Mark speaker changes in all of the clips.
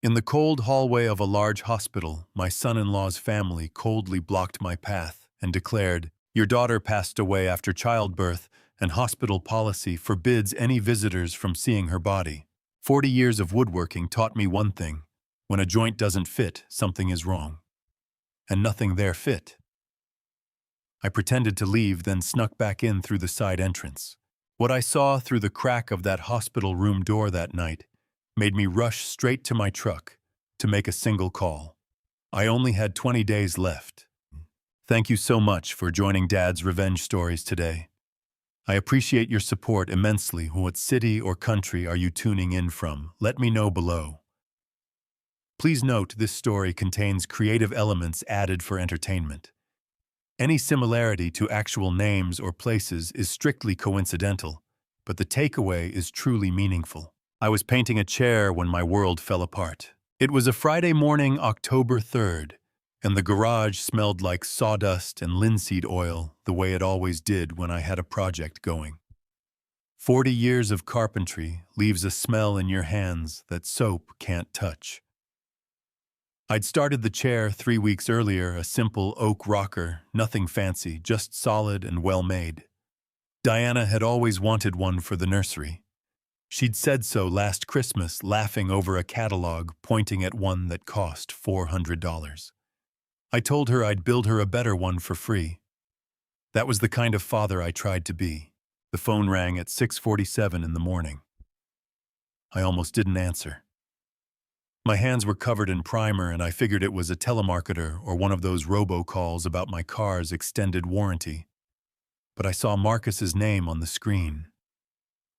Speaker 1: In the cold hallway of a large hospital, my son-in-law's family coldly blocked my path and declared, "Your daughter passed away after childbirth, and hospital policy forbids any visitors from seeing her body." 40 years of woodworking taught me one thing: when a joint doesn't fit, something is wrong. And nothing there fit. I pretended to leave, then snuck back in through the side entrance. What I saw through the crack of that hospital room door that night made me rush straight to my truck to make a single call. I only had 20 days left. Thank you so much for joining Dad's Revenge Stories today. I appreciate your support immensely. What city or country are you tuning in from? Let me know below. Please note this story contains creative elements added for entertainment. Any similarity to actual names or places is strictly coincidental, but the takeaway is truly meaningful. I was painting a chair when my world fell apart. It was a Friday morning, October 3rd, and the garage smelled like sawdust and linseed oil the way it always did when I had a project going. 40 years of carpentry leaves a smell in your hands that soap can't touch. I'd started the chair 3 weeks earlier, a simple oak rocker, nothing fancy, just solid and well-made. Diana had always wanted one for the nursery. She'd said so last Christmas, laughing over a catalog, pointing at one that cost $400. I told her I'd build her a better one for free. That was the kind of father I tried to be. The phone rang at 6:47 in the morning. I almost didn't answer. My hands were covered in primer, and I figured it was a telemarketer or one of those robocalls about my car's extended warranty. But I saw Marcus's name on the screen.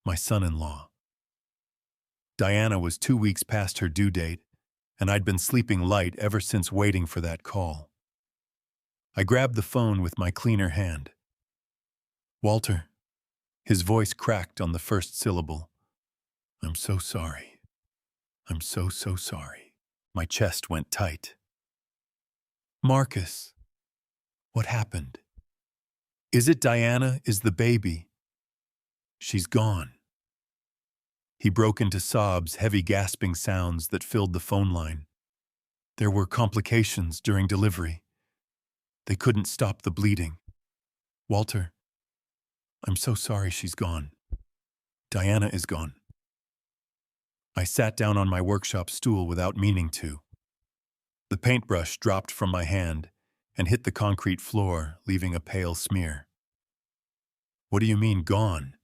Speaker 1: My son-in-law. Diana was 2 weeks past her due date, and I'd been sleeping light ever since waiting for that call. I grabbed the phone with my cleaner hand. "Walter." His voice cracked on the first syllable. "I'm so sorry. I'm so sorry." My chest went tight. "Marcus, what happened? Is it Diana? Is the baby?" "She's gone." He broke into sobs, heavy gasping sounds that filled the phone line. "There were complications during delivery. They couldn't stop the bleeding. Walter, I'm so sorry she's gone. Diana is gone." I sat down on my workshop stool without meaning to. The paintbrush dropped from my hand and hit the concrete floor, leaving a pale smear. "What do you mean, gone?"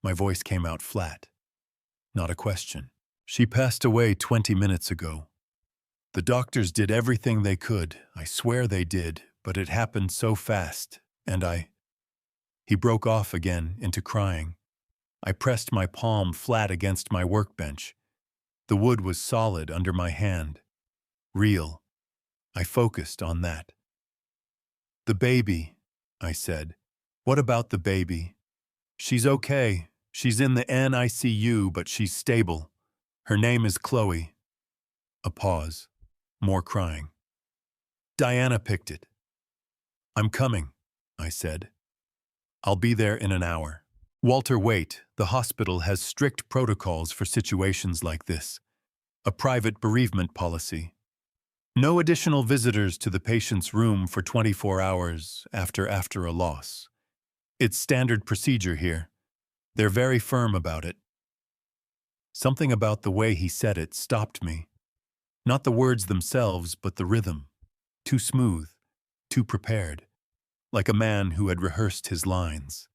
Speaker 1: My voice came out flat. Not a question. "She passed away 20 minutes ago. The doctors did everything they could. I swear they did, but it happened so fast, and He broke off again into crying. I pressed my palm flat against my workbench. The wood was solid under my hand. Real. I focused on that. "The baby," I said. "What about the baby?" "She's okay. She's in the NICU, but she's stable. Her name is Chloe." A pause. More crying. "Diana picked it." "I'm coming," I said. "I'll be there in an hour." "Walter, wait. The hospital has strict protocols for situations like this. A private bereavement policy. No additional visitors to the patient's room for 24 hours after a loss. It's standard procedure here. They're very firm about it." Something about the way he said it stopped me. Not the words themselves, but the rhythm. Too smooth, too prepared, like a man who had rehearsed his lines.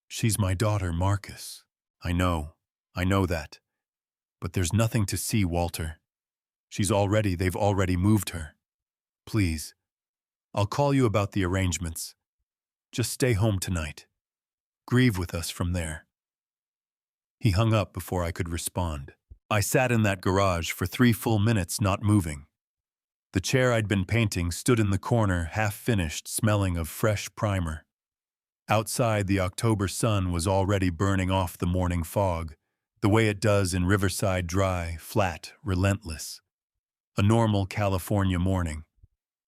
Speaker 1: "She's my daughter, Marcus. I know that. But there's nothing to see, Walter. They've already moved her. Please, I'll call you about the arrangements. Just stay home tonight. Grieve with us from there." He hung up before I could respond. I sat in that garage for 3 full minutes, not moving. The chair I'd been painting stood in the corner, half-finished, smelling of fresh primer. Outside, the October sun was already burning off the morning fog, the way it does in Riverside, dry, flat, relentless. A normal California morning.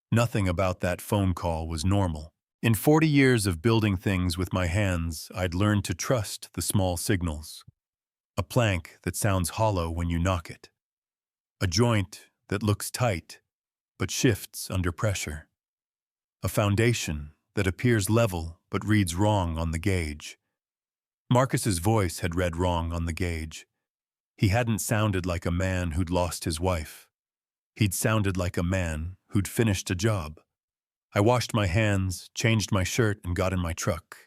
Speaker 1: Nothing about that phone call was normal. In 40 years of building things with my hands, I'd learned to trust the small signals. A plank that sounds hollow when you knock it. A joint that looks tight but shifts under pressure. A foundation that appears level but reads wrong on the gauge. Marcus's voice had read wrong on the gauge. He hadn't sounded like a man who'd lost his wife. He'd sounded like a man who'd finished a job. I washed my hands, changed my shirt, and got in my truck.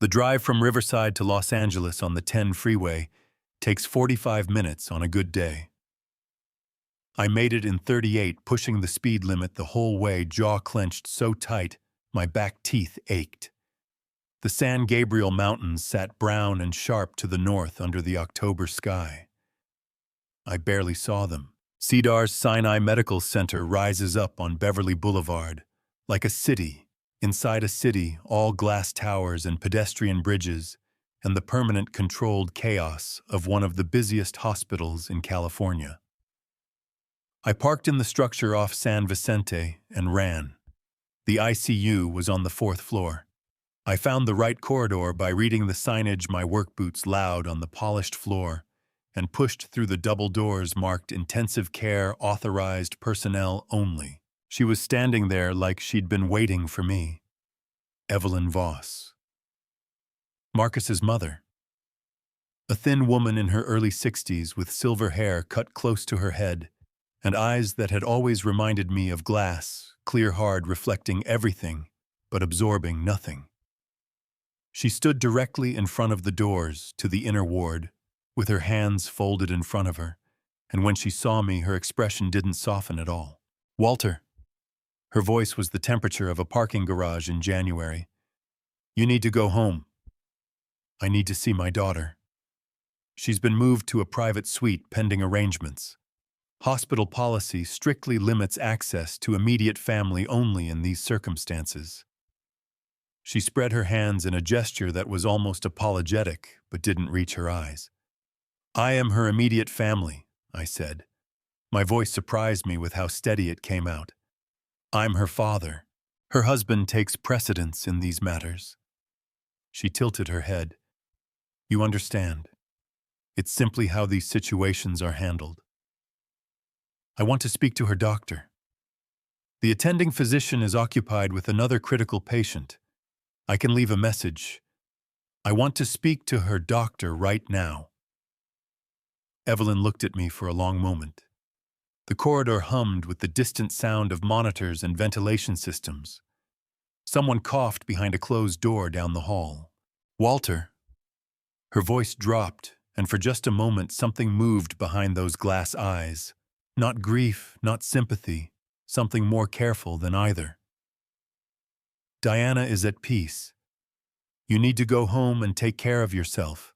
Speaker 1: The drive from Riverside to Los Angeles on the 10 freeway takes 45 minutes on a good day. I made it in 38, pushing the speed limit the whole way, jaw clenched so tight my back teeth ached. The San Gabriel Mountains sat brown and sharp to the north under the October sky. I barely saw them. Cedar's Sinai Medical Center rises up on Beverly Boulevard, like a city, inside a city, all glass towers and pedestrian bridges, and the permanent controlled chaos of one of the busiest hospitals in California. I parked in the structure off San Vicente and ran. The ICU was on the 4th floor. I found the right corridor by reading the signage, my work boots loud on the polished floor, and pushed through the double doors marked intensive care, authorized personnel only. She was standing there like she'd been waiting for me. Evelyn Voss. Marcus's mother. A thin woman in her early 60s with silver hair cut close to her head, and eyes that had always reminded me of glass, clear hard, reflecting everything, but absorbing nothing. She stood directly in front of the doors to the inner ward, with her hands folded in front of her, and when she saw me, her expression didn't soften at all. "Walter." Her voice was the temperature of a parking garage in January. "You need to go home. I need to see my daughter. She's been moved to a private suite pending arrangements. Hospital policy strictly limits access to immediate family only in these circumstances." She spread her hands in a gesture that was almost apologetic, but didn't reach her eyes. "I am her immediate family," I said. My voice surprised me with how steady it came out. "I'm her father. Her husband takes precedence in these matters." She tilted her head. "You understand. It's simply how these situations are handled." "I want to speak to her doctor." "The attending physician is occupied with another critical patient. I can leave a message. I want to speak to her doctor right now." Evelyn looked at me for a long moment. The corridor hummed with the distant sound of monitors and ventilation systems. Someone coughed behind a closed door down the hall. "Walter." Her voice dropped, and for just a moment something moved behind those glass eyes. Not grief, not sympathy, something more careful than either. "Diana is at peace. You need to go home and take care of yourself.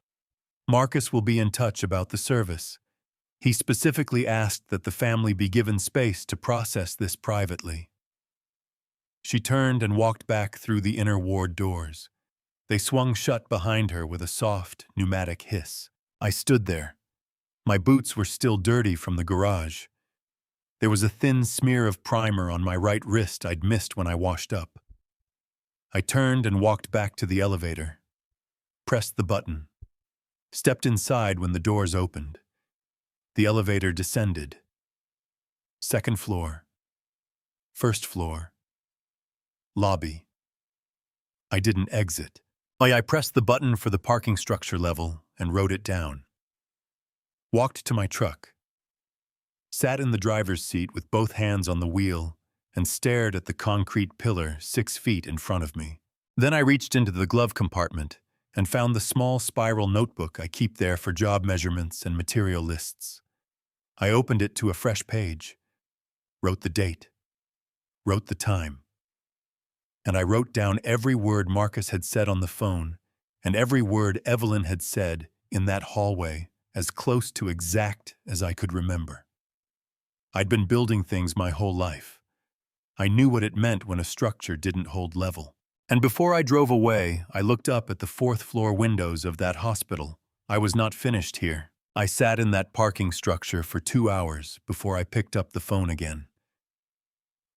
Speaker 1: Marcus will be in touch about the service. He specifically asked that the family be given space to process this privately." She turned and walked back through the inner ward doors. They swung shut behind her with a soft, pneumatic hiss. I stood there. My boots were still dirty from the garage. There was a thin smear of primer on my right wrist I'd missed when I washed up. I turned and walked back to the elevator, pressed the button, stepped inside when the doors opened. The elevator descended. 2nd floor. 1st floor. Lobby. I didn't exit. I pressed the button for the parking structure level and wrote it down. Walked to my truck. Sat in the driver's seat with both hands on the wheel and stared at the concrete pillar 6 feet in front of me. Then I reached into the glove compartment and found the small spiral notebook I keep there for job measurements and material lists. I opened it to a fresh page, wrote the date, wrote the time, and I wrote down every word Marcus had said on the phone and every word Evelyn had said in that hallway, as close to exact as I could remember. I'd been building things my whole life. I knew what it meant when a structure didn't hold level. And before I drove away, I looked up at the 4th floor windows of that hospital. I was not finished here. I sat in that parking structure for 2 hours before I picked up the phone again.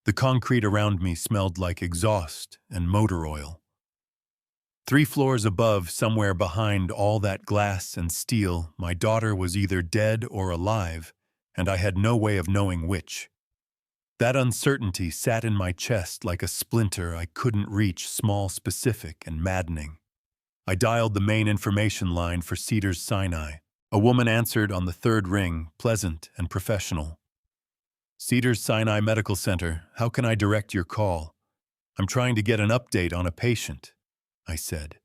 Speaker 1: The concrete around me smelled like exhaust and motor oil. 3 floors above, somewhere behind all that glass and steel, my daughter was either dead or alive, and I had no way of knowing which. That uncertainty sat in my chest like a splinter I couldn't reach, small, specific, and maddening. I dialed the main information line for Cedars-Sinai. A woman answered on the third ring, pleasant and professional. Cedars-Sinai Medical Center, how can I direct your call? I'm trying to get an update on a patient, I said.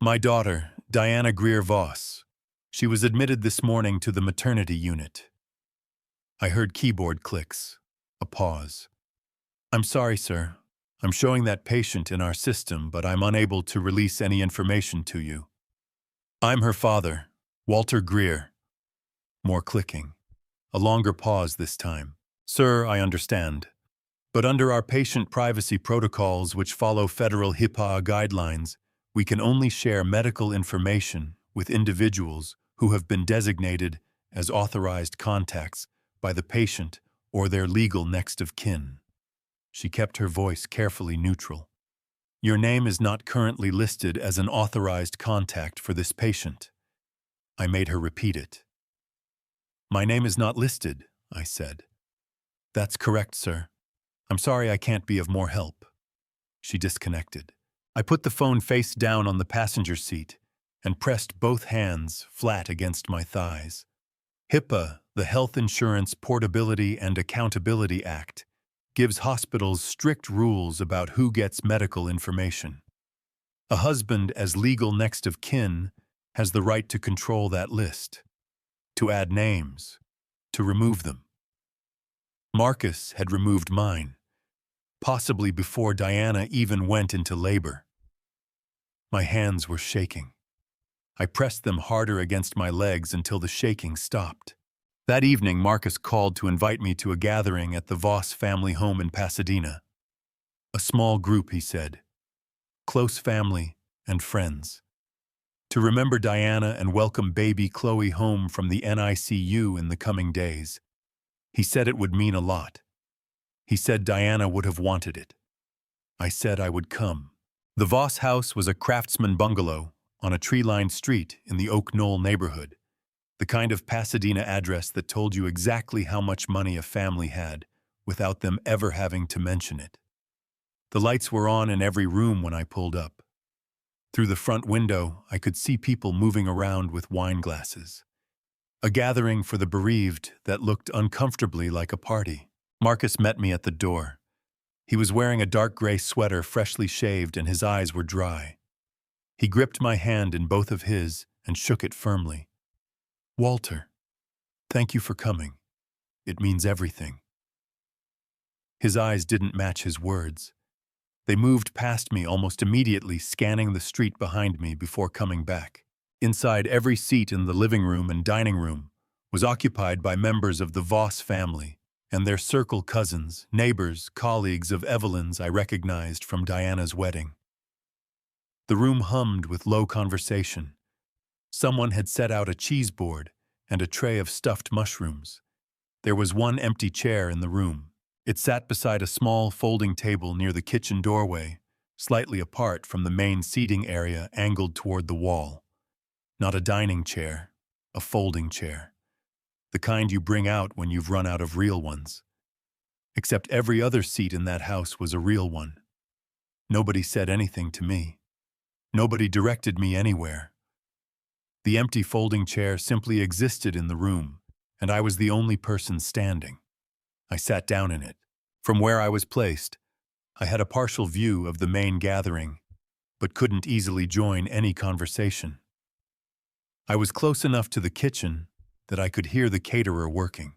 Speaker 1: My daughter, Diana Greer-Voss. She was admitted this morning to the maternity unit. I heard keyboard clicks. A pause. I'm sorry, sir. I'm showing that patient in our system, but I'm unable to release any information to you. I'm her father, Walter Greer. More clicking. A longer pause this time. Sir, I understand. But under our patient privacy protocols, which follow federal HIPAA guidelines, we can only share medical information with individuals who have been designated as authorized contacts by the patient or their legal next of kin. She kept her voice carefully neutral. Your name is not currently listed as an authorized contact for this patient. I made her repeat it. My name is not listed, I said. That's correct, sir. I'm sorry I can't be of more help. She disconnected. I put the phone face down on the passenger seat and pressed both hands flat against my thighs. HIPAA, the Health Insurance Portability and Accountability Act, gives hospitals strict rules about who gets medical information. A husband as legal next of kin has the right to control that list, to add names, to remove them. Marcus had removed mine, possibly before Diana even went into labor. My hands were shaking. I pressed them harder against my legs until the shaking stopped. That evening, Marcus called to invite me to a gathering at the Voss family home in Pasadena. A small group, he said. Close family and friends. To remember Diana and welcome baby Chloe home from the NICU in the coming days. He said it would mean a lot. He said Diana would have wanted it. I said I would come. The Voss house was a craftsman bungalow on a tree-lined street in the Oak Knoll neighborhood, the kind of Pasadena address that told you exactly how much money a family had without them ever having to mention it. The lights were on in every room when I pulled up. Through the front window, I could see people moving around with wine glasses. A gathering for the bereaved that looked uncomfortably like a party. Marcus met me at the door. He was wearing a dark gray sweater, freshly shaved, and his eyes were dry. He gripped my hand in both of his and shook it firmly. Walter, thank you for coming. It means everything. His eyes didn't match his words. They moved past me almost immediately, scanning the street behind me before coming back. Inside, every seat in the living room and dining room was occupied by members of the Voss family and their circle cousins, neighbors, colleagues of Evelyn's I recognized from Diana's wedding. The room hummed with low conversation. Someone had set out a cheese board and a tray of stuffed mushrooms. There was one empty chair in the room. It sat beside a small folding table near the kitchen doorway, slightly apart from the main seating area angled toward the wall. Not a dining chair, a folding chair. The kind you bring out when you've run out of real ones. Except every other seat in that house was a real one. Nobody said anything to me. Nobody directed me anywhere. The empty folding chair simply existed in the room, and I was the only person standing. I sat down in it. From where I was placed, I had a partial view of the main gathering, but couldn't easily join any conversation. I was close enough to the kitchen that I could hear the caterer working.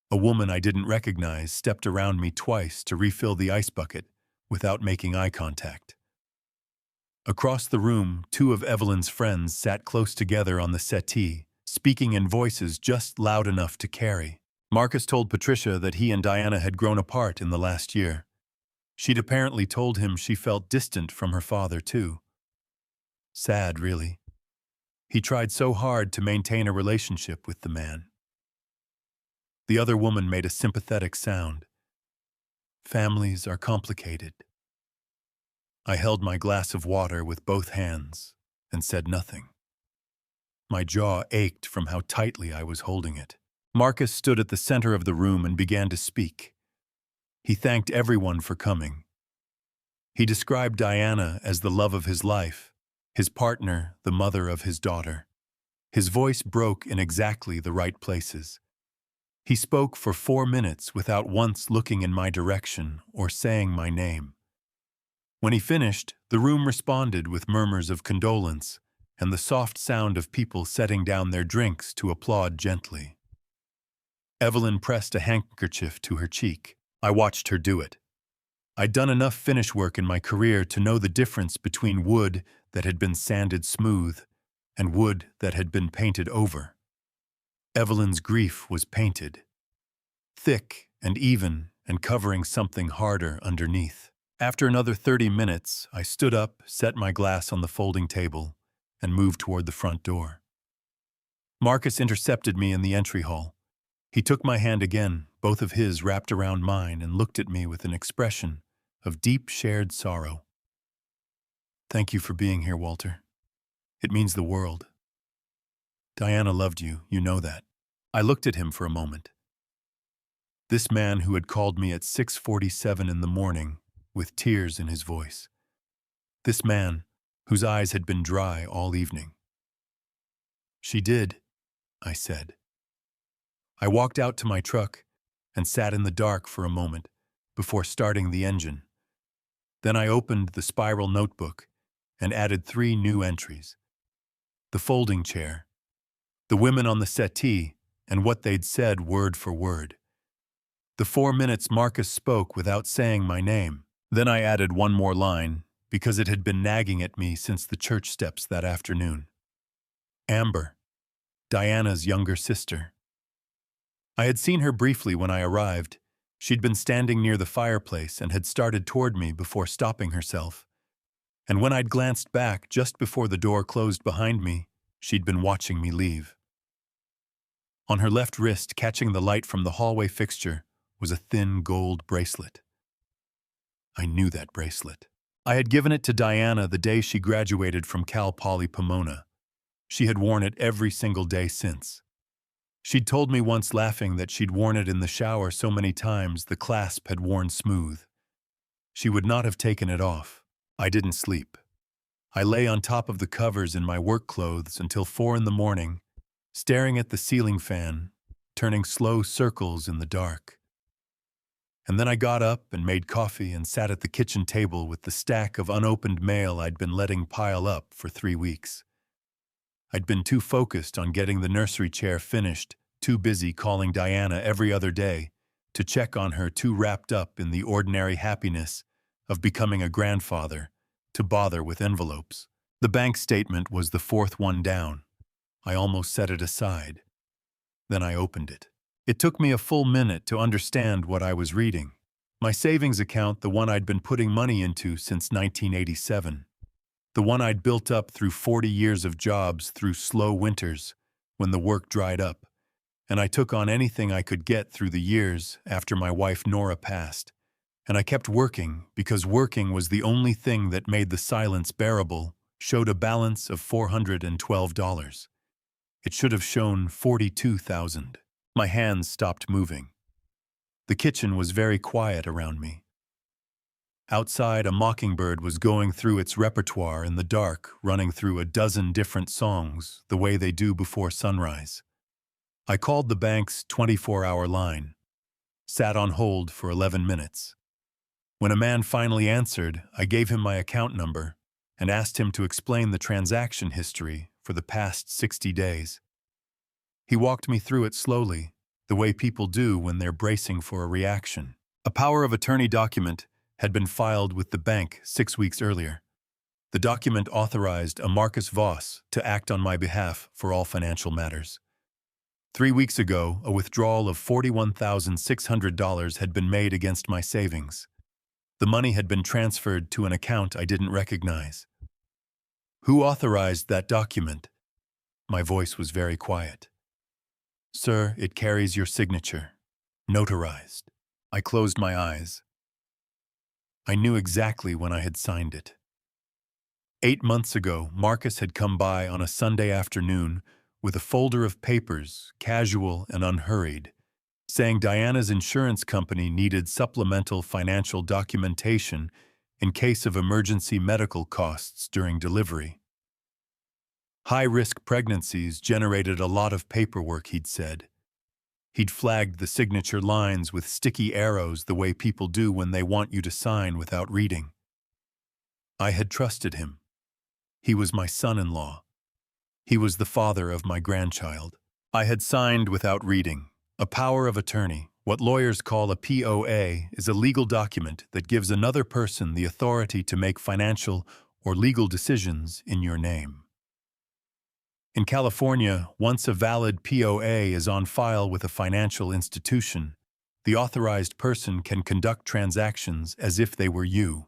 Speaker 1: A woman I didn't recognize stepped around me twice to refill the ice bucket without making eye contact. Across the room, two of Evelyn's friends sat close together on the settee, speaking in voices just loud enough to carry. Marcus told Patricia that he and Diana had grown apart in the last year. She'd apparently told him she felt distant from her father, too. Sad, really. He tried so hard to maintain a relationship with the man. The other woman made a sympathetic sound. Families are complicated. I held my glass of water with both hands and said nothing. My jaw ached from how tightly I was holding it. Marcus stood at the center of the room and began to speak. He thanked everyone for coming. He described Diana as the love of his life, his partner, the mother of his daughter. His voice broke in exactly the right places. He spoke for 4 minutes without once looking in my direction or saying my name. When he finished, the room responded with murmurs of condolence and the soft sound of people setting down their drinks to applaud gently. Evelyn pressed a handkerchief to her cheek. I watched her do it. I'd done enough finish work in my career to know the difference between wood that had been sanded smooth and wood that had been painted over. Evelyn's grief was painted, thick and even and covering something harder underneath. After another 30 minutes, I stood up, set my glass on the folding table, and moved toward the front door. Marcus intercepted me in the entry hall. He took my hand again, both of his wrapped around mine, and looked at me with an expression of deep shared sorrow. Thank you for being here, Walter. It means the world. Diana loved you, you know that. I looked at him for a moment. This man who had called me at 6:47 in the morning with tears in his voice. This man whose eyes had been dry all evening. She did, I said. I walked out to my truck and sat in the dark for a moment before starting the engine. Then I opened the spiral notebook and added 3 new entries. The folding chair, the women on the settee, and what they'd said word for word. The 4 minutes Marcus spoke without saying my name. Then I added one more line because it had been nagging at me since the church steps that afternoon. Amber, Diana's younger sister. I had seen her briefly when I arrived. She'd been standing near the fireplace and had started toward me before stopping herself. And when I'd glanced back just before the door closed behind me, she'd been watching me leave. On her left wrist, catching the light from the hallway fixture, was a thin gold bracelet. I knew that bracelet. I had given it to Diana the day she graduated from Cal Poly Pomona. She had worn it every single day since. She'd told me once laughing that she'd worn it in the shower so many times the clasp had worn smooth. She would not have taken it off. I didn't sleep. I lay on top of the covers in my work clothes until 4 in the morning, staring at the ceiling fan, turning slow circles in the dark. And then I got up and made coffee and sat at the kitchen table with the stack of unopened mail I'd been letting pile up for 3 weeks. I'd been too focused on getting the nursery chair finished, too busy calling Diana every other day, to check on her, too wrapped up in the ordinary happiness of becoming a grandfather, to bother with envelopes. The bank statement was the 4th one down. I almost set it aside. Then I opened it. It took me a full minute to understand what I was reading. My savings account, the one I'd been putting money into since 1987. The one I'd built up through 40 years of jobs through slow winters when the work dried up, and I took on anything I could get through the years after my wife Nora passed. And I kept working because working was the only thing that made the silence bearable, showed a balance of $412. It should have shown $42,000. My hands stopped moving. The kitchen was very quiet around me. Outside, a mockingbird was going through its repertoire in the dark, running through a dozen different songs, the way they do before sunrise. I called the bank's 24-hour line, sat on hold for 11 minutes. When a man finally answered, I gave him my account number and asked him to explain the transaction history for the past 60 days. He walked me through it slowly, the way people do when they're bracing for a reaction. A power of attorney document had been filed with the bank 6 weeks earlier. The document authorized a Marcus Voss to act on my behalf for all financial matters. 3 weeks ago, a withdrawal of $41,600 had been made against my savings. The money had been transferred to an account I didn't recognize. Who authorized that document? My voice was very quiet. Sir, it carries your signature. Notarized. I closed my eyes. I knew exactly when I had signed it. 8 months ago, Marcus had come by on a Sunday afternoon with a folder of papers, casual and unhurried, saying Diana's insurance company needed supplemental financial documentation in case of emergency medical costs during delivery. High-risk pregnancies generated a lot of paperwork, he'd said. He'd flagged the signature lines with sticky arrows the way people do when they want you to sign without reading. I had trusted him. He was my son-in-law. He was the father of my grandchild. I had signed without reading. A power of attorney, what lawyers call a POA, is a legal document that gives another person the authority to make financial or legal decisions in your name. In California, once a valid POA is on file with a financial institution, the authorized person can conduct transactions as if they were you.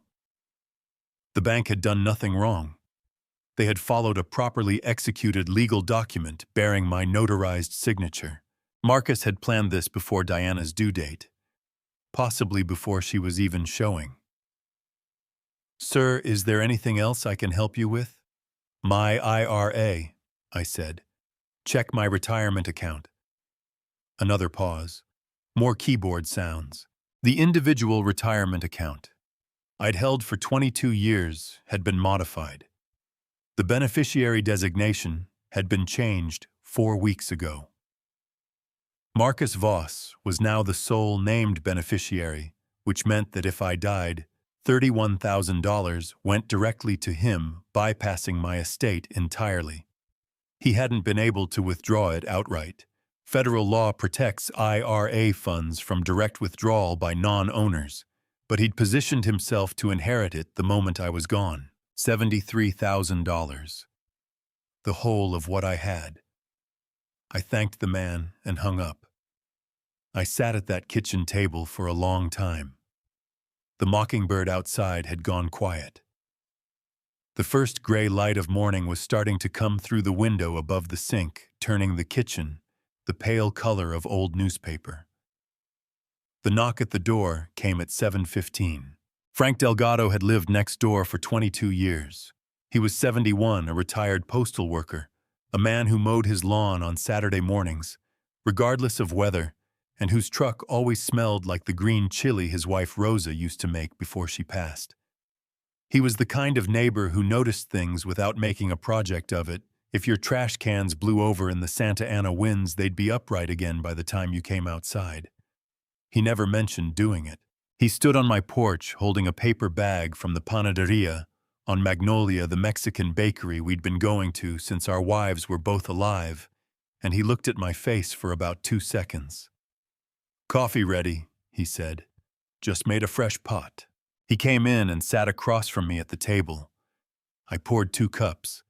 Speaker 1: The bank had done nothing wrong. They had followed a properly executed legal document bearing my notarized signature. Marcus had planned this before Diana's due date, possibly before she was even showing. "Sir, is there anything else I can help you with?" "My IRA," I said. "Check my retirement account." Another pause. More keyboard sounds. The individual retirement account I'd held for 22 years had been modified. The beneficiary designation had been changed 4 weeks ago. Marcus Voss was now the sole named beneficiary, which meant that if I died, $31,000 went directly to him, bypassing my estate entirely. He hadn't been able to withdraw it outright. Federal law protects IRA funds from direct withdrawal by non-owners, but he'd positioned himself to inherit it the moment I was gone. $73,000. The whole of what I had. I thanked the man and hung up. I sat at that kitchen table for a long time. The mockingbird outside had gone quiet. The first gray light of morning was starting to come through the window above the sink, turning the kitchen the pale color of old newspaper. The knock at the door came at 7:15. Frank Delgado had lived next door for 22 years. He was 71, a retired postal worker, a man who mowed his lawn on Saturday mornings, regardless of weather, and whose truck always smelled like the green chili his wife Rosa used to make before she passed. He was the kind of neighbor who noticed things without making a project of it. If your trash cans blew over in the Santa Ana winds, they'd be upright again by the time you came outside. He never mentioned doing it. He stood on my porch holding a paper bag from the panaderia on Magnolia, the Mexican bakery we'd been going to since our wives were both alive, and he looked at my face for about 2 seconds. "Coffee ready," he said. "Just made a fresh pot." He came in and sat across from me at the table. I poured 2 cups.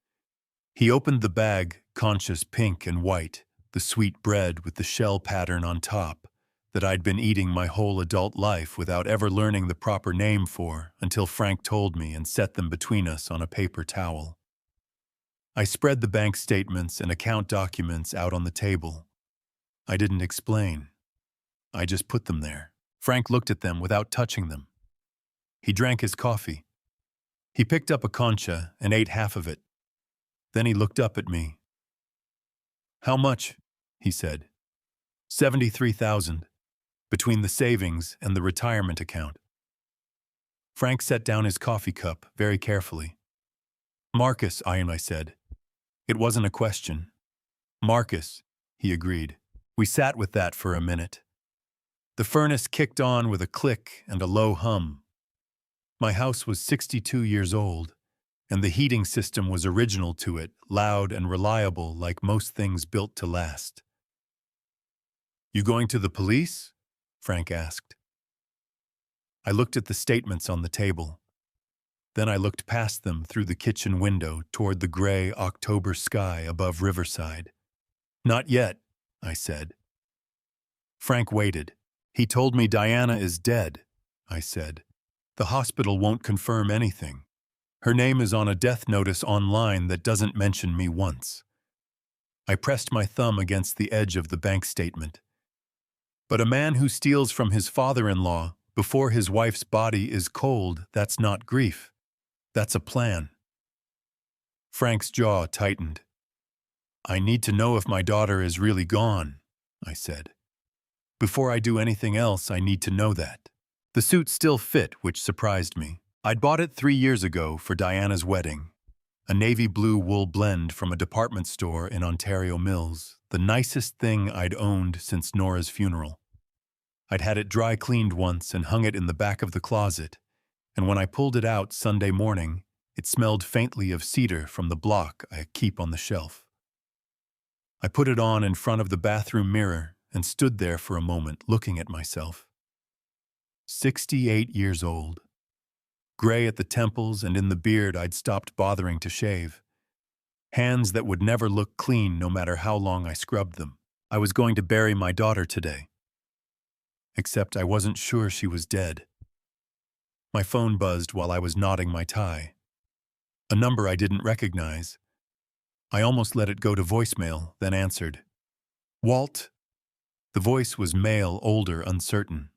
Speaker 1: He opened the bag, conscious pink and white, the sweet bread with the shell pattern on top, that I'd been eating my whole adult life without ever learning the proper name for until Frank told me and set them between us on a paper towel. I spread the bank statements and account documents out on the table. I didn't explain. I just put them there. Frank looked at them without touching them. He drank his coffee. He picked up a concha and ate half of it. Then he looked up at me. "How much?" he said. $73,000, between the savings and the retirement account. Frank set down his coffee cup very carefully. "Marcus," I said. It wasn't a question. "Marcus," he agreed. We sat with that for a minute. The furnace kicked on with a click and a low hum. My house was 62 years old, and the heating system was original to it, loud and reliable like most things built to last. "You going to the police?" Frank asked. I looked at the statements on the table. Then I looked past them through the kitchen window toward the gray October sky above Riverside. "Not yet," I said. Frank waited. "He told me Diana is dead," I said. "The hospital won't confirm anything. Her name is on a death notice online that doesn't mention me once." I pressed my thumb against the edge of the bank statement. "But a man who steals from his father-in-law before his wife's body is cold, that's not grief. That's a plan." Frank's jaw tightened. I need to know if my daughter is really gone, I said. Before I do anything else, I need to know that. The suit still fit, which surprised me. I'd bought it 3 years ago for Diana's wedding. A navy blue wool blend from a department store in Ontario Mills, the nicest thing I'd owned since Nora's funeral. I'd had it dry cleaned once and hung it in the back of the closet, and when I pulled it out Sunday morning, it smelled faintly of cedar from the block I keep on the shelf. I put it on in front of the bathroom mirror and stood there for a moment looking at myself. 68 years old. Gray at the temples and in the beard I'd stopped bothering to shave. Hands that would never look clean no matter how long I scrubbed them. I was going to bury my daughter today. Except I wasn't sure she was dead. My phone buzzed while I was knotting my tie. A number I didn't recognize. I almost let it go to voicemail, then answered. Walt? The voice was male, older, uncertain.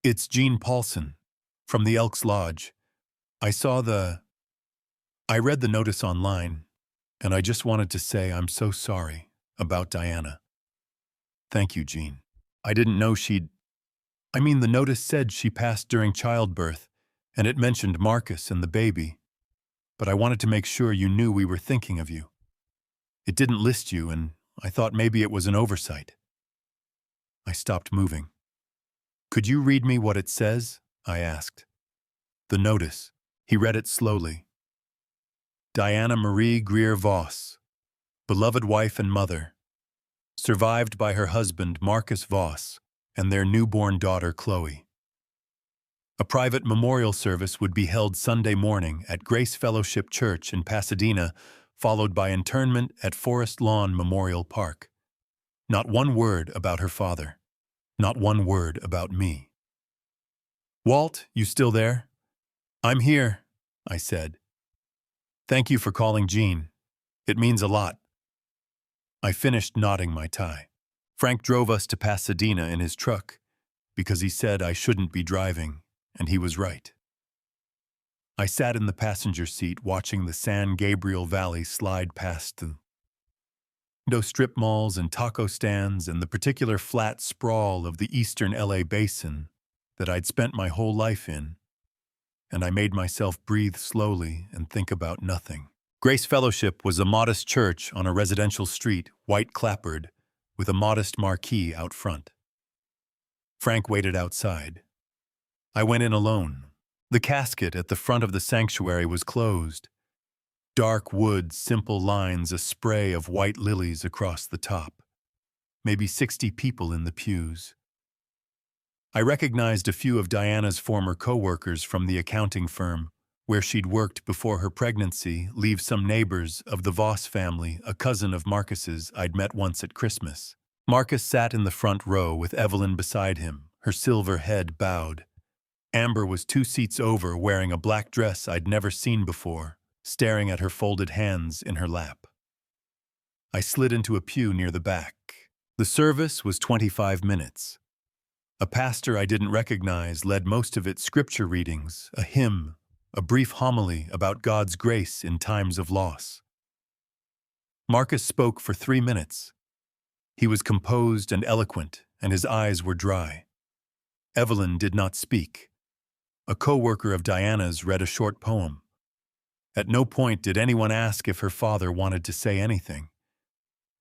Speaker 1: It's Gene Paulson, from the Elks Lodge. I read the notice online, and I just wanted to say I'm so sorry about Diana. Thank you, Gene. I didn't know the notice said she passed during childbirth, and it mentioned Marcus and the baby. But I wanted to make sure you knew we were thinking of you. It didn't list you, and I thought maybe it was an oversight. I stopped moving. Could you read me what it says? I asked. The notice. He read it slowly. Diana Marie Greer Voss, beloved wife and mother, survived by her husband Marcus Voss and their newborn daughter Chloe. A private memorial service would be held Sunday morning at Grace Fellowship Church in Pasadena, followed by internment at Forest Lawn Memorial Park. Not one word about her father. Not one word about me. Walt, you still there? I'm here, I said. Thank you for calling Gene. It means a lot. I finished knotting my tie. Frank drove us to Pasadena in his truck because he said I shouldn't be driving, and he was right. I sat in the passenger seat watching the San Gabriel Valley slide past the window strip malls and taco stands and the particular flat sprawl of the eastern LA basin that I'd spent my whole life in, and I made myself breathe slowly and think about nothing. Grace Fellowship was a modest church on a residential street, white clapboard, with a modest marquee out front. Frank waited outside. I went in alone. The casket at the front of the sanctuary was closed. Dark wood, simple lines, a spray of white lilies across the top. Maybe 60 people in the pews. I recognized a few of Diana's former co-workers from the accounting firm, where she'd worked before her pregnancy, leave some neighbors of the Voss family, a cousin of Marcus's I'd met once at Christmas. Marcus sat in the front row with Evelyn beside him, her silver head bowed. Amber was 2 seats over, wearing a black dress I'd never seen before, staring at her folded hands in her lap. I slid into a pew near the back. The service was 25 minutes. A pastor I didn't recognize led most of its scripture readings, a hymn, a brief homily about God's grace in times of loss. Marcus spoke for 3 minutes. He was composed and eloquent, and his eyes were dry. Evelyn did not speak. A co-worker of Diana's read a short poem. At no point did anyone ask if her father wanted to say anything.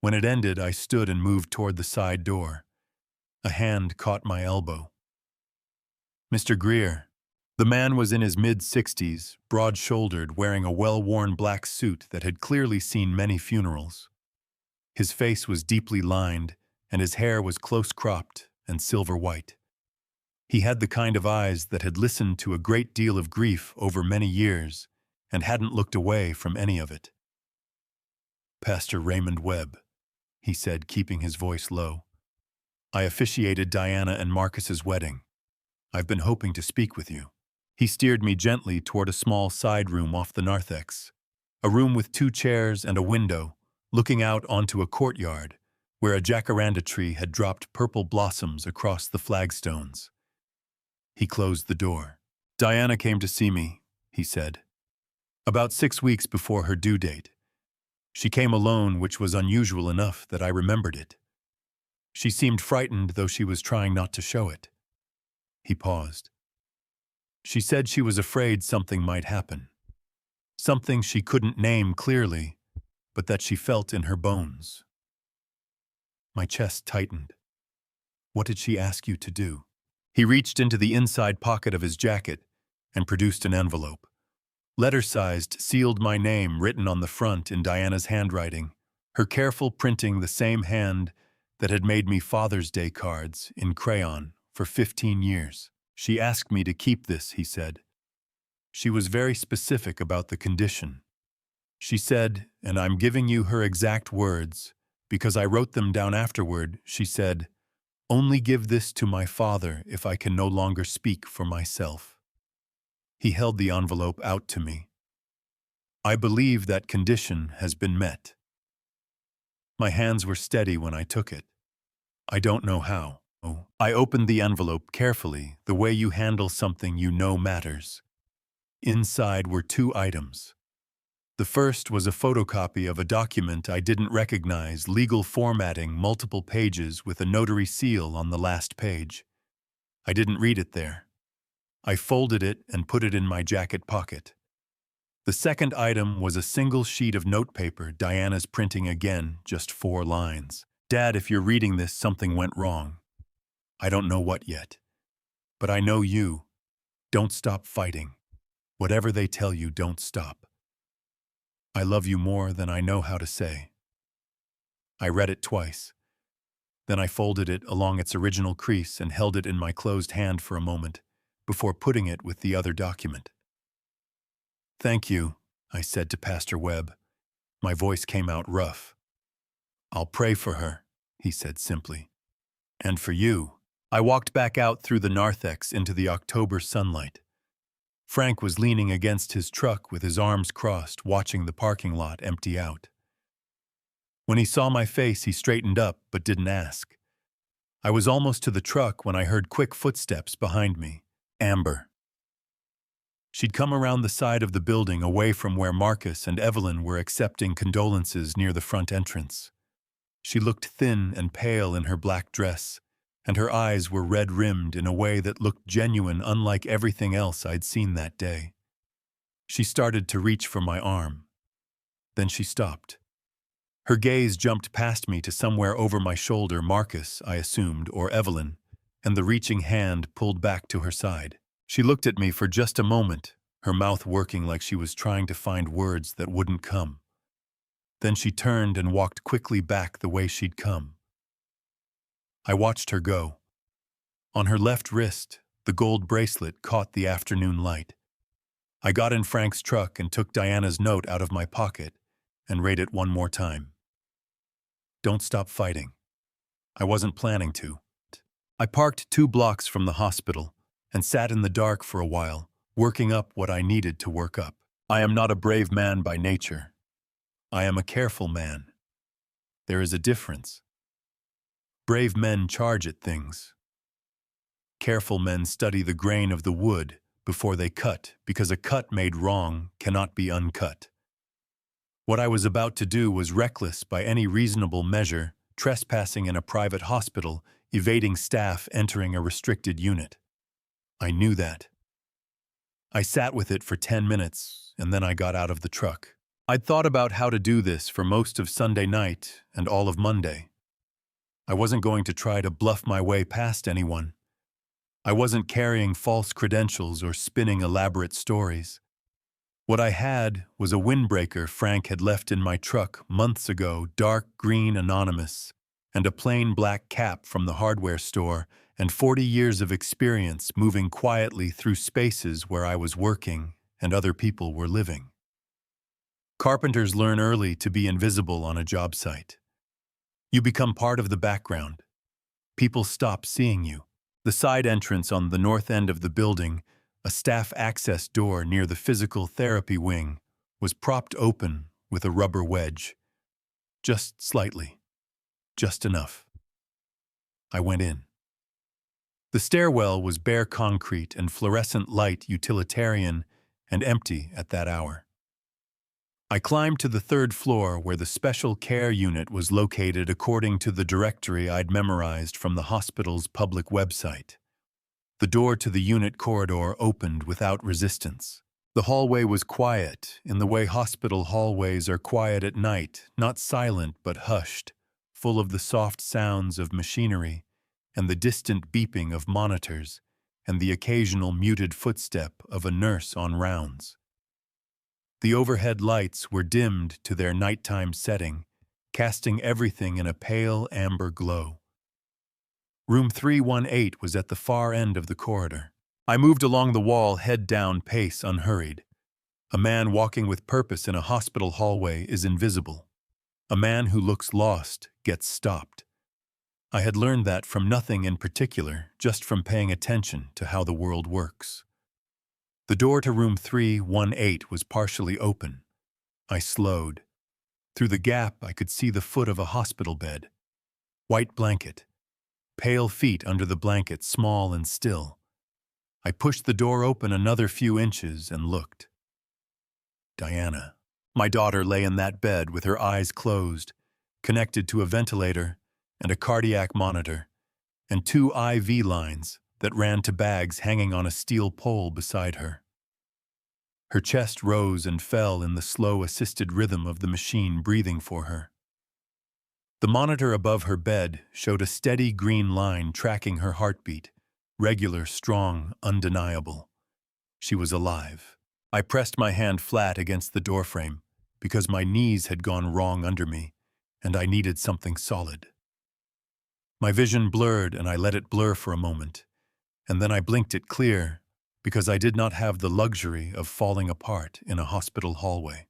Speaker 1: When it ended, I stood and moved toward the side door. A hand caught my elbow. Mr. Greer. The man was in his mid-60s, broad-shouldered, wearing a well-worn black suit that had clearly seen many funerals. His face was deeply lined, and his hair was close-cropped and silver-white. He had the kind of eyes that had listened to a great deal of grief over many years and hadn't looked away from any of it. Pastor Raymond Webb, he said, keeping his voice low. I officiated Diana and Marcus's wedding. I've been hoping to speak with you. He steered me gently toward a small side room off the narthex, a room with 2 chairs and a window, looking out onto a courtyard where a jacaranda tree had dropped purple blossoms across the flagstones. He closed the door. Diana came to see me, he said. About 6 weeks before her due date. She came alone, which was unusual enough that I remembered it. She seemed frightened, though she was trying not to show it. He paused. She said she was afraid something might happen. Something she couldn't name clearly, but that she felt in her bones. My chest tightened. What did she ask you to do? He reached into the inside pocket of his jacket and produced an envelope. Letter-sized, sealed my name written on the front in Diana's handwriting, her careful printing the same hand that had made me Father's Day cards in crayon for 15 years. She asked me to keep this, he said. She was very specific about the condition. She said, and I'm giving you her exact words, because I wrote them down afterward, she said, "Only give this to my father if I can no longer speak for myself." He held the envelope out to me. I believe that condition has been met. My hands were steady when I took it. I don't know how. I opened the envelope carefully, the way you handle something you know matters. Inside were 2 items. The first was a photocopy of a document I didn't recognize, legal formatting, multiple pages with a notary seal on the last page. I didn't read it there. I folded it and put it in my jacket pocket. The second item was a single sheet of notepaper, Diana's printing again, just 4 lines. Dad, if you're reading this, something went wrong. I don't know what yet. But I know you. Don't stop fighting. Whatever they tell you, don't stop. I love you more than I know how to say. I read it twice. Then I folded it along its original crease and held it in my closed hand for a moment, before putting it with the other document. Thank you, I said to Pastor Webb. My voice came out rough. I'll pray for her, he said simply. And for you. I walked back out through the narthex into the October sunlight. Frank was leaning against his truck with his arms crossed, watching the parking lot empty out. When he saw my face, he straightened up but didn't ask. I was almost to the truck when I heard quick footsteps behind me. Amber. She'd come around the side of the building away from where Marcus and Evelyn were accepting condolences near the front entrance. She looked thin and pale in her black dress, and her eyes were red-rimmed in a way that looked genuine, unlike everything else I'd seen that day. She started to reach for my arm. Then she stopped. Her gaze jumped past me to somewhere over my shoulder, Marcus, I assumed, or Evelyn, and the reaching hand pulled back to her side. She looked at me for just a moment, her mouth working like she was trying to find words that wouldn't come. Then she turned and walked quickly back the way she'd come. I watched her go. On her left wrist, the gold bracelet caught the afternoon light. I got in Frank's truck and took Diana's note out of my pocket and read it one more time. Don't stop fighting. I wasn't planning to. I parked 2 blocks from the hospital and sat in the dark for a while, working up what I needed to work up. I am not a brave man by nature. I am a careful man. There is a difference. Brave men charge at things. Careful men study the grain of the wood before they cut, because a cut made wrong cannot be uncut. What I was about to do was reckless by any reasonable measure, trespassing in a private hospital, evading staff entering a restricted unit. I knew that. I sat with it for 10 minutes, and then I got out of the truck. I'd thought about how to do this for most of Sunday night and all of Monday. I wasn't going to try to bluff my way past anyone. I wasn't carrying false credentials or spinning elaborate stories. What I had was a windbreaker Frank had left in my truck months ago, dark green anonymous, and a plain black cap from the hardware store, and 40 years of experience moving quietly through spaces where I was working and other people were living. Carpenters learn early to be invisible on a job site. You become part of the background. People stop seeing you. The side entrance on the north end of the building, a staff access door near the physical therapy wing, was propped open with a rubber wedge. Just slightly. Just enough. I went in. The stairwell was bare concrete and fluorescent light, utilitarian and empty at that hour. I climbed to the third floor where the special care unit was located according to the directory I'd memorized from the hospital's public website. The door to the unit corridor opened without resistance. The hallway was quiet, in the way hospital hallways are quiet at night, not silent but hushed, full of the soft sounds of machinery and the distant beeping of monitors and the occasional muted footstep of a nurse on rounds. The overhead lights were dimmed to their nighttime setting, casting everything in a pale amber glow. Room 318 was at the far end of the corridor. I moved along the wall, head down, pace unhurried. A man walking with purpose in a hospital hallway is invisible. A man who looks lost gets stopped. I had learned that from nothing in particular, just from paying attention to how the world works. The door to room 318 was partially open. I slowed. Through the gap, I could see the foot of a hospital bed. White blanket. Pale feet under the blanket, small and still. I pushed the door open another few inches and looked. Diana. My daughter lay in that bed with her eyes closed, connected to a ventilator and a cardiac monitor, and 2 IV lines that ran to bags hanging on a steel pole beside her. Her chest rose and fell in the slow assisted rhythm of the machine breathing for her. The monitor above her bed showed a steady green line tracking her heartbeat, regular, strong, undeniable. She was alive. I pressed my hand flat against the doorframe because my knees had gone wrong under me, and I needed something solid. My vision blurred, and I let it blur for a moment, and then I blinked it clear because I did not have the luxury of falling apart in a hospital hallway.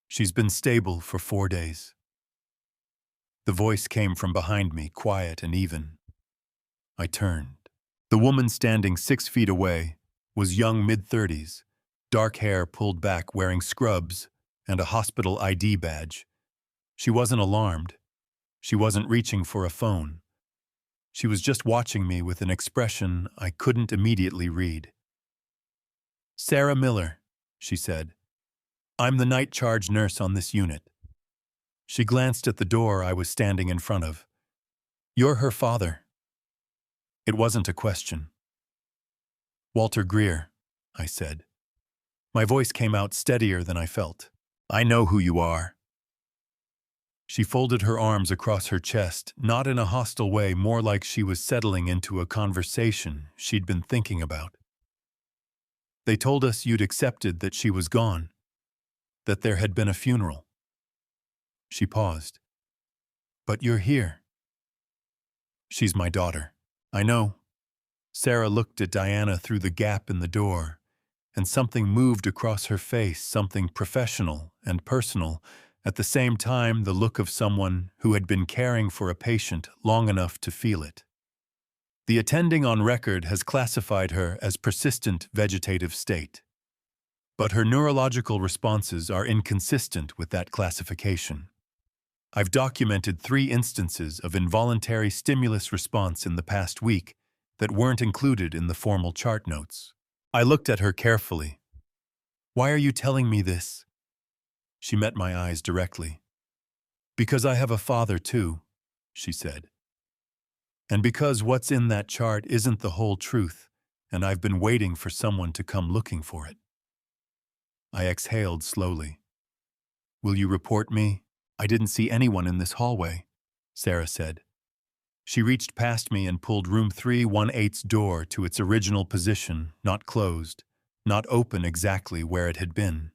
Speaker 1: She's been stable for 4 days. The voice came from behind me, quiet and even. I turned. The woman standing 6 feet away was young, mid-30s, dark hair pulled back, wearing scrubs and a hospital ID badge. She wasn't alarmed. She wasn't reaching for a phone. She was just watching me with an expression I couldn't immediately read. "Sarah Miller," she said. "I'm the night charge nurse on this unit." She glanced at the door I was standing in front of. "You're her father." It wasn't a question. "Walter Greer," I said. My voice came out steadier than I felt. "I know who you are." She folded her arms across her chest, not in a hostile way, more like she was settling into a conversation she'd been thinking about. "They told us you'd accepted that she was gone, that there had been a funeral." She paused. "But you're here." "She's my daughter." "I know." Sarah looked at Diana through the gap in the door, and something moved across her face, something professional and personal, at the same time the look of someone who had been caring for a patient long enough to feel it. The attending on record has classified her as persistent vegetative state, but her neurological responses are inconsistent with that classification. I've documented 3 instances of involuntary stimulus response in the past week that weren't included in the formal chart notes. I looked at her carefully. "Why are you telling me this?" She met my eyes directly. "Because I have a father too," she said. "And because what's in that chart isn't the whole truth, and I've been waiting for someone to come looking for it." I exhaled slowly. "Will you report me?" "I didn't see anyone in this hallway," Sarah said. She reached past me and pulled room 318's door to its original position, not closed, not open exactly where it had been.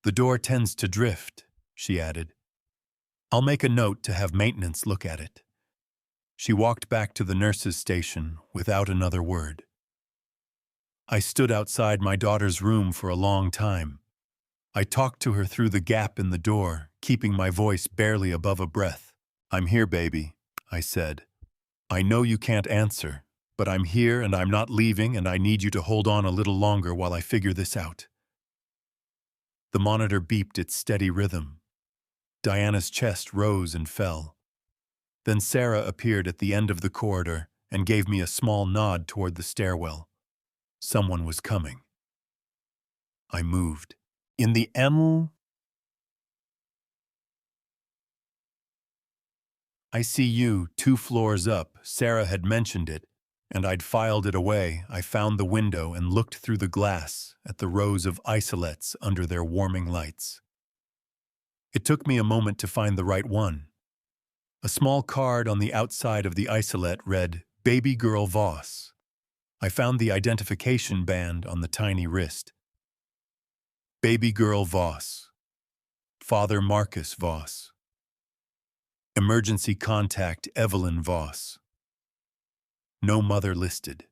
Speaker 1: "The door tends to drift," she added. "I'll make a note to have maintenance look at it." She walked back to the nurse's station without another word. I stood outside my daughter's room for a long time. I talked to her through the gap in the door, keeping my voice barely above a breath. "I'm here, baby," I said. "I know you can't answer, but I'm here and I'm not leaving, and I need you to hold on a little longer while I figure this out." The monitor beeped its steady rhythm. Diana's chest rose and fell. Then Sarah appeared at the end of the corridor and gave me a small nod toward the stairwell. Someone was coming. I moved. In the ICU 2 floors up, Sarah had mentioned it, and I'd filed it away. I found the window and looked through the glass at the rows of isolates under their warming lights. It took me a moment to find the right one. A small card on the outside of the isolate read, "Baby Girl Voss." I found the identification band on the tiny wrist. Baby Girl Voss. Father Marcus Voss. Emergency contact Evelyn Voss. No mother listed.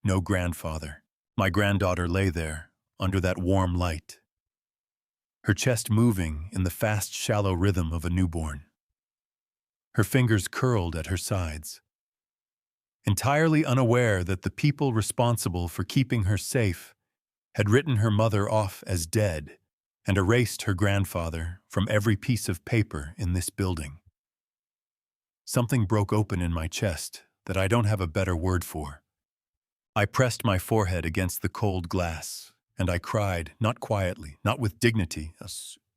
Speaker 1: No grandfather. My granddaughter lay there, under that warm light, her chest moving in the fast, shallow rhythm of a newborn. Her fingers curled at her sides. Entirely unaware that the people responsible for keeping her safe had written her mother off as dead and erased her grandfather from every piece of paper in this building. Something broke open in my chest that I don't have a better word for. I pressed my forehead against the cold glass, and I cried, not quietly, not with dignity,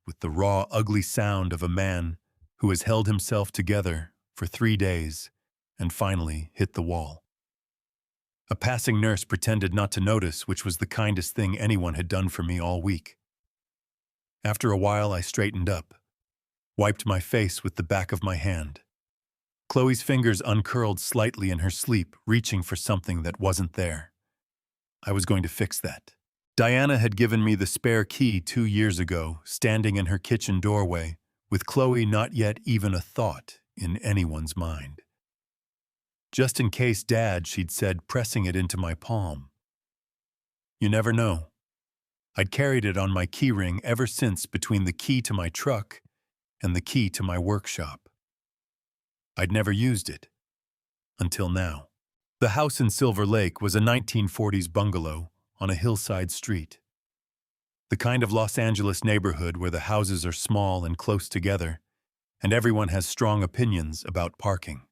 Speaker 1: with the raw, ugly sound of a man who has held himself together for 3 days and finally hit the wall. A passing nurse pretended not to notice, which was the kindest thing anyone had done for me all week. After a while, I straightened up, wiped my face with the back of my hand. Chloe's fingers uncurled slightly in her sleep, reaching for something that wasn't there. I was going to fix that. Diana had given me the spare key 2 years ago, standing in her kitchen doorway, with Chloe not yet even a thought in anyone's mind. Just in case, Dad, she'd said, pressing it into my palm. You never know. I'd carried it on my keyring ever since, between the key to my truck and the key to my workshop. I'd never used it. Until now. The house in Silver Lake was a 1940s bungalow on a hillside street. The kind of Los Angeles neighborhood where the houses are small and close together, and everyone has strong opinions about parking.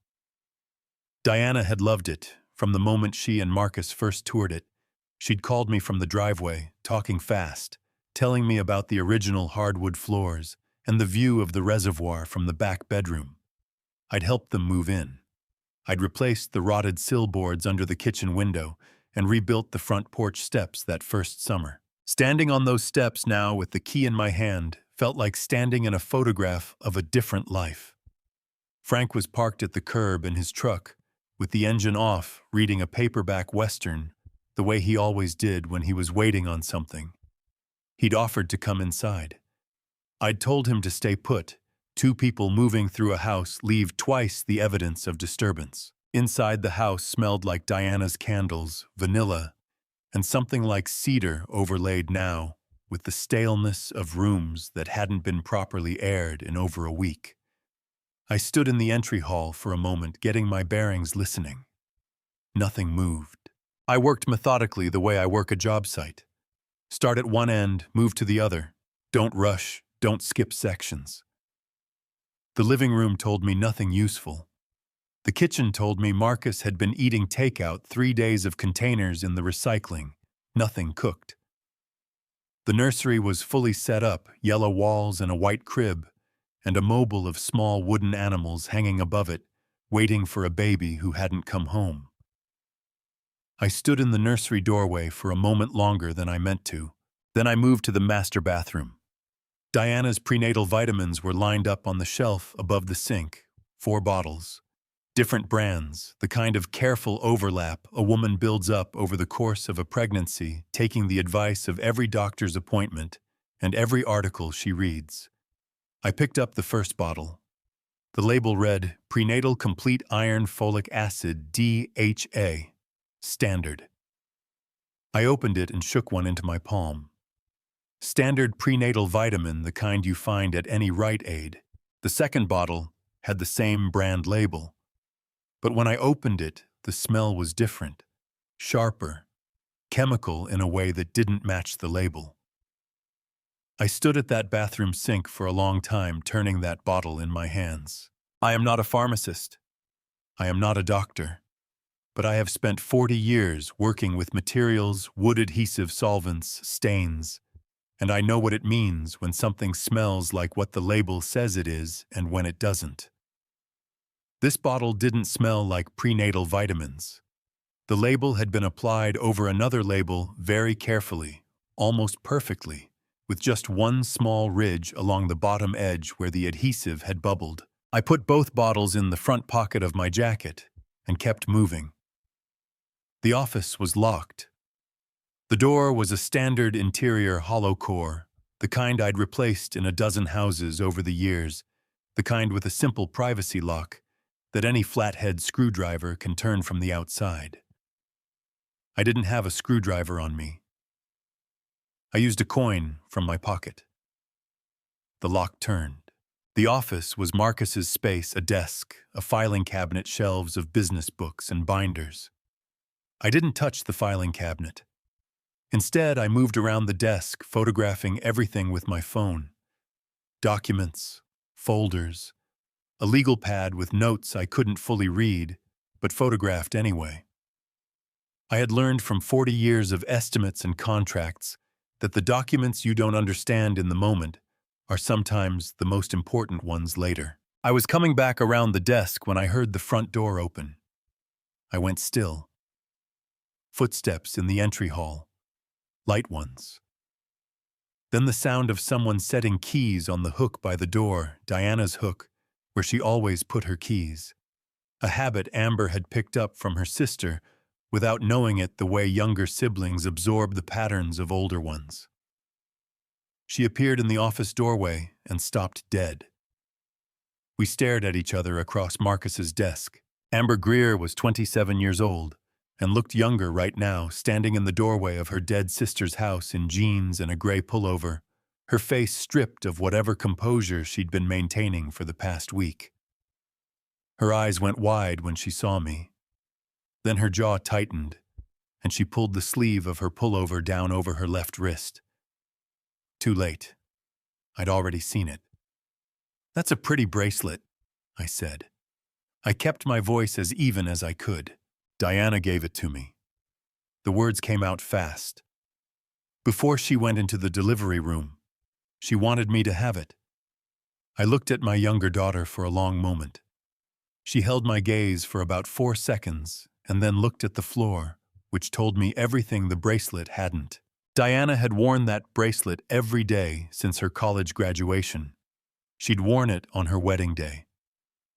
Speaker 1: Diana had loved it from the moment she and Marcus first toured it. She'd called me from the driveway, talking fast, telling me about the original hardwood floors and the view of the reservoir from the back bedroom. I'd helped them move in. I'd replaced the rotted sill boards under the kitchen window and rebuilt the front porch steps that first summer. Standing on those steps now with the key in my hand felt like standing in a photograph of a different life. Frank was parked at the curb in his truck, with the engine off, reading a paperback Western, the way he always did when he was waiting on something. He'd offered to come inside. I'd told him to stay put. 2 people moving through a house leave twice the evidence of disturbance. Inside, the house smelled like Diana's candles, vanilla, and something like cedar overlaid now with the staleness of rooms that hadn't been properly aired in over a week. I stood in the entry hall for a moment, getting my bearings, listening. Nothing moved. I worked methodically the way I work a job site. Start at one end, move to the other. Don't rush, don't skip sections. The living room told me nothing useful. The kitchen told me Marcus had been eating takeout, 3 days of containers in the recycling, nothing cooked. The nursery was fully set up, yellow walls and a white crib, and a mobile of small wooden animals hanging above it, waiting for a baby who hadn't come home. I stood in the nursery doorway for a moment longer than I meant to. Then I moved to the master bathroom. Diana's prenatal vitamins were lined up on the shelf above the sink, 4 bottles. Different brands, the kind of careful overlap a woman builds up over the course of a pregnancy, taking the advice of every doctor's appointment and every article she reads. I picked up the first bottle. The label read, Prenatal Complete Iron Folic Acid DHA, Standard. I opened it and shook one into my palm. Standard prenatal vitamin, the kind you find at any Rite Aid. The second bottle had the same brand label. But when I opened it, the smell was different, sharper, chemical in a way that didn't match the label. I stood at that bathroom sink for a long time, turning that bottle in my hands. I am not a pharmacist. I am not a doctor. But I have spent 40 years working with materials, wood adhesive solvents, stains, and I know what it means when something smells like what the label says it is and when it doesn't. This bottle didn't smell like prenatal vitamins. The label had been applied over another label very carefully, almost perfectly, with just one small ridge along the bottom edge where the adhesive had bubbled. I put both bottles in the front pocket of my jacket and kept moving. The office was locked. The door was a standard interior hollow core, the kind I'd replaced in a dozen houses over the years, the kind with a simple privacy lock that any flathead screwdriver can turn from the outside. I didn't have a screwdriver on me. I used a coin from my pocket. The lock turned. The office was Marcus's space, a desk, a filing cabinet, shelves of business books and binders. I didn't touch the filing cabinet. Instead, I moved around the desk, photographing everything with my phone. Documents, folders, a legal pad with notes I couldn't fully read, but photographed anyway. I had learned from 40 years of estimates and contracts that the documents you don't understand in the moment are sometimes the most important ones later. I was coming back around the desk when I heard the front door open. I went still. Footsteps in the entry hall. Light ones. Then the sound of someone setting keys on the hook by the door, Diana's hook, where she always put her keys. A habit Amber had picked up from her sister without knowing it, the way younger siblings absorb the patterns of older ones. She appeared in the office doorway and stopped dead. We stared at each other across Marcus's desk. Amber Greer was 27 years old and looked younger right now, standing in the doorway of her dead sister's house in jeans and a gray pullover, her face stripped of whatever composure she'd been maintaining for the past week. Her eyes went wide when she saw me. Then her jaw tightened, and she pulled the sleeve of her pullover down over her left wrist. Too late. I'd already seen it. "That's a pretty bracelet," I said. I kept my voice as even as I could. "Diana gave it to me." The words came out fast. Before she went into the delivery room, she wanted me to have it. I looked at my younger daughter for a long moment. She held my gaze for about 4 seconds and then looked at the floor, which told me everything the bracelet hadn't. Diana had worn that bracelet every day since her college graduation. She'd worn it on her wedding day.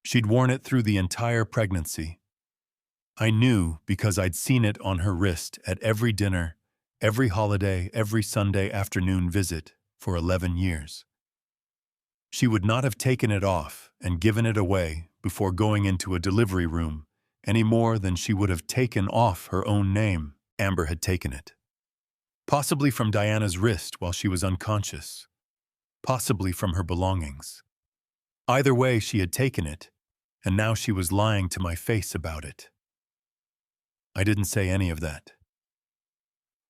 Speaker 1: She'd worn it through the entire pregnancy. I knew because I'd seen it on her wrist at every dinner, every holiday, every Sunday afternoon visit for 11 years. She would not have taken it off and given it away before going into a delivery room any more than she would have taken off her own name. Amber had taken it. Possibly from Diana's wrist while she was unconscious. Possibly from her belongings. Either way, she had taken it, and now she was lying to my face about it. I didn't say any of that.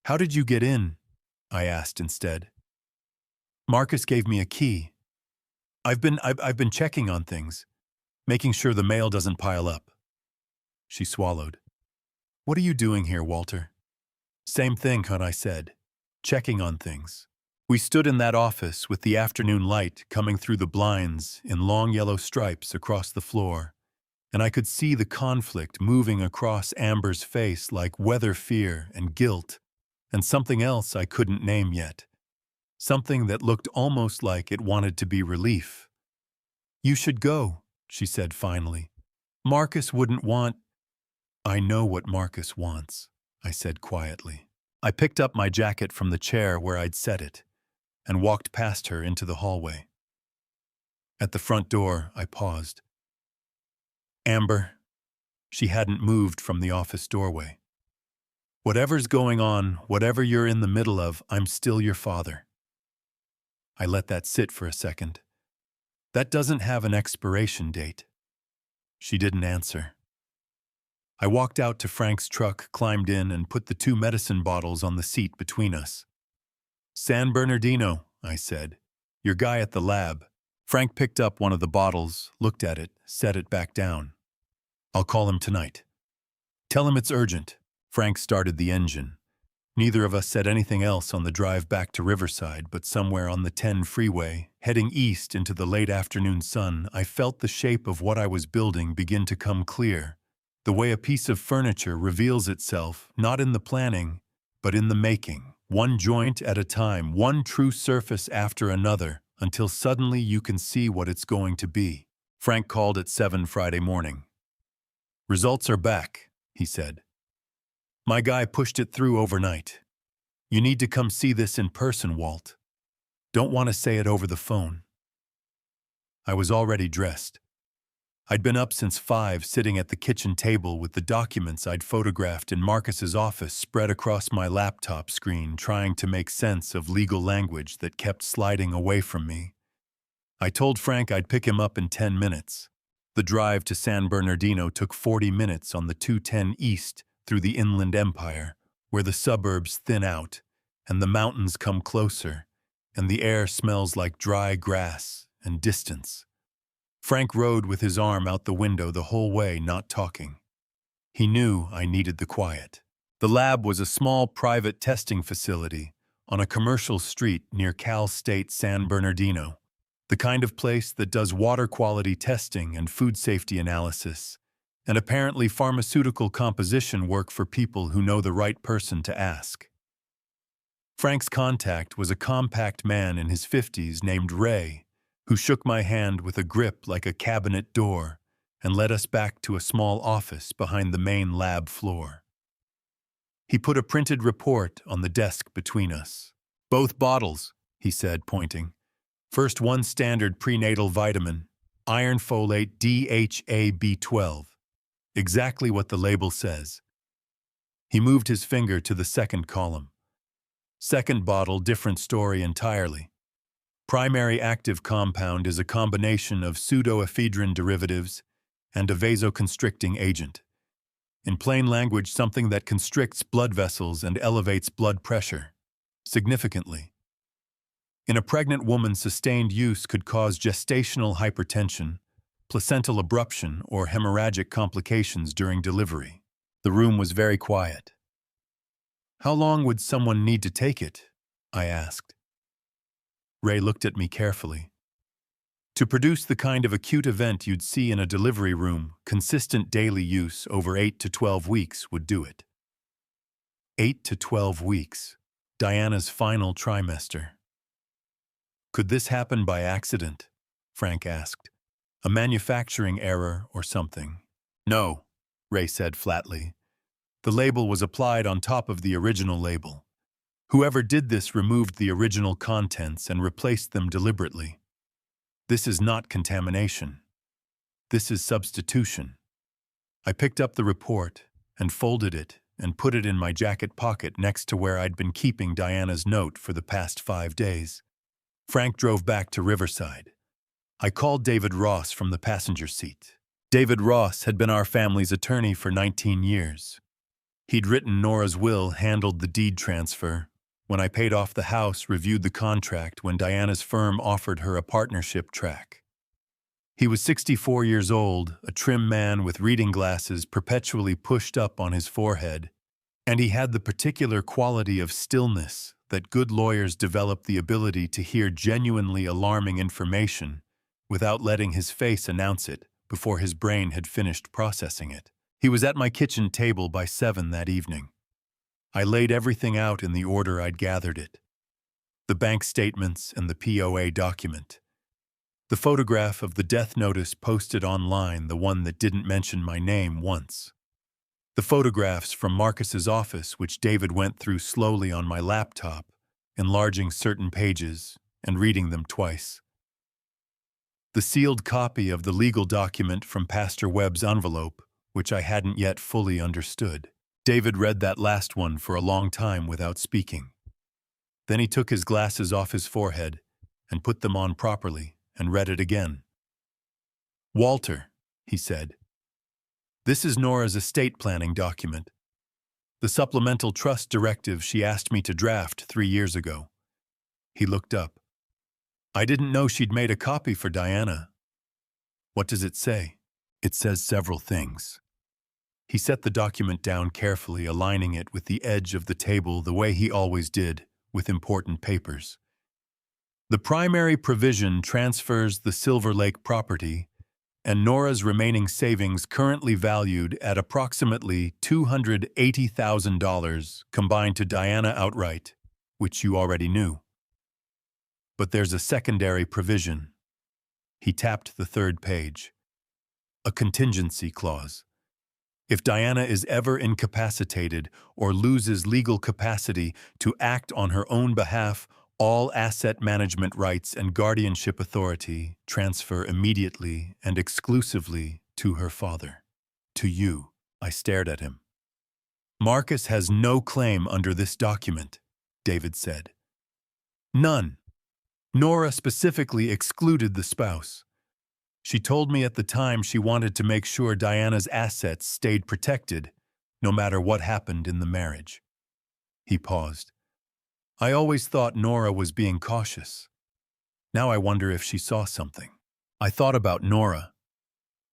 Speaker 1: "How did you get in?" I asked instead. "Marcus gave me a key. I've been checking on things, making sure the mail doesn't pile up." She swallowed. "What are you doing here, Walter?" "Same thing, hun," I said. "Checking on things." We stood in that office with the afternoon light coming through the blinds in long yellow stripes across the floor, and I could see the conflict moving across Amber's face like weather fear and guilt, and something else I couldn't name yet. Something that looked almost like it wanted to be relief. "You should go," she said finally. "Marcus wouldn't want—" "I know what Marcus wants," I said quietly. I picked up my jacket from the chair where I'd set it and walked past her into the hallway. At the front door, I paused. "Amber," she hadn't moved from the office doorway. "Whatever's going on, whatever you're in the middle of, I'm still your father." I let that sit for a second. "That doesn't have an expiration date." She didn't answer. I walked out to Frank's truck, climbed in, and put the 2 medicine bottles on the seat between us. "San Bernardino," I said. "Your guy at the lab." Frank picked up one of the bottles, looked at it, set it back down. "I'll call him tonight." "Tell him it's urgent." Frank started the engine. Neither of us said anything else on the drive back to Riverside, but somewhere on the 10 freeway, heading east into the late afternoon sun, I felt the shape of what I was building begin to come clear. The way a piece of furniture reveals itself, not in the planning, but in the making. One joint at a time, one true surface after another, until suddenly you can see what it's going to be. Frank called at 7 Friday morning. "Results are back," he said. "My guy pushed it through overnight. You need to come see this in person, Walt. Don't want to say it over the phone." I was already dressed. I'd been up since 5, sitting at the kitchen table with the documents I'd photographed in Marcus's office spread across my laptop screen, trying to make sense of legal language that kept sliding away from me. I told Frank I'd pick him up in 10 minutes. The drive to San Bernardino took 40 minutes on the 210 east through the Inland Empire, where the suburbs thin out, and the mountains come closer, and the air smells like dry grass and distance. Frank rode with his arm out the window the whole way, not talking. He knew I needed the quiet. The lab was a small private testing facility on a commercial street near Cal State San Bernardino, the kind of place that does water quality testing and food safety analysis, and apparently pharmaceutical composition work for people who know the right person to ask. Frank's contact was a compact man in his 50s named Ray, who shook my hand with a grip like a cabinet door and led us back to a small office behind the main lab floor. He put a printed report on the desk between us. "Both bottles," he said, pointing. "First one standard prenatal vitamin, iron folate DHA B12. Exactly what the label says." He moved his finger to the second column. "Second bottle, different story entirely. Primary active compound is a combination of pseudoephedrine derivatives and a vasoconstricting agent. In plain language, something that constricts blood vessels and elevates blood pressure significantly. In a pregnant woman, sustained use could cause gestational hypertension, placental abruption, or hemorrhagic complications during delivery." The room was very quiet. "How long would someone need to take it?" I asked. Ray looked at me carefully. "To produce the kind of acute event you'd see in a delivery room, consistent daily use over 8 to 12 weeks would do it." 8 to 12 weeks. Diana's final trimester. "Could this happen by accident?" Frank asked. "A manufacturing error or something?" "No," Ray said flatly. "The label was applied on top of the original label. Whoever did this removed the original contents and replaced them deliberately. This is not contamination. This is substitution." I picked up the report and folded it and put it in my jacket pocket next to where I'd been keeping Diana's note for the past 5 days. Frank drove back to Riverside. I called David Ross from the passenger seat. David Ross had been our family's attorney for 19 years. He'd written Nora's will, handled the deed transfer. When I paid off the house, reviewed the contract when Diana's firm offered her a partnership track. He was 64 years old, a trim man with reading glasses perpetually pushed up on his forehead, and he had the particular quality of stillness that good lawyers develop the ability to hear genuinely alarming information without letting his face announce it before his brain had finished processing it. He was at my kitchen table by 7 that evening. I laid everything out in the order I'd gathered it. The bank statements and the POA document. The photograph of the death notice posted online, the one that didn't mention my name once. The photographs from Marcus's office, which David went through slowly on my laptop, enlarging certain pages and reading them twice. The sealed copy of the legal document from Pastor Webb's envelope, which I hadn't yet fully understood. David read that last one for a long time without speaking. Then he took his glasses off his forehead and put them on properly and read it again. "Walter," he said, "this is Nora's estate planning document. The supplemental trust directive she asked me to draft 3 years ago." He looked up. "I didn't know she'd made a copy for Diana." "What does it say?" "It says several things. He set the document down carefully, aligning it with the edge of the table the way he always did with important papers. The primary provision transfers the Silver Lake property, and Nora's remaining savings currently valued at approximately $280,000 combined to Diana outright, which you already knew. But there's a secondary provision. He tapped the third page. A contingency clause. If Diana is ever incapacitated or loses legal capacity to act on her own behalf, all asset management rights and guardianship authority transfer immediately and exclusively to her father. To you. I stared at him. Marcus has no claim under this document, David said. None. Nora specifically excluded the spouse. She told me at the time she wanted to make sure Diana's assets stayed protected, no matter what happened in the marriage. He paused. I always thought Nora was being cautious. Now I wonder if she saw something. I thought about Nora,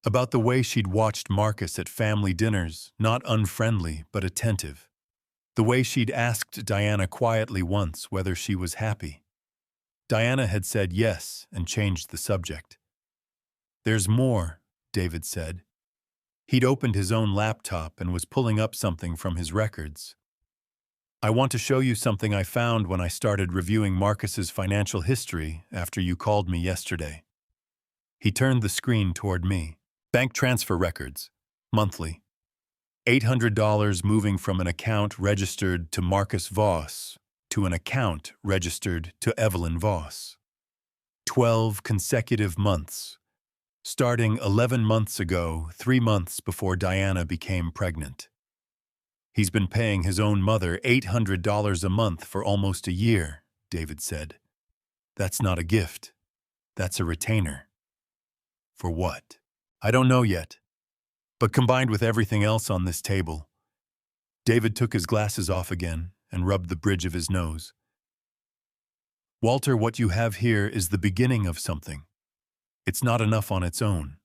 Speaker 1: about the way she'd watched Marcus at family dinners, not unfriendly but attentive. The way she'd asked Diana quietly once whether she was happy. Diana had said yes and changed the subject. There's more, David said. He'd opened his own laptop and was pulling up something from his records. I want to show you something I found when I started reviewing Marcus's financial history after you called me yesterday. He turned the screen toward me. Bank transfer records. Monthly. $800 moving from an account registered to Marcus Voss to an account registered to Evelyn Voss. 12 consecutive months. Starting 11 months ago, 3 months before Diana became pregnant. He's been paying his own mother $800 a month for almost a year, David said. That's not a gift. That's a retainer. For what? I don't know yet. But combined with everything else on this table, David took his glasses off again and rubbed the bridge of his nose. Walter, what you have here is the beginning of something. It's not enough on its own.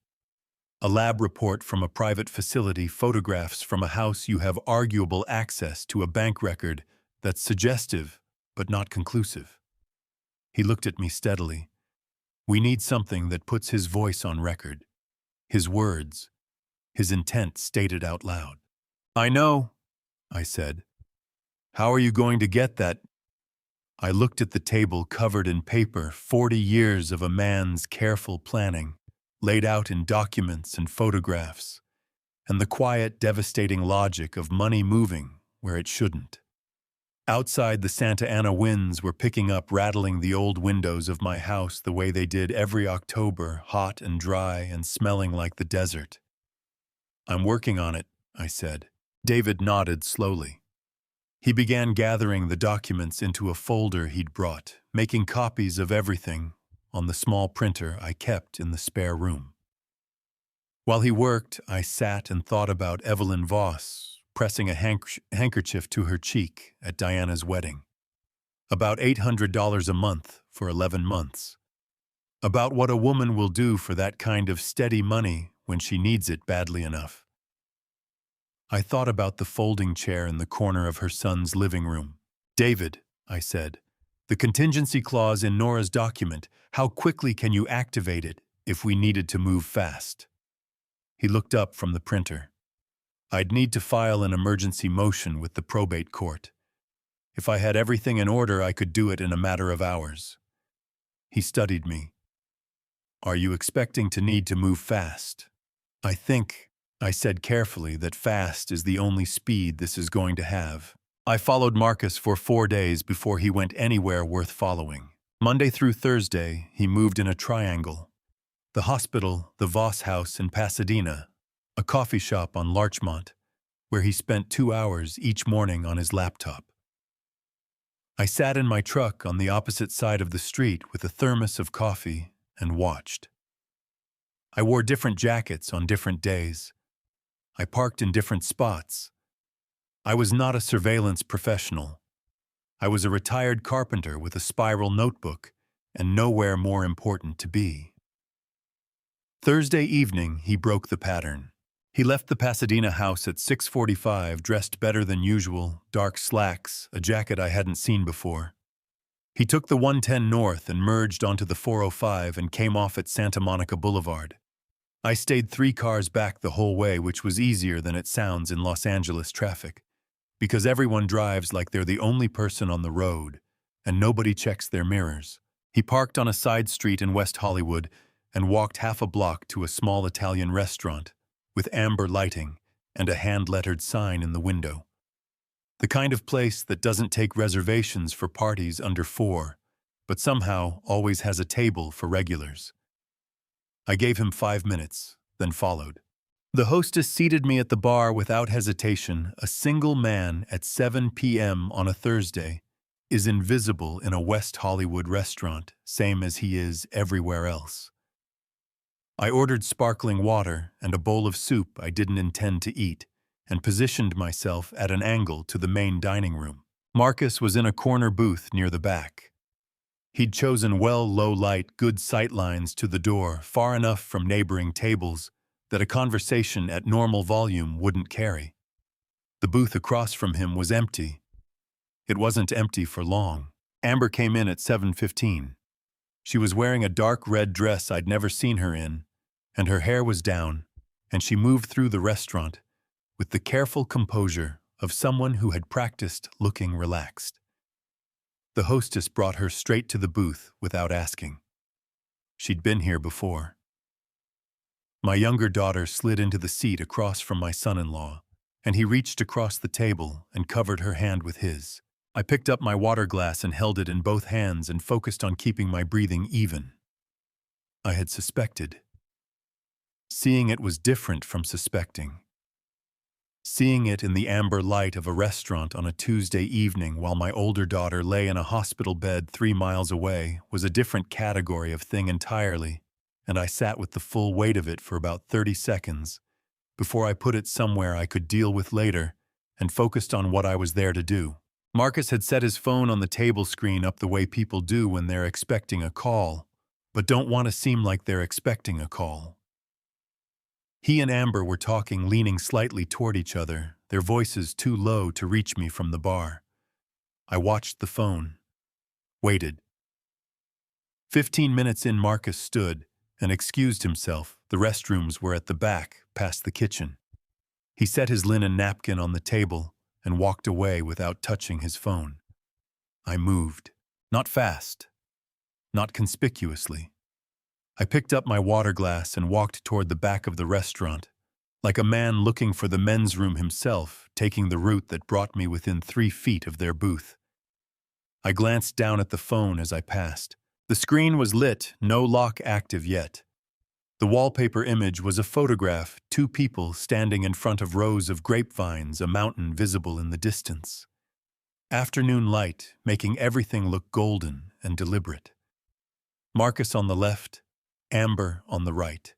Speaker 1: A lab report from a private facility, photographs from a house you have arguable access to, a bank record that's suggestive but not conclusive. He looked at me steadily. We need something that puts his voice on record, his words, his intent stated out loud. I know, I said. How are you going to get that? I looked at the table covered in paper, 40 years of a man's careful planning, laid out in documents and photographs, and the quiet, devastating logic of money moving where it shouldn't. Outside, the Santa Ana winds were picking up, rattling the old windows of my house the way they did every October, hot and dry and smelling like the desert. I'm working on it, I said. David nodded slowly. He began gathering the documents into a folder he'd brought, making copies of everything on the small printer I kept in the spare room. While he worked, I sat and thought about Evelyn Voss pressing a handkerchief to her cheek at Diana's wedding. About $800 a month for 11 months. About what a woman will do for that kind of steady money when she needs it badly enough. I thought about the folding chair in the corner of her son's living room. David, I said, the contingency clause in Nora's document, how quickly can you activate it if we needed to move fast? He looked up from the printer. I'd need to file an emergency motion with the probate court. If I had everything in order, I could do it in a matter of hours. He studied me. Are you expecting to need to move fast? I think, I said carefully, that fast is the only speed this is going to have. I followed Marcus for 4 days before he went anywhere worth following. Monday through Thursday, he moved in a triangle. The hospital, the Voss house in Pasadena, a coffee shop on Larchmont, where he spent 2 hours each morning on his laptop. I sat in my truck on the opposite side of the street with a thermos of coffee and watched. I wore different jackets on different days. I parked in different spots. I was not a surveillance professional. I was a retired carpenter with a spiral notebook and nowhere more important to be. Thursday evening, he broke the pattern. He left the Pasadena house at 6:45, dressed better than usual, dark slacks, a jacket I hadn't seen before. He took the 110 north and merged onto the 405 and came off at Santa Monica Boulevard. I stayed 3 cars back the whole way, which was easier than it sounds in Los Angeles traffic, because everyone drives like they're the only person on the road, and nobody checks their mirrors. He parked on a side street in West Hollywood and walked half a block to a small Italian restaurant with amber lighting and a hand-lettered sign in the window. The kind of place that doesn't take reservations for parties under 4, but somehow always has a table for regulars. I gave him 5 minutes, then followed. The hostess seated me at the bar without hesitation. A single man at 7 p.m. on a Thursday is invisible in a West Hollywood restaurant, same as he is everywhere else. I ordered sparkling water and a bowl of soup I didn't intend to eat, and positioned myself at an angle to the main dining room. Marcus was in a corner booth near the back. He'd chosen low light, good sight lines to the door, far enough from neighboring tables that a conversation at normal volume wouldn't carry. The booth across from him was empty. It wasn't empty for long. Amber came in at 7:15. She was wearing a dark red dress I'd never seen her in, and her hair was down, and she moved through the restaurant with the careful composure of someone who had practiced looking relaxed. The hostess brought her straight to the booth without asking. She'd been here before. My younger daughter slid into the seat across from my son-in-law, and he reached across the table and covered her hand with his. I picked up my water glass and held it in both hands and focused on keeping my breathing even. I had suspected. Seeing it was different from suspecting. Seeing it in the amber light of a restaurant on a Tuesday evening while my older daughter lay in a hospital bed 3 miles away was a different category of thing entirely, and I sat with the full weight of it for about 30 seconds before I put it somewhere I could deal with later and focused on what I was there to do. Marcus had set his phone on the table screen up the way people do when they're expecting a call, but don't want to seem like they're expecting a call. He and Amber were talking, leaning slightly toward each other, their voices too low to reach me from the bar. I watched the phone. Waited. 15 minutes in, Marcus stood and excused himself. The restrooms were at the back, past the kitchen. He set his linen napkin on the table and walked away without touching his phone. I moved. Not fast. Not conspicuously. I picked up my water glass and walked toward the back of the restaurant, like a man looking for the men's room himself, taking the route that brought me within 3 feet of their booth. I glanced down at the phone as I passed. The screen was lit, no lock active yet. The wallpaper image was a photograph, 2 people standing in front of rows of grapevines, a mountain visible in the distance. Afternoon light, making everything look golden and deliberate. Marcus on the left, Amber on the right.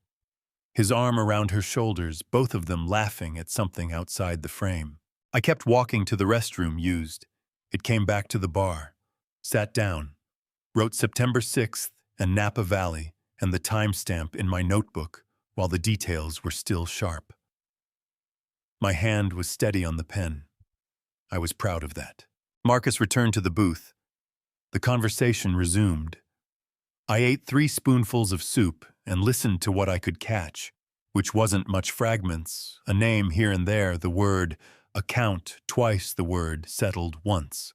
Speaker 1: His arm around her shoulders, both of them laughing at something outside the frame. I kept walking to the restroom used. It came back to the bar. Sat down. Wrote September 6th and Napa Valley and the timestamp in my notebook while the details were still sharp. My hand was steady on the pen. I was proud of that. Marcus returned to the booth. The conversation resumed. I ate 3 spoonfuls of soup and listened to what I could catch, which wasn't much fragments, a name here and there, the word, account, twice the word, settled once.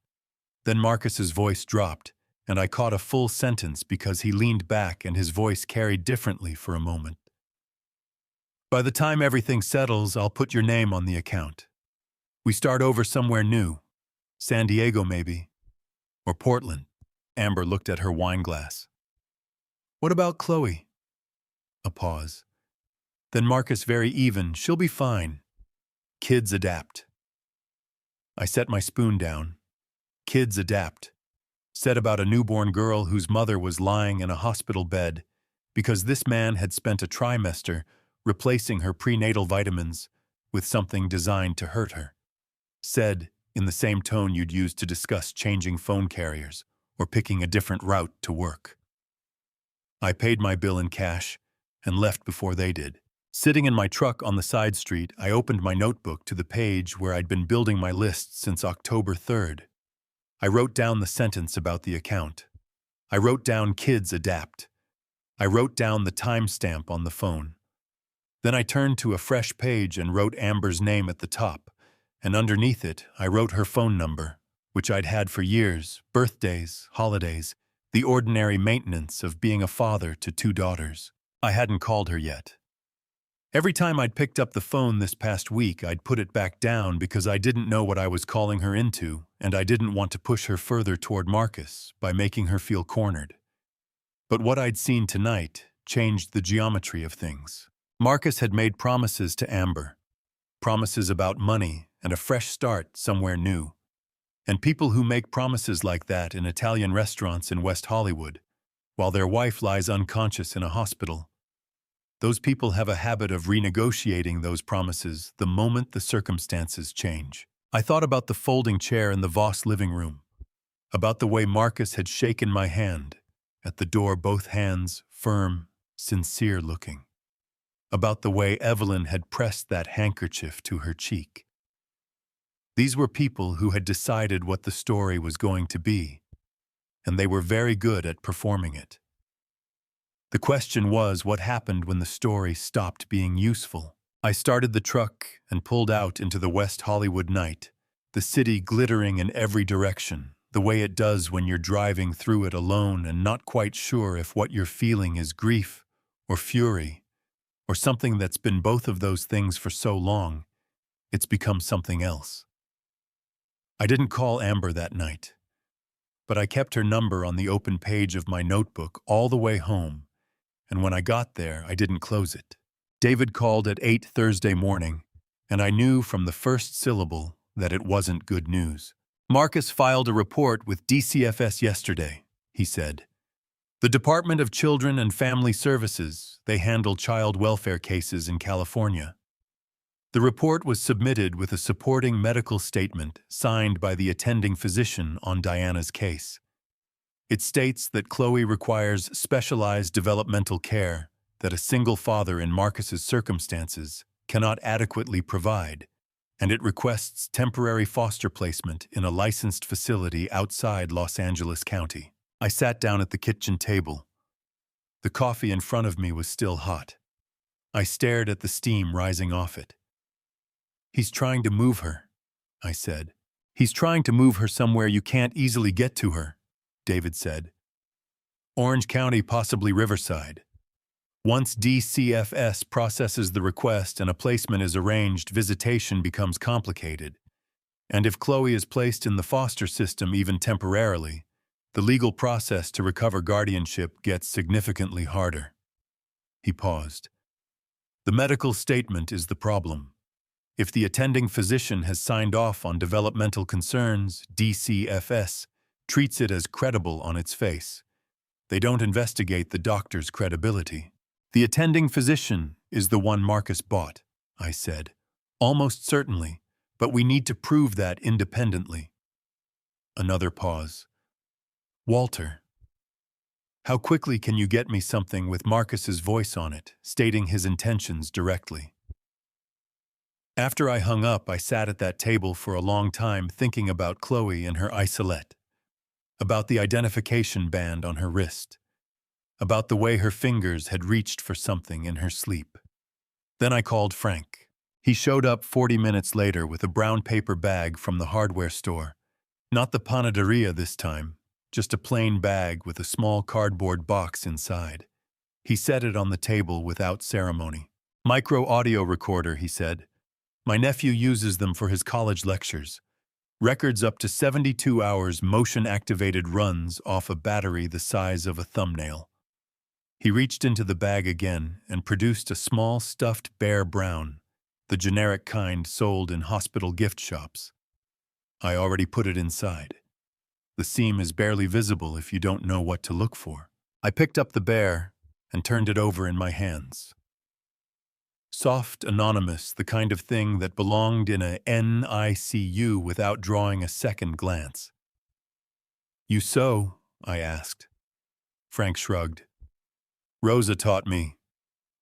Speaker 1: Then Marcus's voice dropped, and I caught a full sentence because he leaned back and his voice carried differently for a moment. By the time everything settles, I'll put your name on the account. We start over somewhere new. San Diego, maybe. Or Portland. Amber looked at her wine glass. What about Chloe? A pause. Then Marcus, very even, she'll be fine. Kids adapt. I set my spoon down. Kids adapt. Said about a newborn girl whose mother was lying in a hospital bed because this man had spent a trimester replacing her prenatal vitamins with something designed to hurt her. Said, in the same tone you'd use to discuss changing phone carriers or picking a different route to work. I paid my bill in cash and left before they did. Sitting in my truck on the side street, I opened my notebook to the page where I'd been building my list since October 3rd. I wrote down the sentence about the account. I wrote down kids adapt. I wrote down the timestamp on the phone. Then I turned to a fresh page and wrote Amber's name at the top, and underneath it, I wrote her phone number, which I'd had for years, birthdays, holidays, the ordinary maintenance of being a father to 2 daughters. I hadn't called her yet. Every time I'd picked up the phone this past week, I'd put it back down because I didn't know what I was calling her into, and I didn't want to push her further toward Marcus by making her feel cornered. But what I'd seen tonight changed the geometry of things. Marcus had made promises to Amber, promises about money and a fresh start somewhere new. And people who make promises like that in Italian restaurants in West Hollywood, while their wife lies unconscious in a hospital, those people have a habit of renegotiating those promises the moment the circumstances change. I thought about the folding chair in the Voss living room, about the way Marcus had shaken my hand, at the door both hands firm, sincere looking, about the way Evelyn had pressed that handkerchief to her cheek. These were people who had decided what the story was going to be, and they were very good at performing it. The question was what happened when the story stopped being useful. I started the truck and pulled out into the West Hollywood night, the city glittering in every direction, the way it does when you're driving through it alone and not quite sure if what you're feeling is grief or fury or something that's been both of those things for so long, it's become something else. I didn't call Amber that night, but I kept her number on the open page of my notebook all the way home, and when I got there, I didn't close it. David called at 8 Thursday morning, and I knew from the first syllable that it wasn't good news. Marcus filed a report with DCFS yesterday, he said. The Department of Children and Family Services, they handle child welfare cases in California. The report was submitted with a supporting medical statement signed by the attending physician on Diana's case. It states that Chloe requires specialized developmental care that a single father in Marcus's circumstances cannot adequately provide, and it requests temporary foster placement in a licensed facility outside Los Angeles County. I sat down at the kitchen table. The coffee in front of me was still hot. I stared at the steam rising off it. He's trying to move her, I said. He's trying to move her somewhere you can't easily get to her, David said. Orange County, possibly Riverside. Once DCFS processes the request and a placement is arranged, visitation becomes complicated. And if Chloe is placed in the foster system even temporarily, the legal process to recover guardianship gets significantly harder. He paused. The medical statement is the problem. If the attending physician has signed off on developmental concerns, DCFS treats it as credible on its face. They don't investigate the doctor's credibility. The attending physician is the one Marcus bought, I said. Almost certainly, but we need to prove that independently. Another pause. Walter, how quickly can you get me something with Marcus's voice on it, stating his intentions directly? After I hung up, I sat at that table for a long time thinking about Chloe and her isolette, about the identification band on her wrist, about the way her fingers had reached for something in her sleep. Then I called Frank. He showed up 40 minutes later with a brown paper bag from the hardware store. Not the panaderia this time, just a plain bag with a small cardboard box inside. He set it on the table without ceremony. Micro audio recorder, he said. My nephew uses them for his college lectures. Records up to 72 hours motion-activated runs off a battery the size of a thumbnail. He reached into the bag again and produced a small stuffed bear brown, the generic kind sold in hospital gift shops. I already put it inside. The seam is barely visible if you don't know what to look for. I picked up the bear and turned it over in my hands. Soft, anonymous, the kind of thing that belonged in a NICU without drawing a second glance. You sew? I asked. Frank shrugged. Rosa taught me.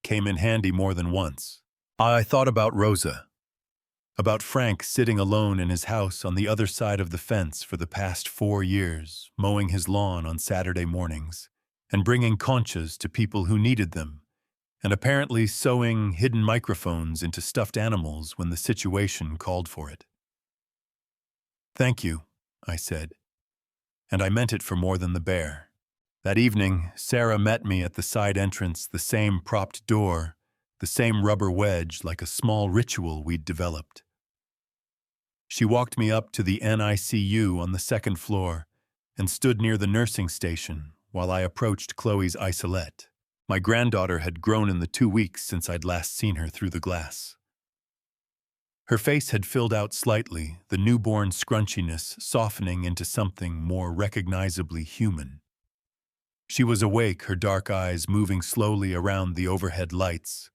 Speaker 1: came in handy more than once. I thought about Rosa, about Frank sitting alone in his house on the other side of the fence for the past 4 years, mowing his lawn on Saturday mornings, and bringing conchas to people who needed them, and apparently sewing hidden microphones into stuffed animals when the situation called for it. "Thank you," I said, and I meant it for more than the bear. That evening, Sarah met me at the side entrance, the same propped door, the same rubber wedge like a small ritual we'd developed. She walked me up to the NICU on the second floor and stood near the nursing station while I approached Chloe's isolette. My granddaughter had grown in the 2 weeks since I'd last seen her through the glass. Her face had filled out slightly, the newborn scrunchiness softening into something more recognizably human. She was awake, her dark eyes moving slowly around the overhead lights,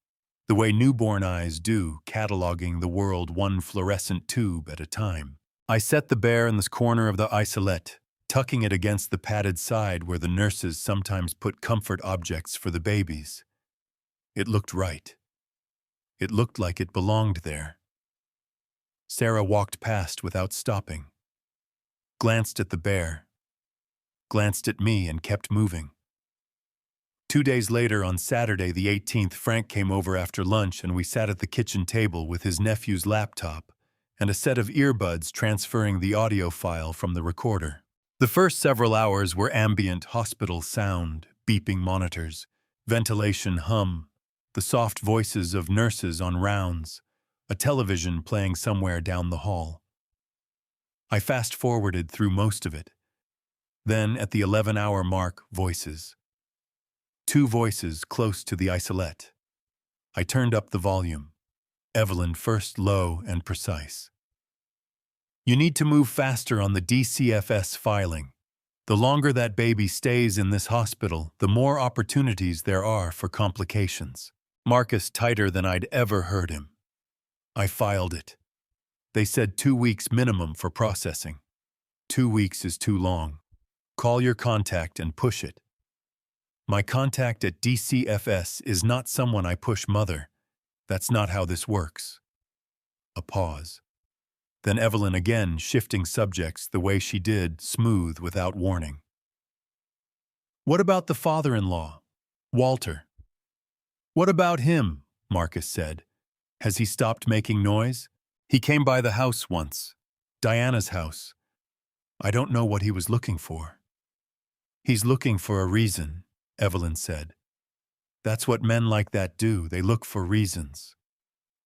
Speaker 1: the way newborn eyes do, cataloging the world one fluorescent tube at a time. I set the bear in the corner of the isolette, tucking it against the padded side where the nurses sometimes put comfort objects for the babies. It looked right. It looked like it belonged there. Sarah walked past without stopping, glanced at the bear, glanced at me, and kept moving. 2 days later, on Saturday the 18th, Frank came over after lunch and we sat at the kitchen table with his nephew's laptop and a set of earbuds transferring the audio file from the recorder. The first several hours were ambient hospital sound, beeping monitors, ventilation hum, the soft voices of nurses on rounds, a television playing somewhere down the hall. I fast-forwarded through most of it. Then, at the 11-hour mark, voices. 2 voices close to the isolette. I turned up the volume. Evelyn first, low and precise. "You need to move faster on the DCFS filing. The longer that baby stays in this hospital, the more opportunities there are for complications." Marcus tighter than I'd ever heard him. I filed it. They said 2 weeks minimum for processing. 2 weeks is too long. Call your contact and push it. My contact at DCFS is not someone I push, mother. That's not how this works. A pause. Then Evelyn again, shifting subjects the way she did, smooth without warning. "What about the father-in-law, Walter?" "What about him?" Marcus said. "Has he stopped making noise? He came by the house once. Diana's house. I don't know what he was looking for." "He's looking for a reason," Evelyn said. "That's what men like that do, they look for reasons."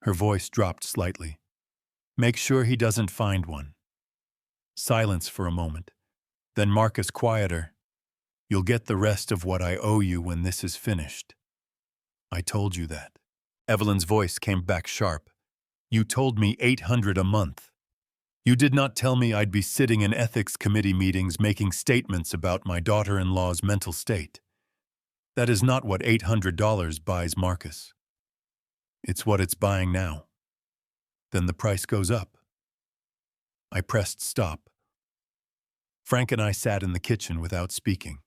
Speaker 1: Her voice dropped slightly. "Make sure he doesn't find one." Silence for a moment. Then Marcus quieter. "You'll get the rest of what I owe you when this is finished." "I told you that." Evelyn's voice came back sharp. "You told me $800 a month. You did not tell me I'd be sitting in ethics committee meetings making statements about my daughter-in-law's mental state. That is not what $800 buys, Marcus. It's what it's buying now. Then the price goes up." I pressed stop. Frank and I sat in the kitchen without speaking.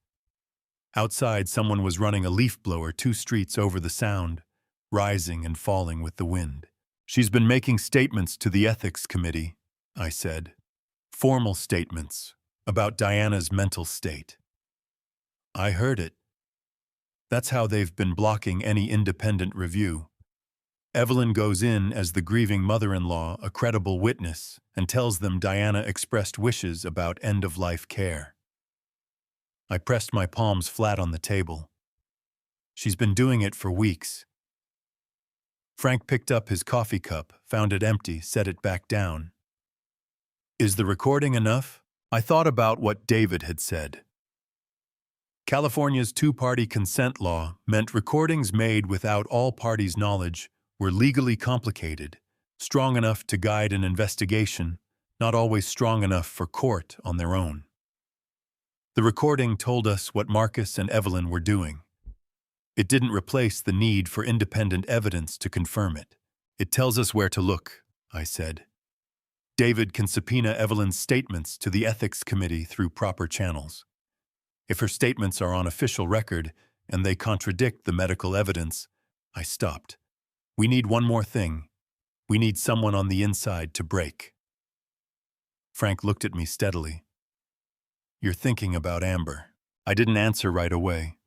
Speaker 1: Outside, someone was running a leaf blower 2 streets over the sound, rising and falling with the wind. "She's been making statements to the ethics committee," I said. "Formal statements about Diana's mental state." "I heard it. That's how they've been blocking any independent review. Evelyn goes in as the grieving mother-in-law, a credible witness, and tells them Diana expressed wishes about end-of-life care." I pressed my palms flat on the table. "She's been doing it for weeks." Frank picked up his coffee cup, found it empty, set it back down. "Is the recording enough?" I thought about what David had said. California's 2-party consent law meant recordings made without all parties' knowledge were legally complicated, strong enough to guide an investigation, not always strong enough for court on their own. The recording told us what Marcus and Evelyn were doing. It didn't replace the need for independent evidence to confirm it. "It tells us where to look," I said. "David can subpoena Evelyn's statements to the ethics committee through proper channels. If her statements are on official record and they contradict the medical evidence, I stopped. We need one more thing. We need someone on the inside to break. Frank looked at me steadily. You're thinking about Amber. I didn't answer right away.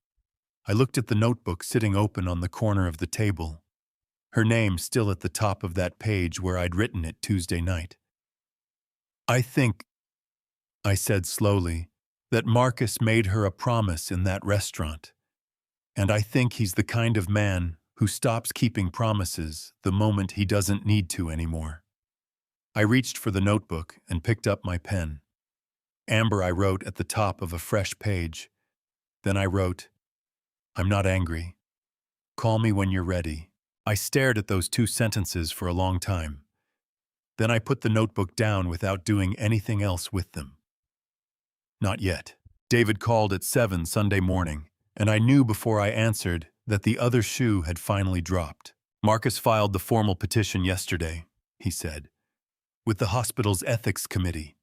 Speaker 1: I looked at the notebook sitting open on the corner of the table. Her name still at the top of that page where I'd written it Tuesday night. I think, I said slowly, that Marcus made her a promise in that restaurant. And I think he's the kind of man who stops keeping promises the moment he doesn't need to anymore. I reached for the notebook and picked up my pen. Amber, I wrote at the top of a fresh page. Then I wrote, I'm not angry. Call me when you're ready. I stared at those 2 sentences for a long time. Then I put the notebook down without doing anything else with them. Not yet. David called at 7 Sunday morning, and I knew before I answered that the other shoe had finally dropped. Marcus filed the formal petition yesterday, he said, with the hospital's ethics committee.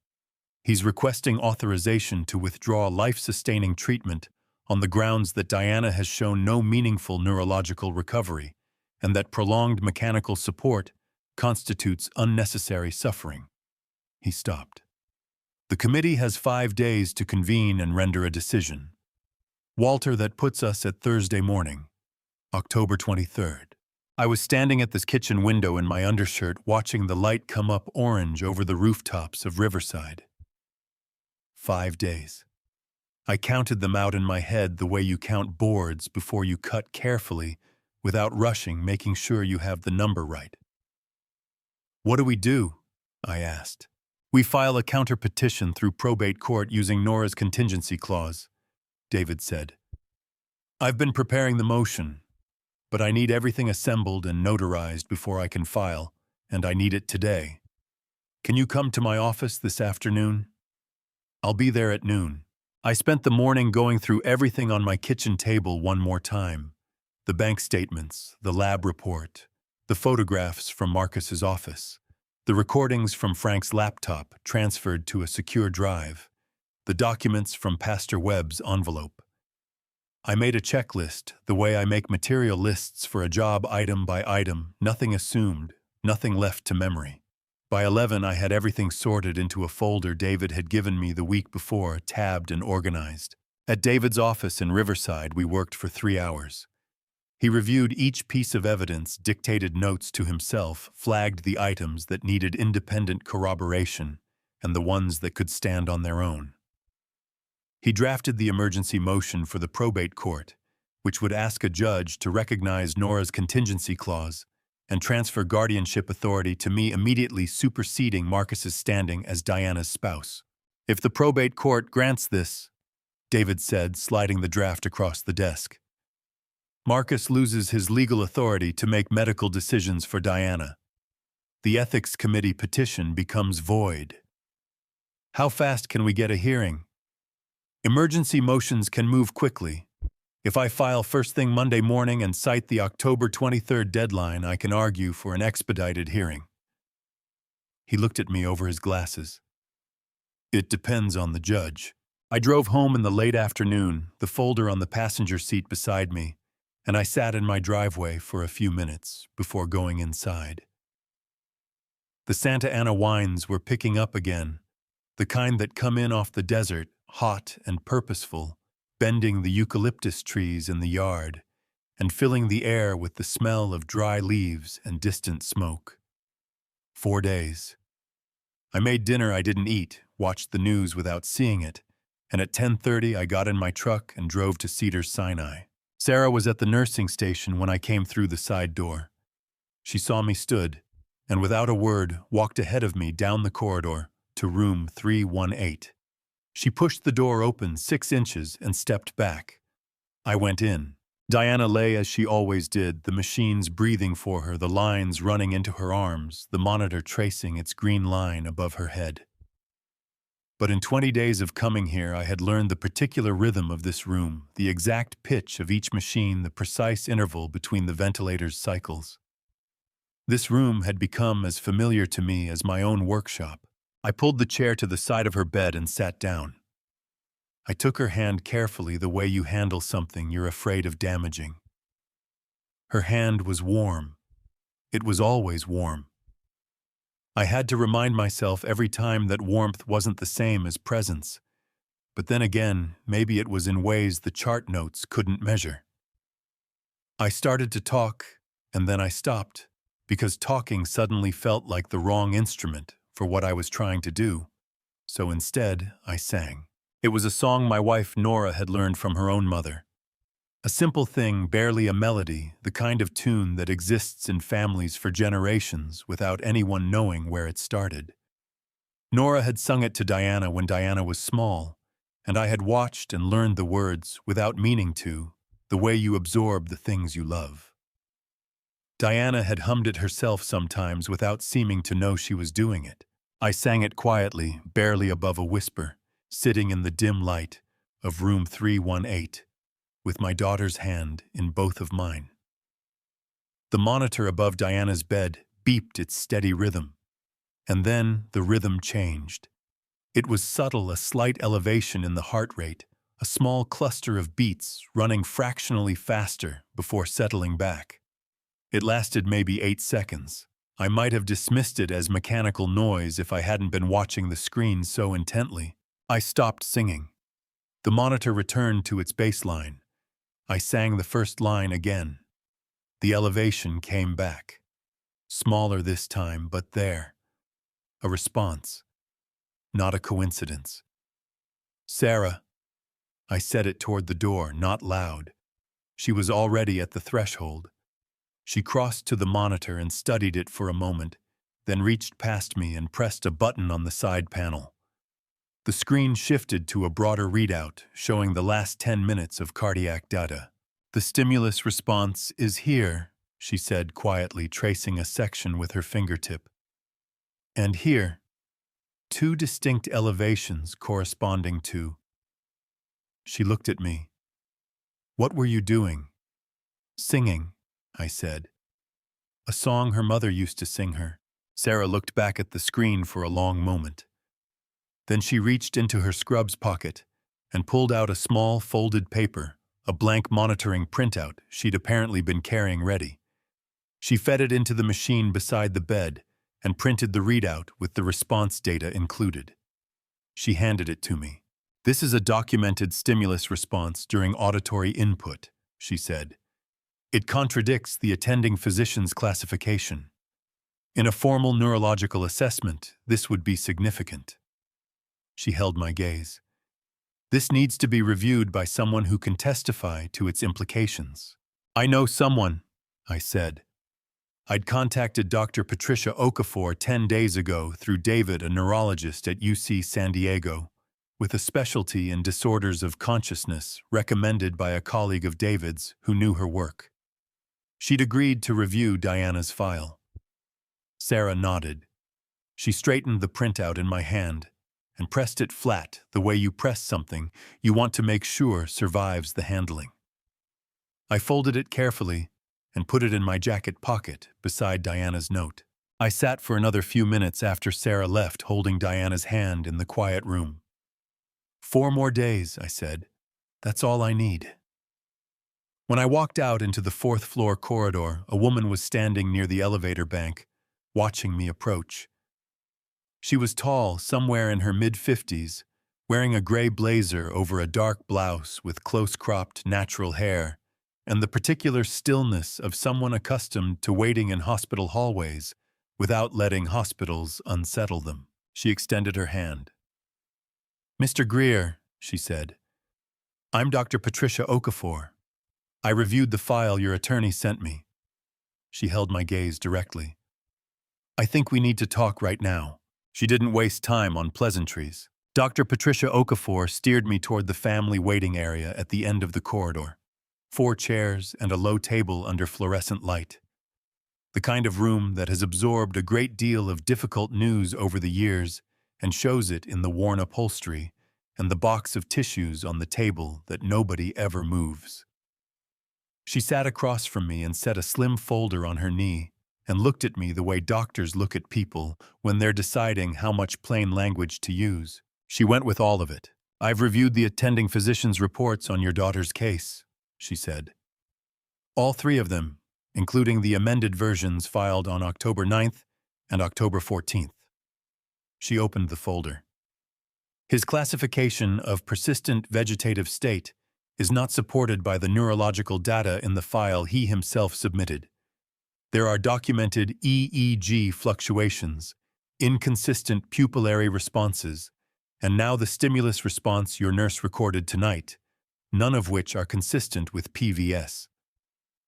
Speaker 1: He's requesting authorization to withdraw life-sustaining treatment on the grounds that Diana has shown no meaningful neurological recovery and that prolonged mechanical support constitutes unnecessary suffering. He stopped. The committee has 5 days to convene and render a decision. Walter, that puts us at Thursday morning, October 23rd. I was standing at this kitchen window in my undershirt watching the light come up orange over the rooftops of Riverside. 5 days. I counted them out in my head the way you count boards before you cut carefully, without rushing, making sure you have the number right. What do we do? I asked. We file a counter-petition through probate court using Nora's contingency clause, David said. I've been preparing the motion, but I need everything assembled and notarized before I can file, and I need it today. Can you come to my office this afternoon? I'll be there at noon. I spent the morning going through everything on my kitchen table one more time. The bank statements, the lab report, the photographs from Marcus's office, the recordings from Frank's laptop transferred to a secure drive, the documents from Pastor Webb's envelope. I made a checklist, the way I make material lists for a job item by item, nothing assumed, nothing left to memory. By 11, I had everything sorted into a folder David had given me the week before, tabbed and organized. At David's office in Riverside, we worked for 3 hours. He reviewed each piece of evidence, dictated notes to himself, flagged the items that needed independent corroboration and the ones that could stand on their own. He drafted the emergency motion for the probate court, which would ask a judge to recognize Nora's contingency clause and transfer guardianship authority to me, immediately superseding Marcus's standing as Diana's spouse. If the probate court grants this, David said, sliding the draft across the desk, Marcus loses his legal authority to make medical decisions for Diana. The ethics committee petition becomes void. How fast can we get a hearing? Emergency motions can move quickly. If I file first thing Monday morning and cite the October 23rd deadline, I can argue for an expedited hearing. He looked at me over his glasses. It depends on the judge. I drove home in the late afternoon, the folder on the passenger seat beside me, and I sat in my driveway for a few minutes before going inside. The Santa Ana wines were picking up again, the kind that come in off the desert, hot and purposeful, bending the eucalyptus trees in the yard and filling the air with the smell of dry leaves and distant smoke. 4 days. I made dinner I didn't eat, watched the news without seeing it, and at 10:30 I got in my truck and drove to Cedars-Sinai. Sarah was at the nursing station when I came through the side door. She saw me stood, and without a word walked ahead of me down the corridor to room 318. She pushed the door open 6 inches and stepped back. I went in. Diana lay as she always did, the machines breathing for her, the lines running into her arms, the monitor tracing its green line above her head. But in 20 days of coming here, I had learned the particular rhythm of this room, the exact pitch of each machine, the precise interval between the ventilator's cycles. This room had become as familiar to me as my own workshop. I pulled the chair to the side of her bed and sat down. I took her hand carefully, the way you handle something you're afraid of damaging. Her hand was warm. It was always warm. I had to remind myself every time that warmth wasn't the same as presence. But then again, maybe it was in ways the chart notes couldn't measure. I started to talk, and then I stopped, because talking suddenly felt like the wrong instrument for what I was trying to do. So instead, I sang. It was a song my wife Nora had learned from her own mother. A simple thing, barely a melody, the kind of tune that exists in families for generations without anyone knowing where it started. Nora had sung it to Diana when Diana was small, and I had watched and learned the words without meaning to, the way you absorb the things you love. Diana had hummed it herself sometimes without seeming to know she was doing it. I sang it quietly, barely above a whisper, sitting in the dim light of room 318, with my daughter's hand in both of mine. The monitor above Diana's bed beeped its steady rhythm, and then the rhythm changed. It was subtle, a slight elevation in the heart rate, a small cluster of beats running fractionally faster before settling back. It lasted maybe 8 seconds. I might have dismissed it as mechanical noise if I hadn't been watching the screen so intently. I stopped singing. The monitor returned to its baseline. I sang the first line again. The elevation came back. Smaller this time, but there. A response. Not a coincidence. Sarah. I said it toward the door, not loud. She was already at the threshold. She crossed to the monitor and studied it for a moment, then reached past me and pressed a button on the side panel. The screen shifted to a broader readout, showing the last 10 minutes of cardiac data. The stimulus response is here, she said quietly, tracing a section with her fingertip. And here, 2 distinct elevations corresponding to. She looked at me. What were you doing? Singing, I said. A song her mother used to sing her. Sarah looked back at the screen for a long moment. Then she reached into her scrubs pocket and pulled out a small folded paper, a blank monitoring printout she'd apparently been carrying ready. She fed it into the machine beside the bed and printed the readout with the response data included. She handed it to me. This is a documented stimulus response during auditory input, she said. It contradicts the attending physician's classification. In a formal neurological assessment, this would be significant. She held my gaze. This needs to be reviewed by someone who can testify to its implications. I know someone, I said. I'd contacted Dr. Patricia Okafor 10 days ago through David, a neurologist at UC San Diego, with a specialty in disorders of consciousness recommended by a colleague of David's who knew her work. She'd agreed to review Diana's file. Sarah nodded. She straightened the printout in my hand and pressed it flat the way you press something you want to make sure survives the handling. I folded it carefully and put it in my jacket pocket beside Diana's note. I sat for another few minutes after Sarah left, holding Diana's hand in the quiet room. 4 more days, I said. That's all I need. When I walked out into the 4th floor corridor, a woman was standing near the elevator bank, watching me approach. She was tall, somewhere in her mid-50s, wearing a gray blazer over a dark blouse with close-cropped natural hair, and the particular stillness of someone accustomed to waiting in hospital hallways without letting hospitals unsettle them. She extended her hand. Mr. Greer, she said, I'm Dr. Patricia Okafor. I reviewed the file your attorney sent me. She held my gaze directly. I think we need to talk right now. She didn't waste time on pleasantries. Dr. Patricia Okafor steered me toward the family waiting area at the end of the corridor. 4 chairs and a low table under fluorescent light. The kind of room that has absorbed a great deal of difficult news over the years and shows it in the worn upholstery and the box of tissues on the table that nobody ever moves. She sat across from me and set a slim folder on her knee and looked at me the way doctors look at people when they're deciding how much plain language to use. She went with all of it. I've reviewed the attending physician's reports on your daughter's case, she said. All 3 of them, including the amended versions filed on October 9th and October 14th. She opened the folder. His classification of persistent vegetative state is not supported by the neurological data in the file he himself submitted. There are documented EEG fluctuations, inconsistent pupillary responses, and now the stimulus response your nurse recorded tonight, none of which are consistent with PVS.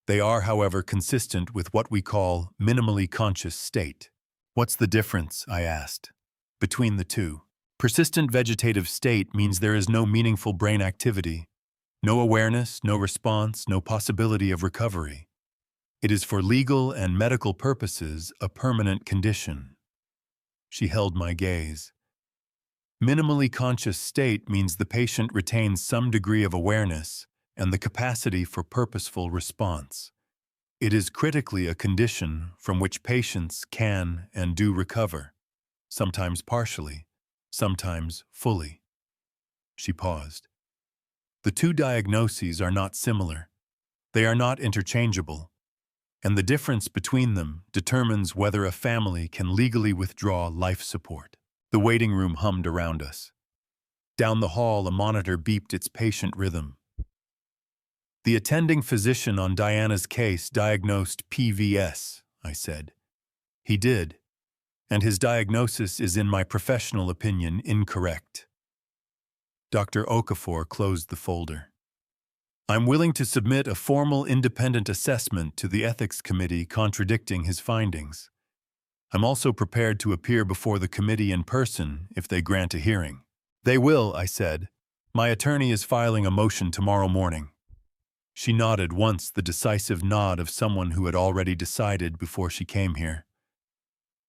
Speaker 1: They are, however, consistent with what we call minimally conscious state. What's the difference, I asked, between the two? Persistent vegetative state means there is no meaningful brain activity, no awareness, no response, no possibility of recovery. It is for legal and medical purposes a permanent condition. She held my gaze. Minimally conscious state means the patient retains some degree of awareness and the capacity for purposeful response. It is critically a condition from which patients can and do recover, sometimes partially, sometimes fully. She paused. The two diagnoses are not similar. They are not interchangeable, and the difference between them determines whether a family can legally withdraw life support. The waiting room hummed around us. Down the hall, a monitor beeped its patient rhythm. The attending physician on Diana's case diagnosed PVS, I said. He did, and his diagnosis is, in my professional opinion, incorrect. Dr. Okafor closed the folder. I'm willing to submit a formal independent assessment to the ethics committee contradicting his findings. I'm also prepared to appear before the committee in person if they grant a hearing. They will, I said. My attorney is filing a motion tomorrow morning. She nodded once, the decisive nod of someone who had already decided before she came here.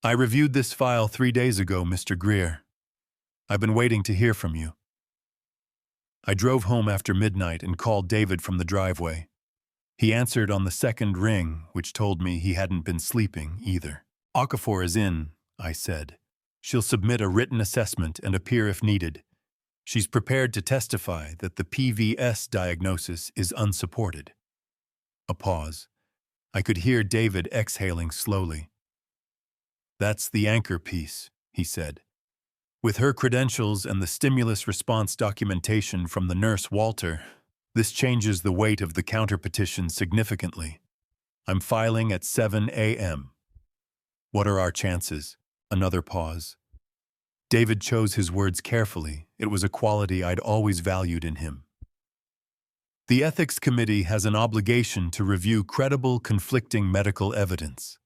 Speaker 1: I reviewed this file 3 days ago, Mr. Greer. I've been waiting to hear from you. I drove home after midnight and called David from the driveway. He answered on the second ring, which told me he hadn't been sleeping either. Okafor is in, I said. She'll submit a written assessment and appear if needed. She's prepared to testify that the PVS diagnosis is unsupported. A pause. I could hear David exhaling slowly. That's the anchor piece, he said. With her credentials and the stimulus response documentation from the nurse Walter, this changes the weight of the counterpetition significantly. I'm filing at 7 a.m. What are our chances? Another pause. David chose his words carefully. It was a quality I'd always valued in him. The ethics committee has an obligation to review credible, conflicting medical evidence.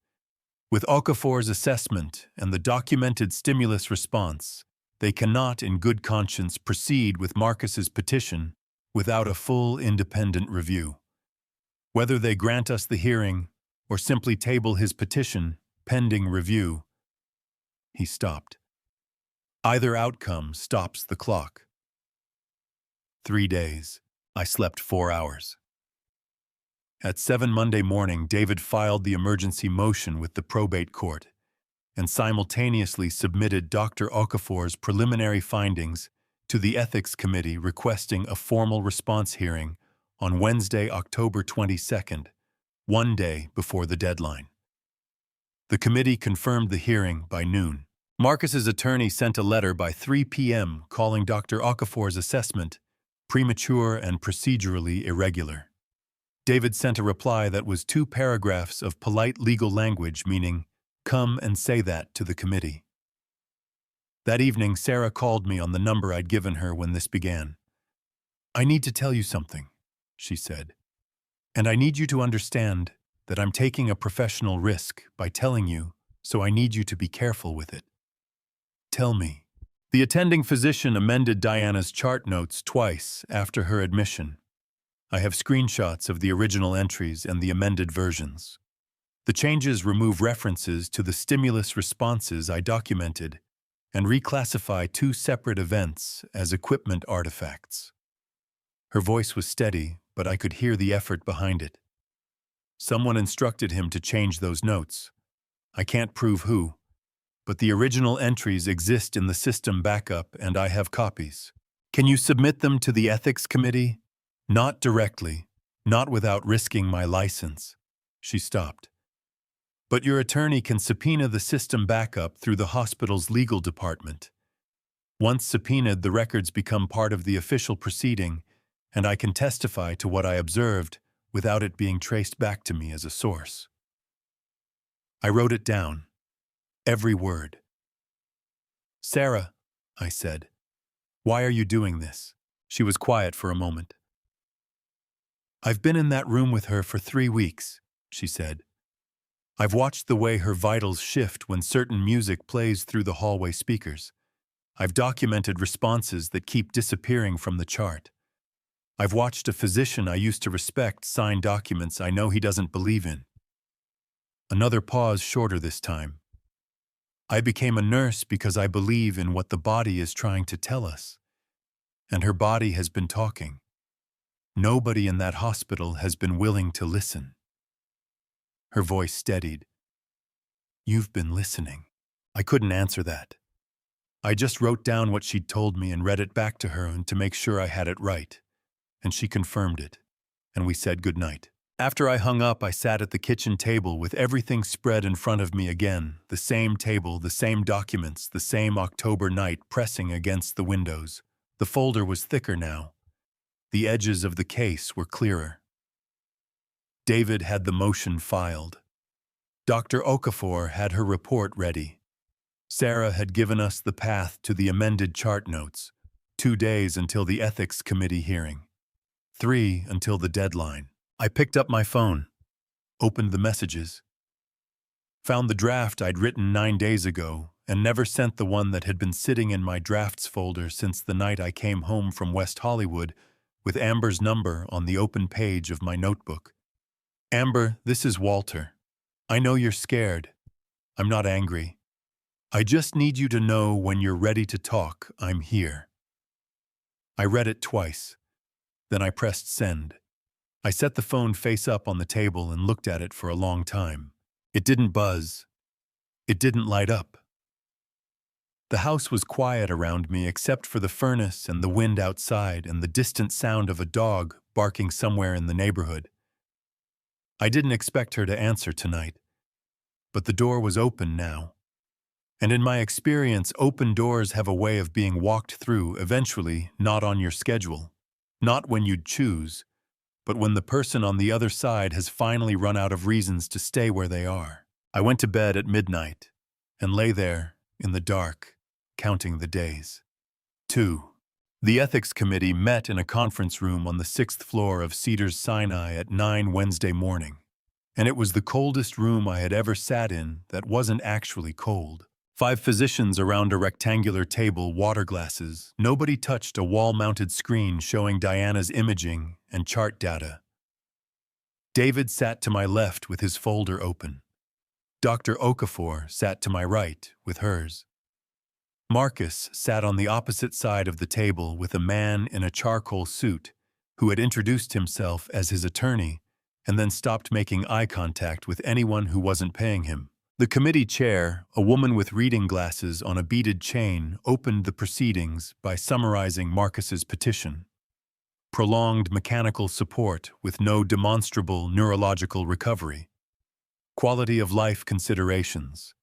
Speaker 1: With Okafor's assessment and the documented stimulus response, they cannot, in good conscience, proceed with Marcus's petition without a full, independent review. Whether they grant us the hearing or simply table his petition, pending review. He stopped. Either outcome stops the clock. 3 days. I slept 4 hours. At 7 Monday morning, David filed the emergency motion with the probate court and simultaneously submitted Dr. Okafor's preliminary findings to the ethics committee requesting a formal response hearing on Wednesday, October 22nd, 1 day before the deadline. The committee confirmed the hearing by noon. Marcus's attorney sent a letter by 3 p.m. calling Dr. Okafor's assessment premature and procedurally irregular. David sent a reply that was 2 paragraphs of polite legal language meaning, "Come and say that to the committee." That evening, Sarah called me on the number I'd given her when this began. "I need to tell you something," she said. "And I need you to understand that I'm taking a professional risk by telling you, so I need you to be careful with it." "Tell me." The attending physician amended Diana's chart notes twice after her admission. I have screenshots of the original entries and the amended versions. The changes remove references to the stimulus responses I documented and reclassify 2 separate events as equipment artifacts. Her voice was steady, but I could hear the effort behind it. Someone instructed him to change those notes. I can't prove who, but the original entries exist in the system backup and I have copies. Can you submit them to the ethics committee? Not directly, not without risking my license. She stopped. But your attorney can subpoena the system backup through the hospital's legal department. Once subpoenaed, the records become part of the official proceeding, and I can testify to what I observed without it being traced back to me as a source. I wrote it down, every word. Sarah, I said, why are you doing this? She was quiet for a moment. I've been in that room with her for 3 weeks, she said. I've watched the way her vitals shift when certain music plays through the hallway speakers. I've documented responses that keep disappearing from the chart. I've watched a physician I used to respect sign documents I know he doesn't believe in. Another pause, shorter this time. I became a nurse because I believe in what the body is trying to tell us. And her body has been talking. Nobody in that hospital has been willing to listen. Her voice steadied. You've been listening. I couldn't answer that. I just wrote down what she'd told me and read it back to her and to make sure I had it right. And she confirmed it. And we said goodnight. After I hung up, I sat at the kitchen table with everything spread in front of me again, the same table, the same documents, the same October night pressing against the windows. The folder was thicker now. The edges of the case were clearer. David had the motion filed. Dr. Okafor had her report ready. Sarah had given us the path to the amended chart notes, 2 days until the ethics committee hearing, 3 until the deadline. I picked up my phone, opened the messages, found the draft I'd written 9 days ago, and never sent the one that had been sitting in my drafts folder since the night I came home from West Hollywood with Amber's number on the open page of my notebook. Amber, this is Walter. I know you're scared. I'm not angry. I just need you to know when you're ready to talk, I'm here. I read it twice. Then I pressed send. I set the phone face up on the table and looked at it for a long time. It didn't buzz. It didn't light up. The house was quiet around me except for the furnace and the wind outside and the distant sound of a dog barking somewhere in the neighborhood. I didn't expect her to answer tonight, but the door was open now. And in my experience, open doors have a way of being walked through, eventually, not on your schedule, not when you'd choose, but when the person on the other side has finally run out of reasons to stay where they are. I went to bed at midnight and lay there in the dark, counting the days. 2. The ethics committee met in a conference room on the 6th floor of Cedars-Sinai at 9 Wednesday morning, and it was the coldest room I had ever sat in that wasn't actually cold. 5 physicians around a rectangular table, water glasses. Nobody touched a wall-mounted screen showing Diana's imaging and chart data. David sat to my left with his folder open. Dr. Okafor sat to my right with hers. Marcus sat on the opposite side of the table with a man in a charcoal suit who had introduced himself as his attorney and then stopped making eye contact with anyone who wasn't paying him. The committee chair, a woman with reading glasses on a beaded chain, opened the proceedings by summarizing Marcus's petition. Prolonged mechanical support with no demonstrable neurological recovery. Quality of life considerations.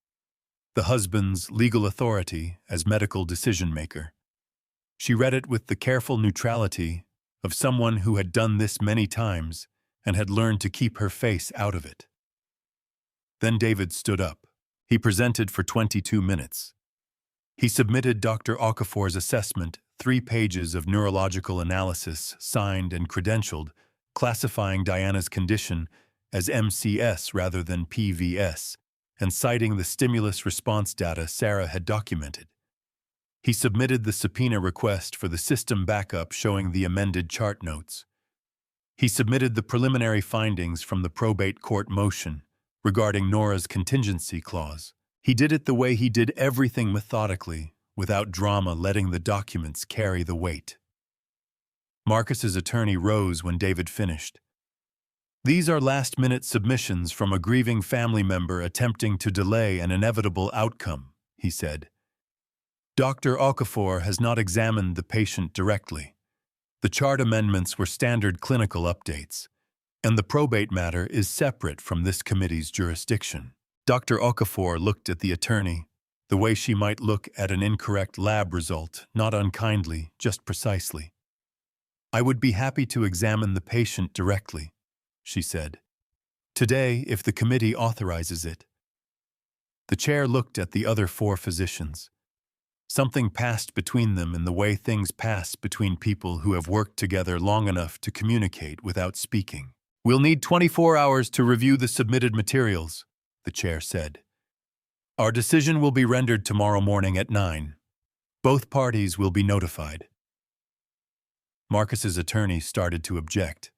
Speaker 1: The husband's legal authority as medical decision-maker. She read it with the careful neutrality of someone who had done this many times and had learned to keep her face out of it. Then David stood up. He presented for 22 minutes. He submitted Dr. Okafor's assessment, 3 pages of neurological analysis, signed and credentialed, classifying Diana's condition as MCS rather than PVS, and citing the stimulus response data Sarah had documented. He submitted the subpoena request for the system backup showing the amended chart notes. He submitted the preliminary findings from the probate court motion regarding Nora's contingency clause. He did it the way he did everything, methodically, without drama, letting the documents carry the weight. Marcus's attorney rose when David finished. These are last-minute submissions from a grieving family member attempting to delay an inevitable outcome, he said. Dr. Okafor has not examined the patient directly. The chart amendments were standard clinical updates. And the probate matter is separate from this committee's jurisdiction. Dr. Okafor looked at the attorney, the way she might look at an incorrect lab result, not unkindly, just precisely. "I would be happy to examine the patient directly," she said. "Today, if the committee authorizes it." The chair looked at the other four physicians. Something passed between them in the way things pass between people who have worked together long enough to communicate without speaking. "We'll need 24 hours to review the submitted materials," the chair said. "Our decision will be rendered tomorrow morning at 9. Both parties will be notified." Marcus's attorney started to object.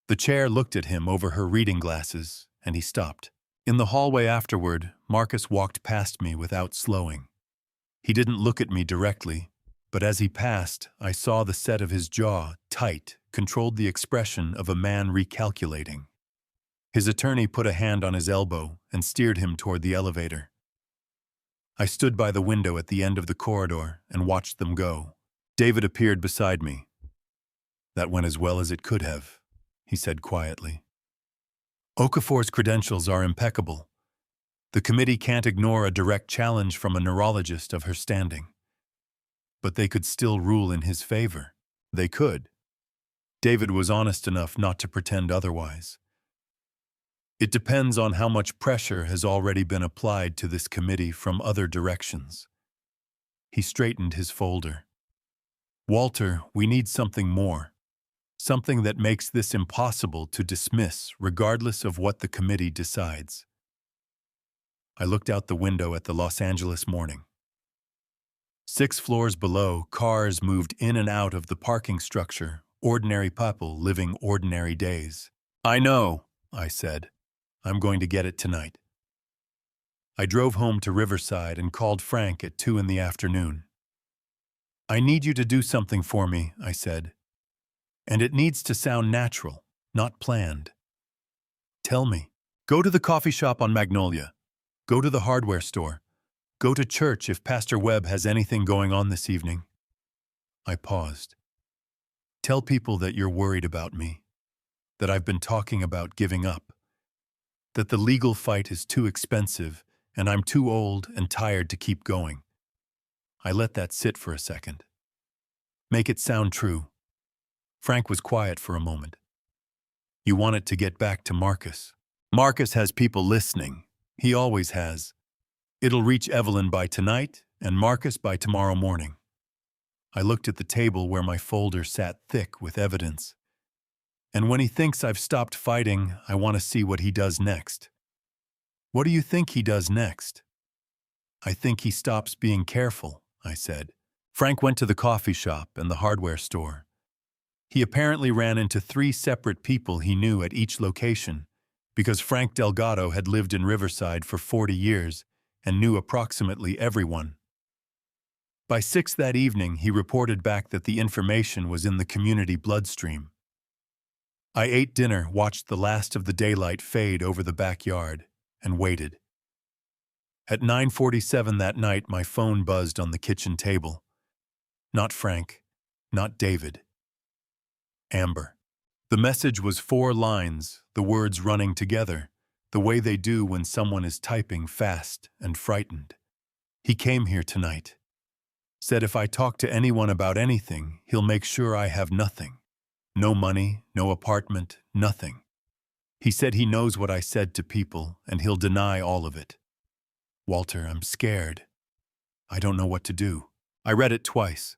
Speaker 1: The chair looked at him over her reading glasses, and he stopped. In the hallway afterward, Marcus walked past me without slowing. He didn't look at me directly, but as he passed, I saw the set of his jaw, tight, controlled the expression of a man recalculating. His attorney put a hand on his elbow and steered him toward the elevator. I stood by the window at the end of the corridor and watched them go. David appeared beside me. "That went as well as it could have," he said quietly. "Okafor's credentials are impeccable. The committee can't ignore a direct challenge from a neurologist of her standing. But they could still rule in his favor. They could." David was honest enough not to pretend otherwise. "It depends on how much pressure has already been applied to this committee from other directions." He straightened his folder. "Walter, we need something more. Something that makes this impossible to dismiss regardless of what the committee decides." I looked out the window at the Los Angeles morning. 6 floors below, cars moved in and out of the parking structure, ordinary people living ordinary days. "I know," I said. "I'm going to get it tonight." I drove home to Riverside and called Frank at 2 in the afternoon. "I need you to do something for me," I said. "And it needs to sound natural, not planned." "Tell me." "Go to the coffee shop on Magnolia. Go to the hardware store. Go to church if Pastor Webb has anything going on this evening." I paused. "Tell people that you're worried about me, that I've been talking about giving up, that the legal fight is too expensive and I'm too old and tired to keep going." I let that sit for a second. "Make it sound true." Frank was quiet for a moment. "You want it to get back to Marcus. Marcus has people listening. He always has. It'll reach Evelyn by tonight and Marcus by tomorrow morning." I looked at the table where my folder sat thick with evidence. "And when he thinks I've stopped fighting, I want to see what he does next." "What do you think he does next?" "I think he stops being careful," I said. Frank went to the coffee shop and the hardware store. He apparently ran into 3 separate people he knew at each location, because Frank Delgado had lived in Riverside for 40 years and knew approximately everyone. By 6 that evening, he reported back that the information was in the community bloodstream. I ate dinner, watched the last of the daylight fade over the backyard, and waited. At 9:47 that night, my phone buzzed on the kitchen table. Not Frank, not David. Amber. The message was 4 lines, the words running together, the way they do when someone is typing fast and frightened. "He came here tonight. Said if I talk to anyone about anything, he'll make sure I have nothing. No money, no apartment, nothing. He said he knows what I said to people, and he'll deny all of it. Walter, I'm scared. I don't know what to do." I read it twice.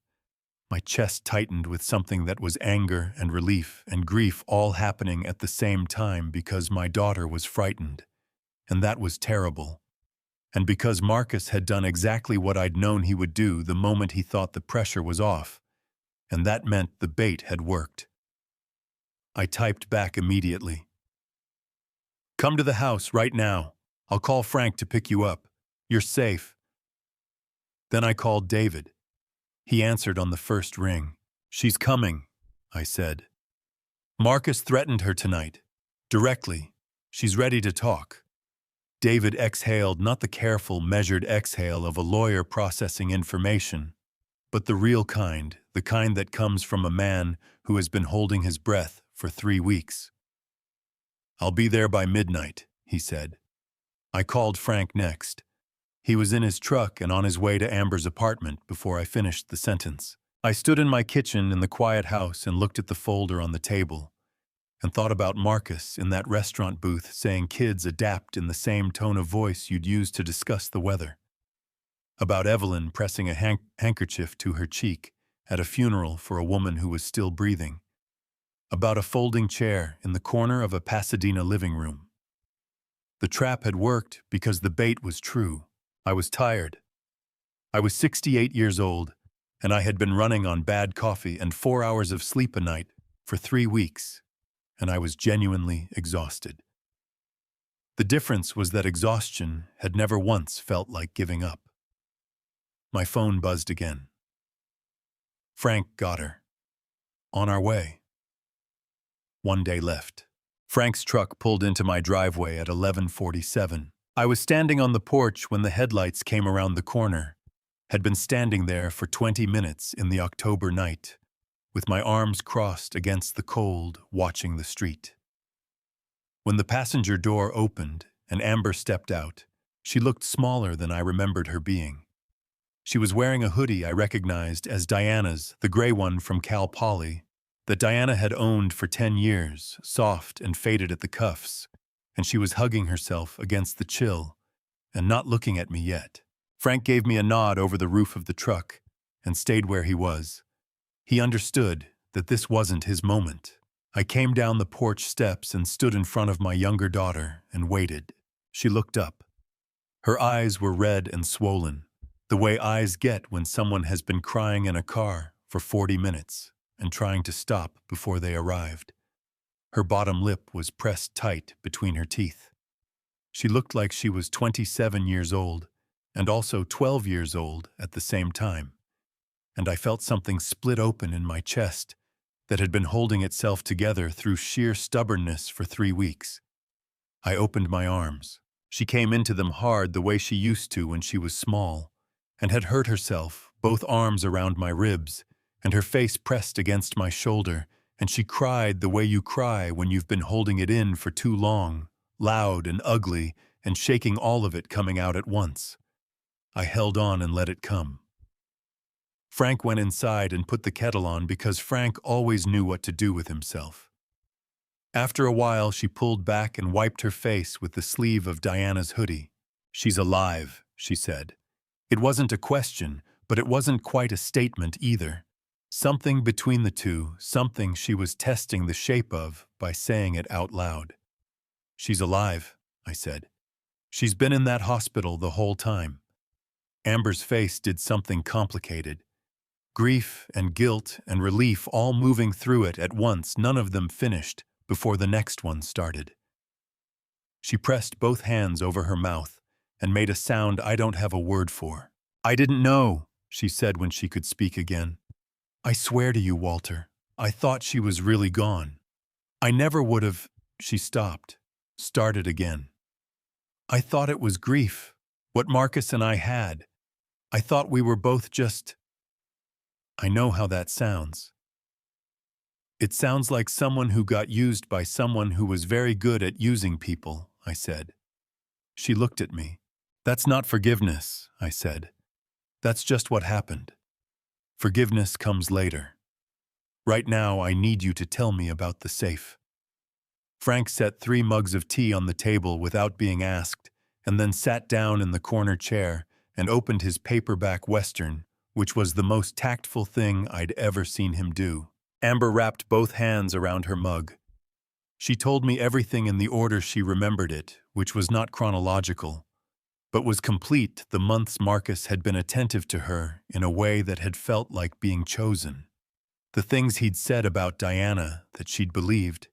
Speaker 1: My chest tightened with something that was anger and relief and grief all happening at the same time because my daughter was frightened. And that was terrible. And because Marcus had done exactly what I'd known he would do the moment he thought the pressure was off. And that meant the bait had worked. I typed back immediately. "Come to the house right now. I'll call Frank to pick you up. You're safe." Then I called David. He answered on the first ring. "She's coming," I said. "Marcus threatened her tonight. Directly. She's ready to talk." David exhaled, not the careful, measured exhale of a lawyer processing information, but the real kind, the kind that comes from a man who has been holding his breath for 3 weeks. I'll be there by midnight, he said. I called Frank next. He was in his truck and on his way to Amber's apartment before I finished the sentence. I stood in my kitchen in the quiet house and looked at the folder on the table and thought about Marcus in that restaurant booth saying kids adapt in the same tone of voice you'd use to discuss the weather. About Evelyn pressing a handkerchief to her cheek at a funeral for a woman who was still breathing. About a folding chair in the corner of a Pasadena living room. The trap had worked because the bait was true. I was tired. I was 68 years old, and I had been running on bad coffee and 4 hours of sleep a night for 3 weeks, and I was genuinely exhausted. The difference was that exhaustion had never once felt like giving up. My phone buzzed again. Frank got her. On our way. 1 day left. Frank's truck pulled into my driveway at 11:47. I was standing on the porch when the headlights came around the corner. Had been standing there for 20 minutes in the October night, with my arms crossed against the cold, watching the street. When the passenger door opened and Amber stepped out, she looked smaller than I remembered her being. She was wearing a hoodie I recognized as Diana's, the gray one from Cal Poly, that Diana had owned for 10 years, soft and faded at the cuffs, and she was hugging herself against the chill and not looking at me yet. Frank gave me a nod over the roof of the truck and stayed where he was. He understood that this wasn't his moment. I came down the porch steps and stood in front of my younger daughter and waited. She looked up. Her eyes were red and swollen, the way eyes get when someone has been crying in a car for 40 minutes and trying to stop before they arrived. Her bottom lip was pressed tight between her teeth. She looked like she was 27 years old and also 12 years old at the same time, and I felt something split open in my chest that had been holding itself together through sheer stubbornness for 3 weeks. I opened my arms. She came into them hard the way she used to when she was small, and had hurt herself, both arms around my ribs, and her face pressed against my shoulder, and she cried the way you cry when you've been holding it in for too long, loud and ugly, and shaking all of it coming out at once. I held on and let it come. Frank went inside and put the kettle on because Frank always knew what to do with himself. After a while, she pulled back and wiped her face with the sleeve of Diana's hoodie. "She's alive," she said. It wasn't a question, but it wasn't quite a statement either. Something between the two, something she was testing the shape of by saying it out loud. "She's alive," I said. "She's been in that hospital the whole time." Amber's face did something complicated. Grief and guilt and relief all moving through it at once, none of them finished before the next one started. She pressed both hands over her mouth and made a sound I don't have a word for. "I didn't know," she said when she could speak again. "I swear to you, Walter, I thought she was really gone. I never would have—" She stopped, started again. "I thought it was grief, what Marcus and I had. I thought we were both just—" I know how that sounds. "It sounds like someone who got used by someone who was very good at using people," I said. She looked at me. "That's not forgiveness," I said. "That's just what happened. Forgiveness comes later. Right now, I need you to tell me about the safe." Frank set 3 mugs of tea on the table without being asked, and then sat down in the corner chair and opened his paperback Western, which was the most tactful thing I'd ever seen him do. Amber wrapped both hands around her mug. She told me everything in the order she remembered it, which was not chronological, but was complete the months Marcus had been attentive to her in a way that had felt like being chosen. The things he'd said about Diana that she'd believed,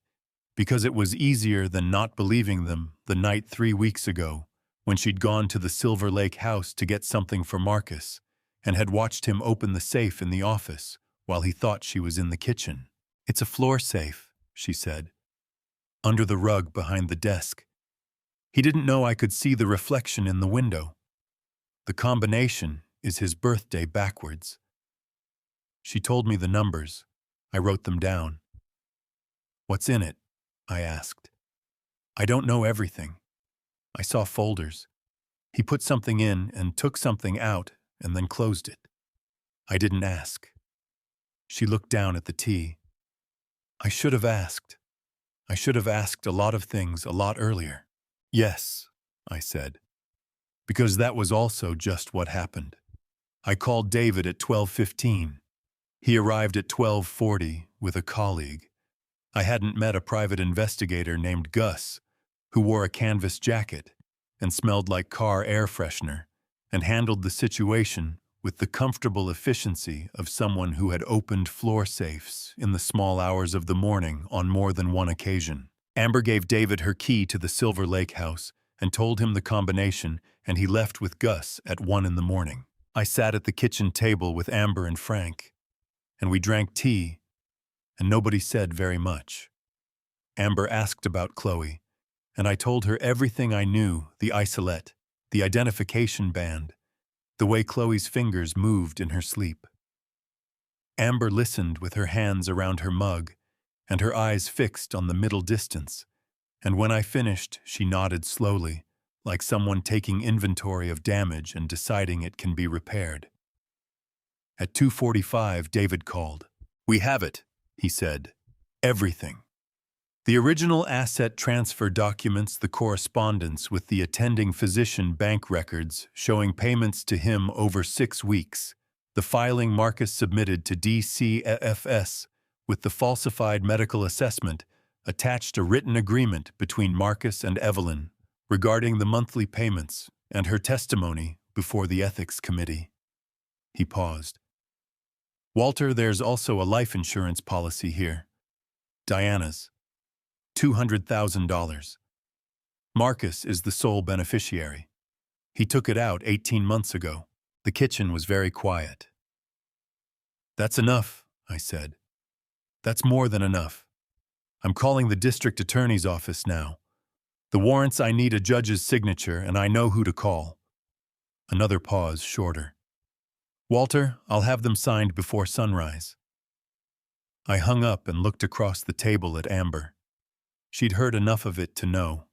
Speaker 1: because it was easier than not believing them the night 3 weeks ago when she'd gone to the Silver Lake house to get something for Marcus and had watched him open the safe in the office while he thought she was in the kitchen. "It's a floor safe," she said, "under the rug behind the desk." He didn't know I could see the reflection in the window. The combination is his birthday backwards. She told me the numbers. I wrote them down. "What's in it?" I asked. I don't know everything. I saw folders. He put something in and took something out and then closed it. I didn't ask. She looked down at the tea. I should have asked. I should have asked a lot of things a lot earlier. Yes, I said, because that was also just what happened. I called David at 12:15. He arrived at 12:40 with a colleague. I hadn't met a private investigator named Gus, who wore a canvas jacket and smelled like car air freshener, and handled the situation with the comfortable efficiency of someone who had opened floor safes in the small hours of the morning on more than one occasion. Amber gave David her key to the Silver Lake house and told him the combination, and he left with Gus at 1 in the morning. I sat at the kitchen table with Amber and Frank, and we drank tea, and nobody said very much. Amber asked about Chloe, and I told her everything I knew, the isolette, the identification band, the way Chloe's fingers moved in her sleep. Amber listened with her hands around her mug and her eyes fixed on the middle distance, and when I finished, she nodded slowly, like someone taking inventory of damage and deciding it can be repaired. At 2:45, David called. "We have it," he said. "Everything. The original asset transfer documents, the correspondence with the attending physician, bank records showing payments to him over 6 weeks, the filing Marcus submitted to DCFS with the falsified medical assessment, attached a written agreement between Marcus and Evelyn regarding the monthly payments, and her testimony before the ethics committee." He paused. "Walter, there's also a life insurance policy here. Diana's. $200,000. Marcus is the sole beneficiary. He took it out 18 months ago." The kitchen was very quiet. "That's enough," I said. "That's more than enough. I'm calling the district attorney's office now. The warrants, I need a judge's signature, and I know who to call." Another pause, shorter. "Walter, I'll have them signed before sunrise." I hung up and looked across the table at Amber. She'd heard enough of it to know.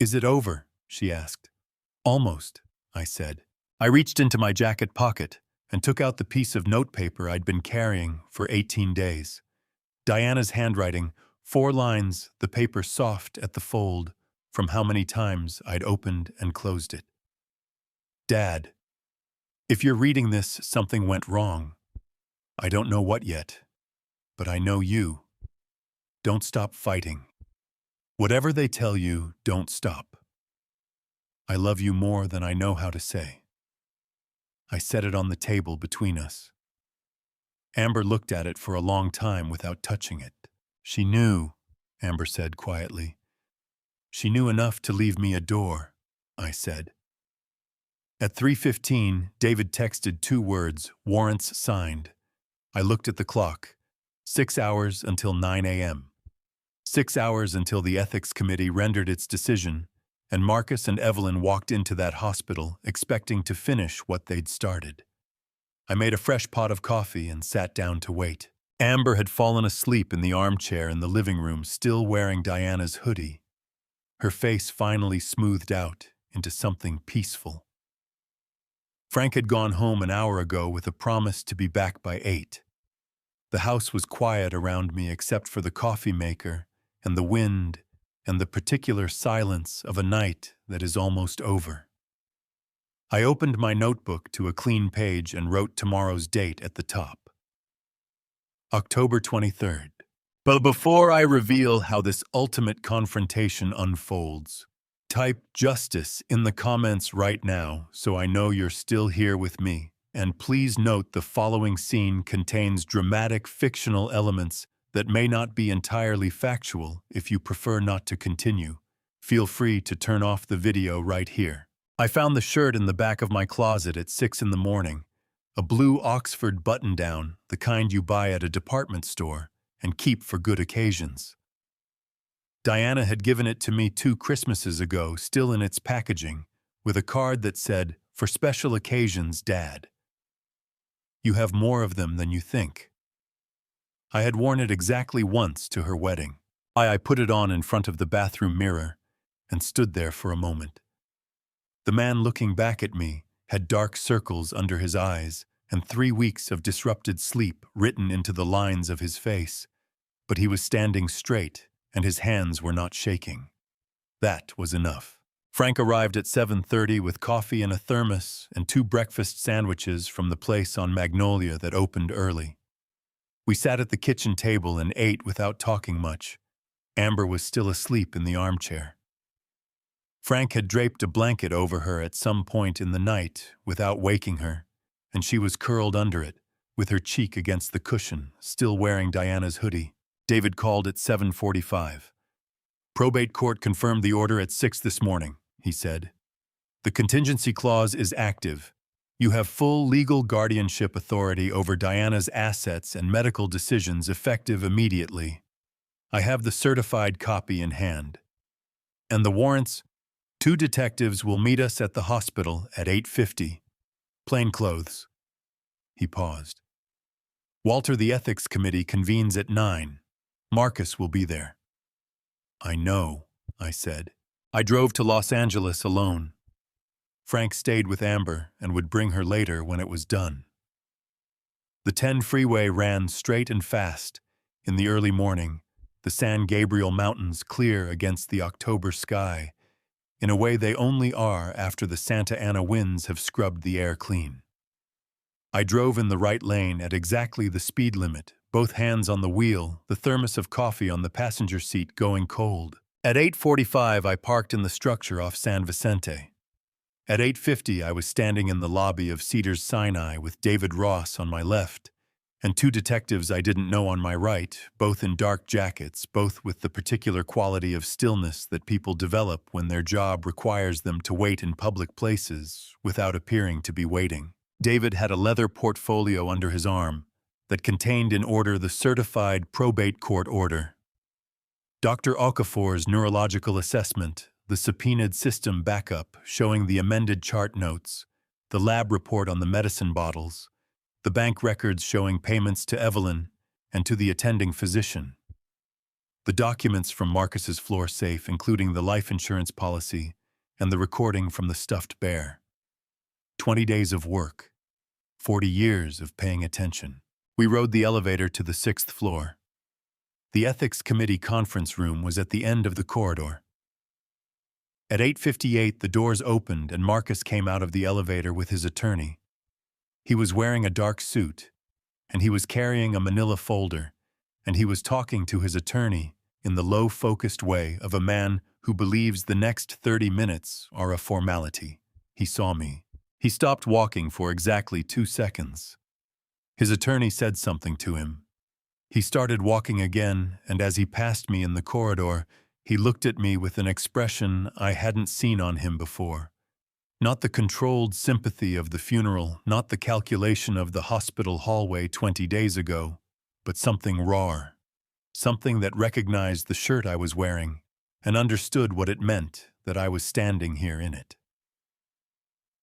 Speaker 1: "Is it over?" she asked. "Almost," I said. I reached into my jacket pocket and took out the piece of notepaper I'd been carrying for 18 days. Diana's handwriting, 4 lines, the paper soft at the fold from how many times I'd opened and closed it. "Dad, if you're reading this, something went wrong. I don't know what yet, but I know you. Don't stop fighting. Whatever they tell you, don't stop. I love you more than I know how to say." I set it on the table between us. Amber looked at it for a long time without touching it. "She knew," Amber said quietly. "She knew enough to leave me a door," I said. At 3:15, David texted 2 words, "Warrants signed." I looked at the clock. 6 hours until 9 a.m. 6 hours until the ethics committee rendered its decision, and Marcus and Evelyn walked into that hospital expecting to finish what they'd started. I made a fresh pot of coffee and sat down to wait. Amber had fallen asleep in the armchair in the living room, still wearing Diana's hoodie. Her face finally smoothed out into something peaceful. Frank had gone home an hour ago with a promise to be back by 8. The house was quiet around me except for the coffee maker and the wind and the particular silence of a night that is almost over. I opened my notebook to a clean page and wrote tomorrow's date at the top. October 23rd. But before I reveal how this ultimate confrontation unfolds, type justice in the comments right now so I know you're still here with me. And please note the following scene contains dramatic fictional elements that may not be entirely factual. If you prefer not to continue, feel free to turn off the video right here. I found the shirt in the back of my closet at 6 in the morning, a blue Oxford button-down, the kind you buy at a department store and keep for good occasions. Diana had given it to me 2 Christmases ago, still in its packaging, with a card that said, "For special occasions, Dad. You have more of them than you think." I had worn it exactly once to her wedding. I put it on in front of the bathroom mirror and stood there for a moment. The man looking back at me had dark circles under his eyes and 3 weeks of disrupted sleep written into the lines of his face, but he was standing straight and his hands were not shaking. That was enough. Frank arrived at 7:30 with coffee in a thermos and 2 breakfast sandwiches from the place on Magnolia that opened early. We sat at the kitchen table and ate without talking much. Amber was still asleep in the armchair. Frank had draped a blanket over her at some point in the night without waking her, and she was curled under it, with her cheek against the cushion, still wearing Diana's hoodie. David called at 7:45. "Probate court confirmed the order at 6 this morning," he said. "The contingency clause is active. You have full legal guardianship authority over Diana's assets and medical decisions effective immediately. I have the certified copy in hand. And the warrants? 2 detectives will meet us at the hospital at 8:50. Plain clothes." He paused. "Walter, the ethics committee convenes at 9. Marcus will be there." "I know," I said. I drove to Los Angeles alone. Frank stayed with Amber and would bring her later when it was done. The 10 freeway ran straight and fast. In the early morning, the San Gabriel Mountains clear against the October sky, in a way they only are after the Santa Ana winds have scrubbed the air clean. I drove in the right lane at exactly the speed limit, both hands on the wheel, the thermos of coffee on the passenger seat going cold. At 8:45, I parked in the structure off San Vicente. At 8:50, I was standing in the lobby of Cedars-Sinai with David Ross on my left, and 2 detectives I didn't know on my right, both in dark jackets, both with the particular quality of stillness that people develop when their job requires them to wait in public places without appearing to be waiting. David had a leather portfolio under his arm that contained in order the certified probate court order, Dr. Okafor's neurological assessment, the subpoenaed system backup showing the amended chart notes, the lab report on the medicine bottles, the bank records showing payments to Evelyn and to the attending physician, the documents from Marcus's floor safe, including the life insurance policy and the recording from the stuffed bear. 20 days of work, 40 years of paying attention. We rode the elevator to the 6th floor. The ethics committee conference room was at the end of the corridor. At 8:58, the doors opened and Marcus came out of the elevator with his attorney. He was wearing a dark suit, and he was carrying a manila folder, and he was talking to his attorney in the low-focused way of a man who believes the next 30 minutes are a formality. He saw me. He stopped walking for exactly 2 seconds. His attorney said something to him. He started walking again, and as he passed me in the corridor, he looked at me with an expression I hadn't seen on him before. Not the controlled sympathy of the funeral, not the calculation of the hospital hallway 20 days ago, but something raw, something that recognized the shirt I was wearing and understood what it meant that I was standing here in it.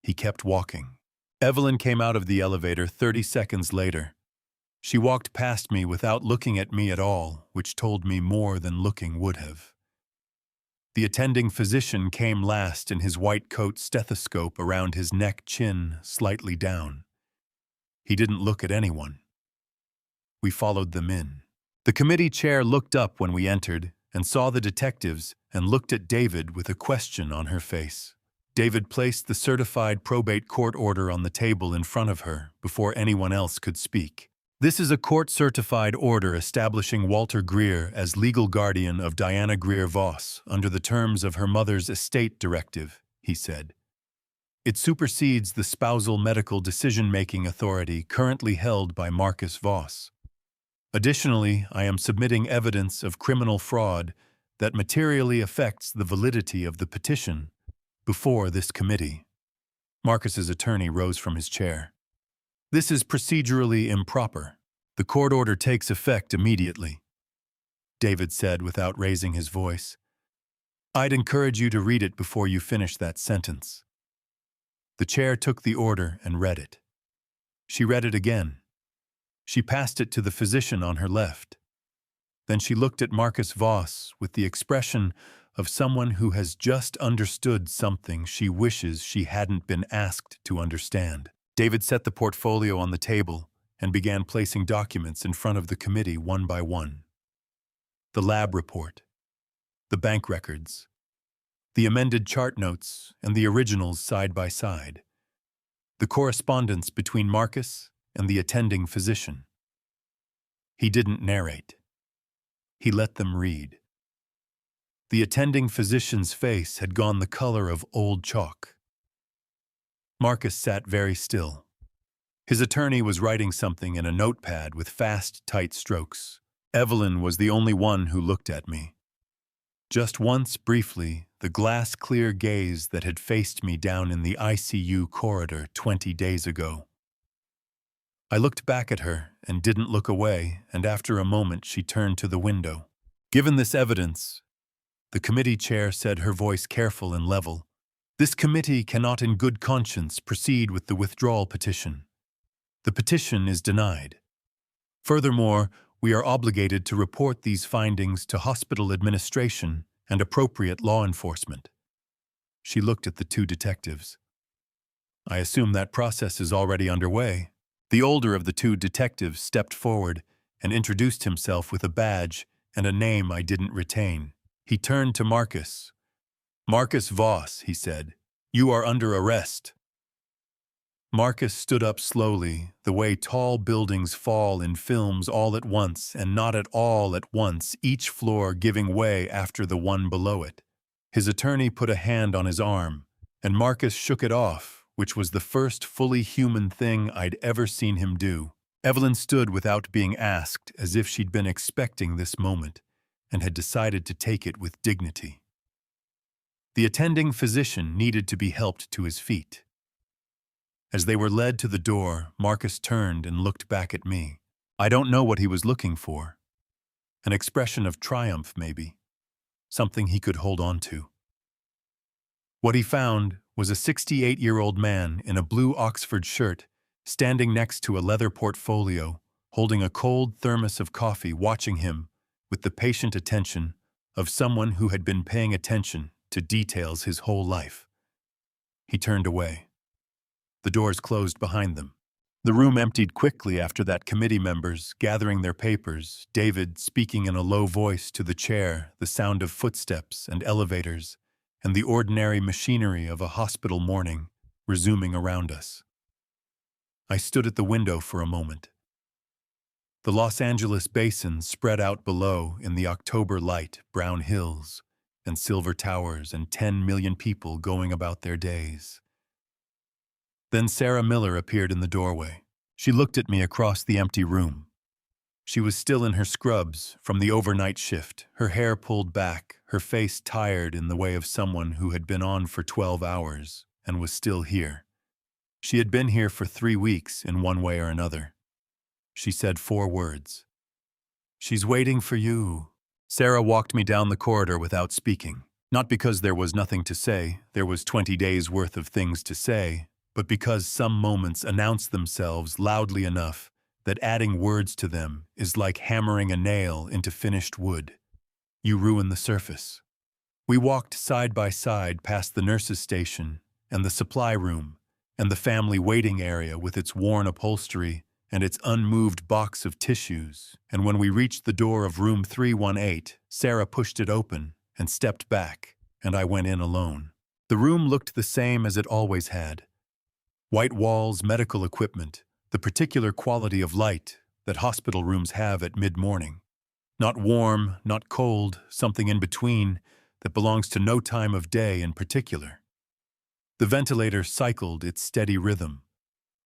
Speaker 1: He kept walking. Evelyn came out of the elevator 30 seconds later. She walked past me without looking at me at all, which told me more than looking would have. The attending physician came last in his white coat, stethoscope around his neck, chin slightly down. He didn't look at anyone. We followed them in. The committee chair looked up when we entered and saw the detectives and looked at David with a question on her face. David placed the certified probate court order on the table in front of her before anyone else could speak. "This is a court-certified order establishing Walter Greer as legal guardian of Diana Greer Voss under the terms of her mother's estate directive," he said. "It supersedes the spousal medical decision-making authority currently held by Marcus Voss. Additionally, I am submitting evidence of criminal fraud that materially affects the validity of the petition before this committee." Marcus's attorney rose from his chair. "This is procedurally improper. The court order takes effect immediately," David said without raising his voice. "I'd encourage you to read it before you finish that sentence." The chair took the order and read it. She read it again. She passed it to the physician on her left. Then she looked at Marcus Voss with the expression of someone who has just understood something she wishes she hadn't been asked to understand. David set the portfolio on the table and began placing documents in front of the committee one by one. The lab report, the bank records, the amended chart notes, and the originals side by side. The correspondence between Marcus and the attending physician. He didn't narrate. He let them read. The attending physician's face had gone the color of old chalk. Marcus sat very still. His attorney was writing something in a notepad with fast, tight strokes. Evelyn was the only one who looked at me. Just once, briefly, the glass-clear gaze that had faced me down in the ICU corridor 20 days ago. I looked back at her and didn't look away, and after a moment she turned to the window. Given this evidence, the committee chair said, her voice careful and level, this committee cannot in good conscience proceed with the withdrawal petition. The petition is denied. Furthermore, we are obligated to report these findings to hospital administration and appropriate law enforcement. She looked at the two detectives. I assume that process is already underway. The older of the two detectives stepped forward and introduced himself with a badge and a name I didn't retain. He turned to Marcus. Marcus Voss, he said, you are under arrest. Marcus stood up slowly, the way tall buildings fall in films all at once and not at all at once, each floor giving way after the one below it. His attorney put a hand on his arm, and Marcus shook it off, which was the first fully human thing I'd ever seen him do. Evelyn stood without being asked, as if she'd been expecting this moment, and had decided to take it with dignity. The attending physician needed to be helped to his feet. As they were led to the door, Marcus turned and looked back at me. I don't know what he was looking for. An expression of triumph, maybe. Something he could hold on to. What he found was a 68-year-old man in a blue Oxford shirt, standing next to a leather portfolio, holding a cold thermos of coffee, watching him with the patient attention of someone who had been paying attention to details his whole life. He turned away. The doors closed behind them. The room emptied quickly after that, committee members gathering their papers, David speaking in a low voice to the chair, the sound of footsteps and elevators, and the ordinary machinery of a hospital morning resuming around us. I stood at the window for a moment. The Los Angeles basin spread out below in the October light, brown hills and silver towers, and 10 million people going about their days. Then Sarah Miller appeared in the doorway. She looked at me across the empty room. She was still in her scrubs from the overnight shift, her hair pulled back, her face tired in the way of someone who had been on for 12 hours and was still here. She had been here for 3 weeks in one way or another. She said 4 words. She's waiting for you. Sarah walked me down the corridor without speaking. Not because there was nothing to say, there was 20 days worth of things to say, but because some moments announce themselves loudly enough that adding words to them is like hammering a nail into finished wood. You ruin the surface. We walked side by side past the nurse's station and the supply room and the family waiting area with its worn upholstery and its unmoved box of tissues, and when we reached the door of room 318, Sarah pushed it open and stepped back, and I went in alone. The room looked the same as it always had. White walls, medical equipment, the particular quality of light that hospital rooms have at mid-morning. Not warm, not cold, something in between that belongs to no time of day in particular. The ventilator cycled its steady rhythm.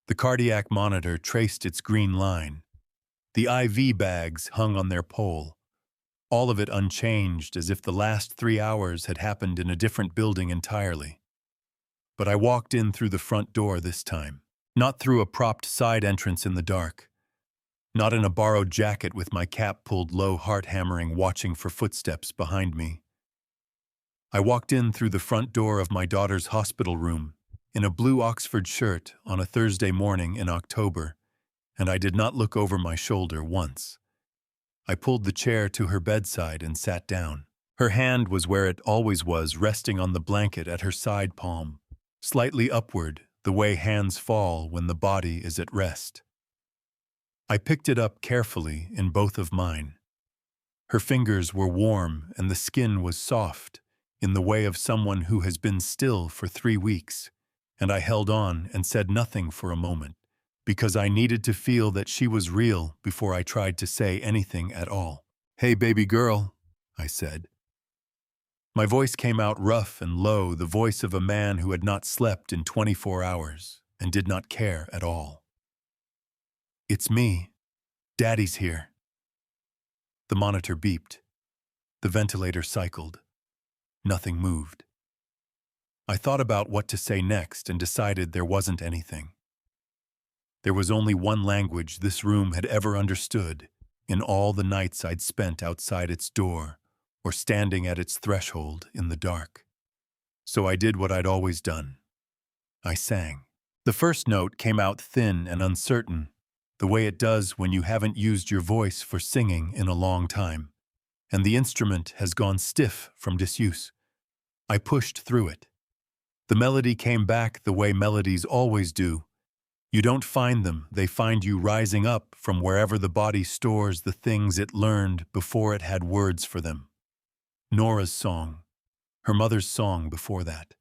Speaker 1: The cardiac monitor traced its green line. The IV bags hung on their pole. All of it unchanged, as if the last 3 hours had happened in a different building entirely. But I walked in through the front door this time, not through a propped side entrance in the dark, not in a borrowed jacket with my cap pulled low, heart-hammering, watching for footsteps behind me. I walked in through the front door of my daughter's hospital room, in a blue Oxford shirt on a Thursday morning in October, and I did not look over my shoulder once. I pulled the chair to her bedside and sat down. Her hand was where it always was, resting on the blanket at her side palm, slightly upward, the way hands fall when the body is at rest. I picked it up carefully in both of mine. Her fingers were warm and the skin was soft, in the way of someone who has been still for 3 weeks, and I held on and said nothing for a moment, because I needed to feel that she was real before I tried to say anything at all. "Hey, baby girl," I said. My voice came out rough and low, the voice of a man who had not slept in 24 hours and did not care at all. "It's me. Daddy's here." The monitor beeped. The ventilator cycled. Nothing moved. I thought about what to say next and decided there wasn't anything. There was only one language this room had ever understood in all the nights I'd spent outside its door or standing at its threshold in the dark. So I did what I'd always done. I sang. The first note came out thin and uncertain, the way it does when you haven't used your voice for singing in a long time, and the instrument has gone stiff from disuse. I pushed through it. The melody came back the way melodies always do. You don't find them, they find you rising up from wherever the body stores the things it learned before it had words for them. Nora's song, her mother's song before that.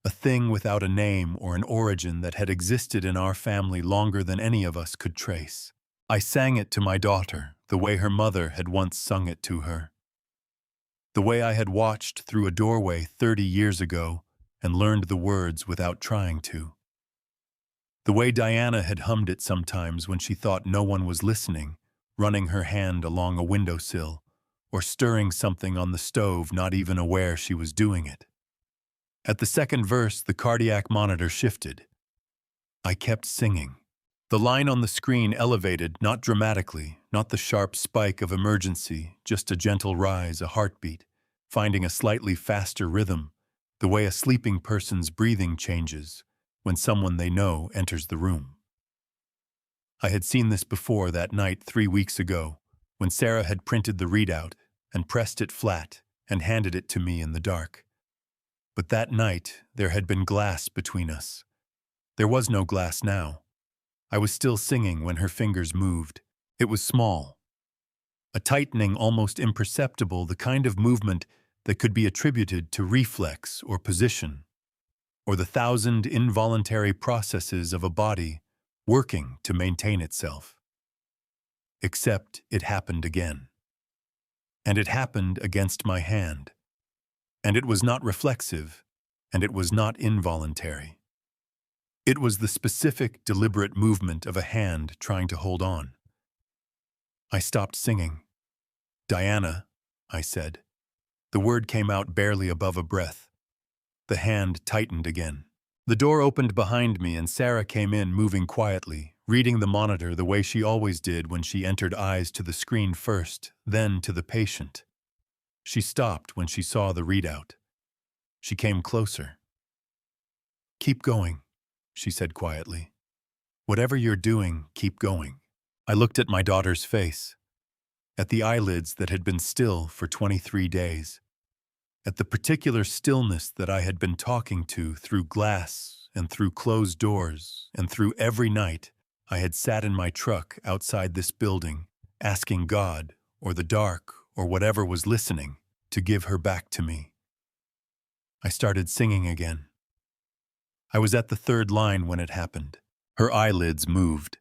Speaker 1: A thing without a name or an origin that had existed in our family longer than any of us could trace. I sang it to my daughter the way her mother had once sung it to her. The way I had watched through a doorway 30 years ago and learned the words without trying to. The way Diana had hummed it sometimes when she thought no one was listening, running her hand along a windowsill, or stirring something on the stove, not even aware she was doing it. At the second verse, the cardiac monitor shifted. I kept singing. The line on the screen elevated, not dramatically, not the sharp spike of emergency, just a gentle rise, a heartbeat, finding a slightly faster rhythm, the way a sleeping person's breathing changes when someone they know enters the room. I had seen this before that night 3 weeks ago, when Sarah had printed the readout and pressed it flat and handed it to me in the dark. But that night, there had been glass between us. There was no glass now. I was still singing when her fingers moved. It was small. A tightening, almost imperceptible, the kind of movement that could be attributed to reflex or position, or the 1,000 involuntary processes of a body working to maintain itself. Except it happened again. And it happened against my hand. And it was not reflexive, and it was not involuntary. It was the specific, deliberate movement of a hand trying to hold on. I stopped singing. "Diana," I said. The word came out barely above a breath. The hand tightened again. The door opened behind me and Sarah came in, moving quietly, reading the monitor the way she always did when she entered, eyes to the screen first, then to the patient. She stopped when she saw the readout. She came closer. "Keep going," she said quietly. "Whatever you're doing, keep going." I looked at my daughter's face, at the eyelids that had been still for 23 days, at the particular stillness that I had been talking to through glass and through closed doors and through every night I had sat in my truck outside this building, asking God or the dark or whatever was listening to give her back to me. I started singing again. I was at the third line when it happened. Her eyelids moved.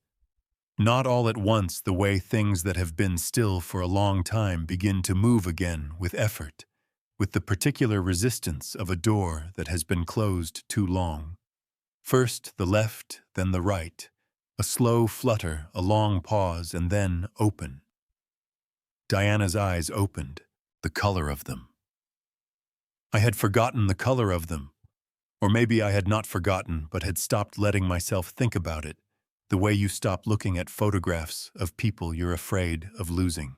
Speaker 1: Not all at once, the way things that have been still for a long time begin to move again with effort, with the particular resistance of a door that has been closed too long. First the left, then the right, a slow flutter, a long pause, and then open. Diana's eyes opened, the color of them. I had forgotten the color of them, or maybe I had not forgotten but had stopped letting myself think about it, the way you stop looking at photographs of people you're afraid of losing.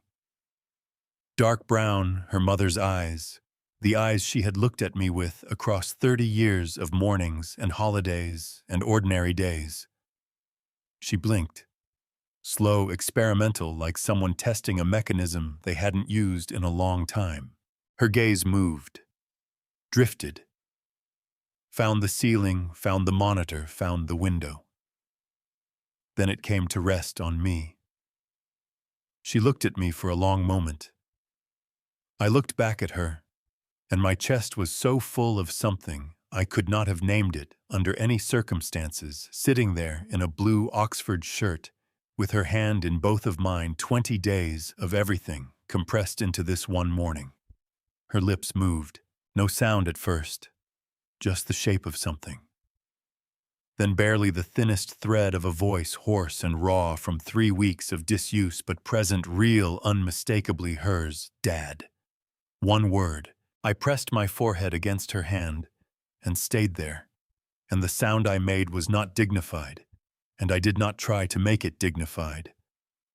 Speaker 1: Dark brown, her mother's eyes, the eyes she had looked at me with across 30 years of mornings and holidays and ordinary days. She blinked, slow, experimental, like someone testing a mechanism they hadn't used in a long time. Her gaze moved, drifted, found the ceiling, found the monitor, found the window. Then it came to rest on me. She looked at me for a long moment. I looked back at her, and my chest was so full of something I could not have named it under any circumstances, sitting there in a blue Oxford shirt, with her hand in both of mine, 20 days of everything compressed into this one morning. Her lips moved, no sound at first, just the shape of something. Then barely the thinnest thread of a voice, hoarse and raw from 3 weeks of disuse but present, real, unmistakably hers, Dad. One word. I pressed my forehead against her hand and stayed there, and the sound I made was not dignified, and I did not try to make it dignified.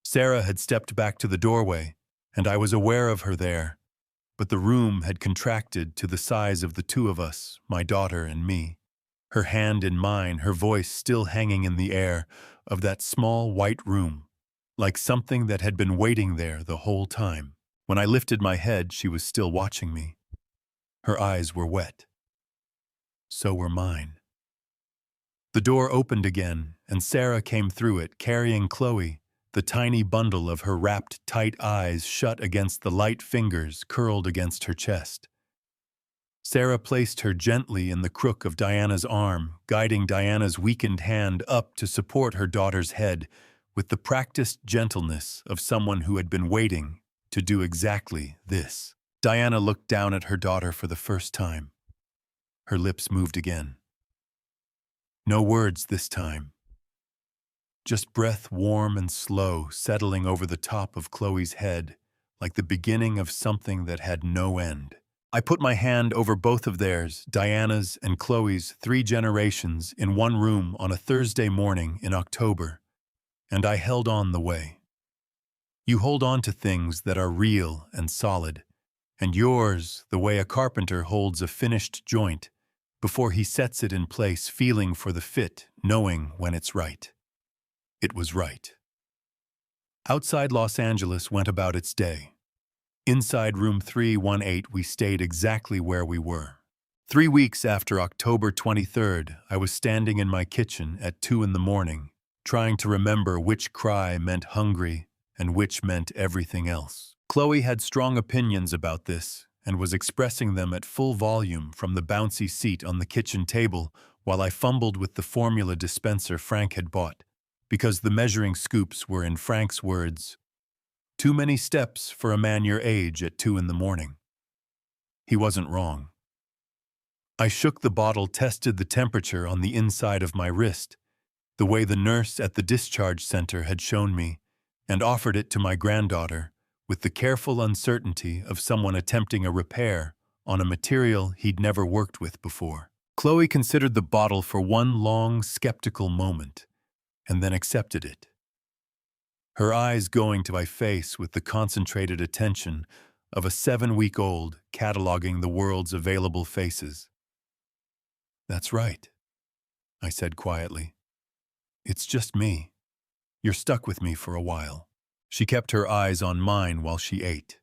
Speaker 1: Sarah had stepped back to the doorway, and I was aware of her there, but the room had contracted to the size of the two of us, my daughter and me. Her hand in mine, her voice still hanging in the air of that small white room, like something that had been waiting there the whole time. When I lifted my head, she was still watching me. Her eyes were wet. So were mine. The door opened again, and Sarah came through it, carrying Chloe, the tiny bundle of her wrapped, tight eyes shut against the light fingers curled against her chest. Sarah placed her gently in the crook of Diana's arm, guiding Diana's weakened hand up to support her daughter's head with the practiced gentleness of someone who had been waiting to do exactly this. Diana looked down at her daughter for the first time. Her lips moved again. No words this time. Just breath, warm and slow, settling over the top of Chloe's head, like the beginning of something that had no end. I put my hand over both of theirs, Diana's and Chloe's, 3 generations, in one room on a Thursday morning in October, and I held on the way. You hold on to things that are real and solid, and yours the way a carpenter holds a finished joint before he sets it in place, feeling for the fit, knowing when it's right. It was right. Outside Los Angeles went about its day. Inside room 318 we stayed exactly where we were. 3 weeks after October 23rd, I was standing in my kitchen at 2 in the morning, trying to remember which cry meant hungry and which meant everything else. Chloe had strong opinions about this and was expressing them at full volume from the bouncy seat on the kitchen table while I fumbled with the formula dispenser Frank had bought, because the measuring scoops were, in Frank's words, too many steps for a man your age at 2 in the morning. He wasn't wrong. I shook the bottle, tested the temperature on the inside of my wrist, the way the nurse at the discharge center had shown me, and offered it to my granddaughter with the careful uncertainty of someone attempting a repair on a material he'd never worked with before. Chloe considered the bottle for one long, skeptical moment, and then accepted it. Her eyes going to my face with the concentrated attention of a 7-week-old cataloging the world's available faces. "That's right," I said quietly. "It's just me. You're stuck with me for a while." She kept her eyes on mine while she ate.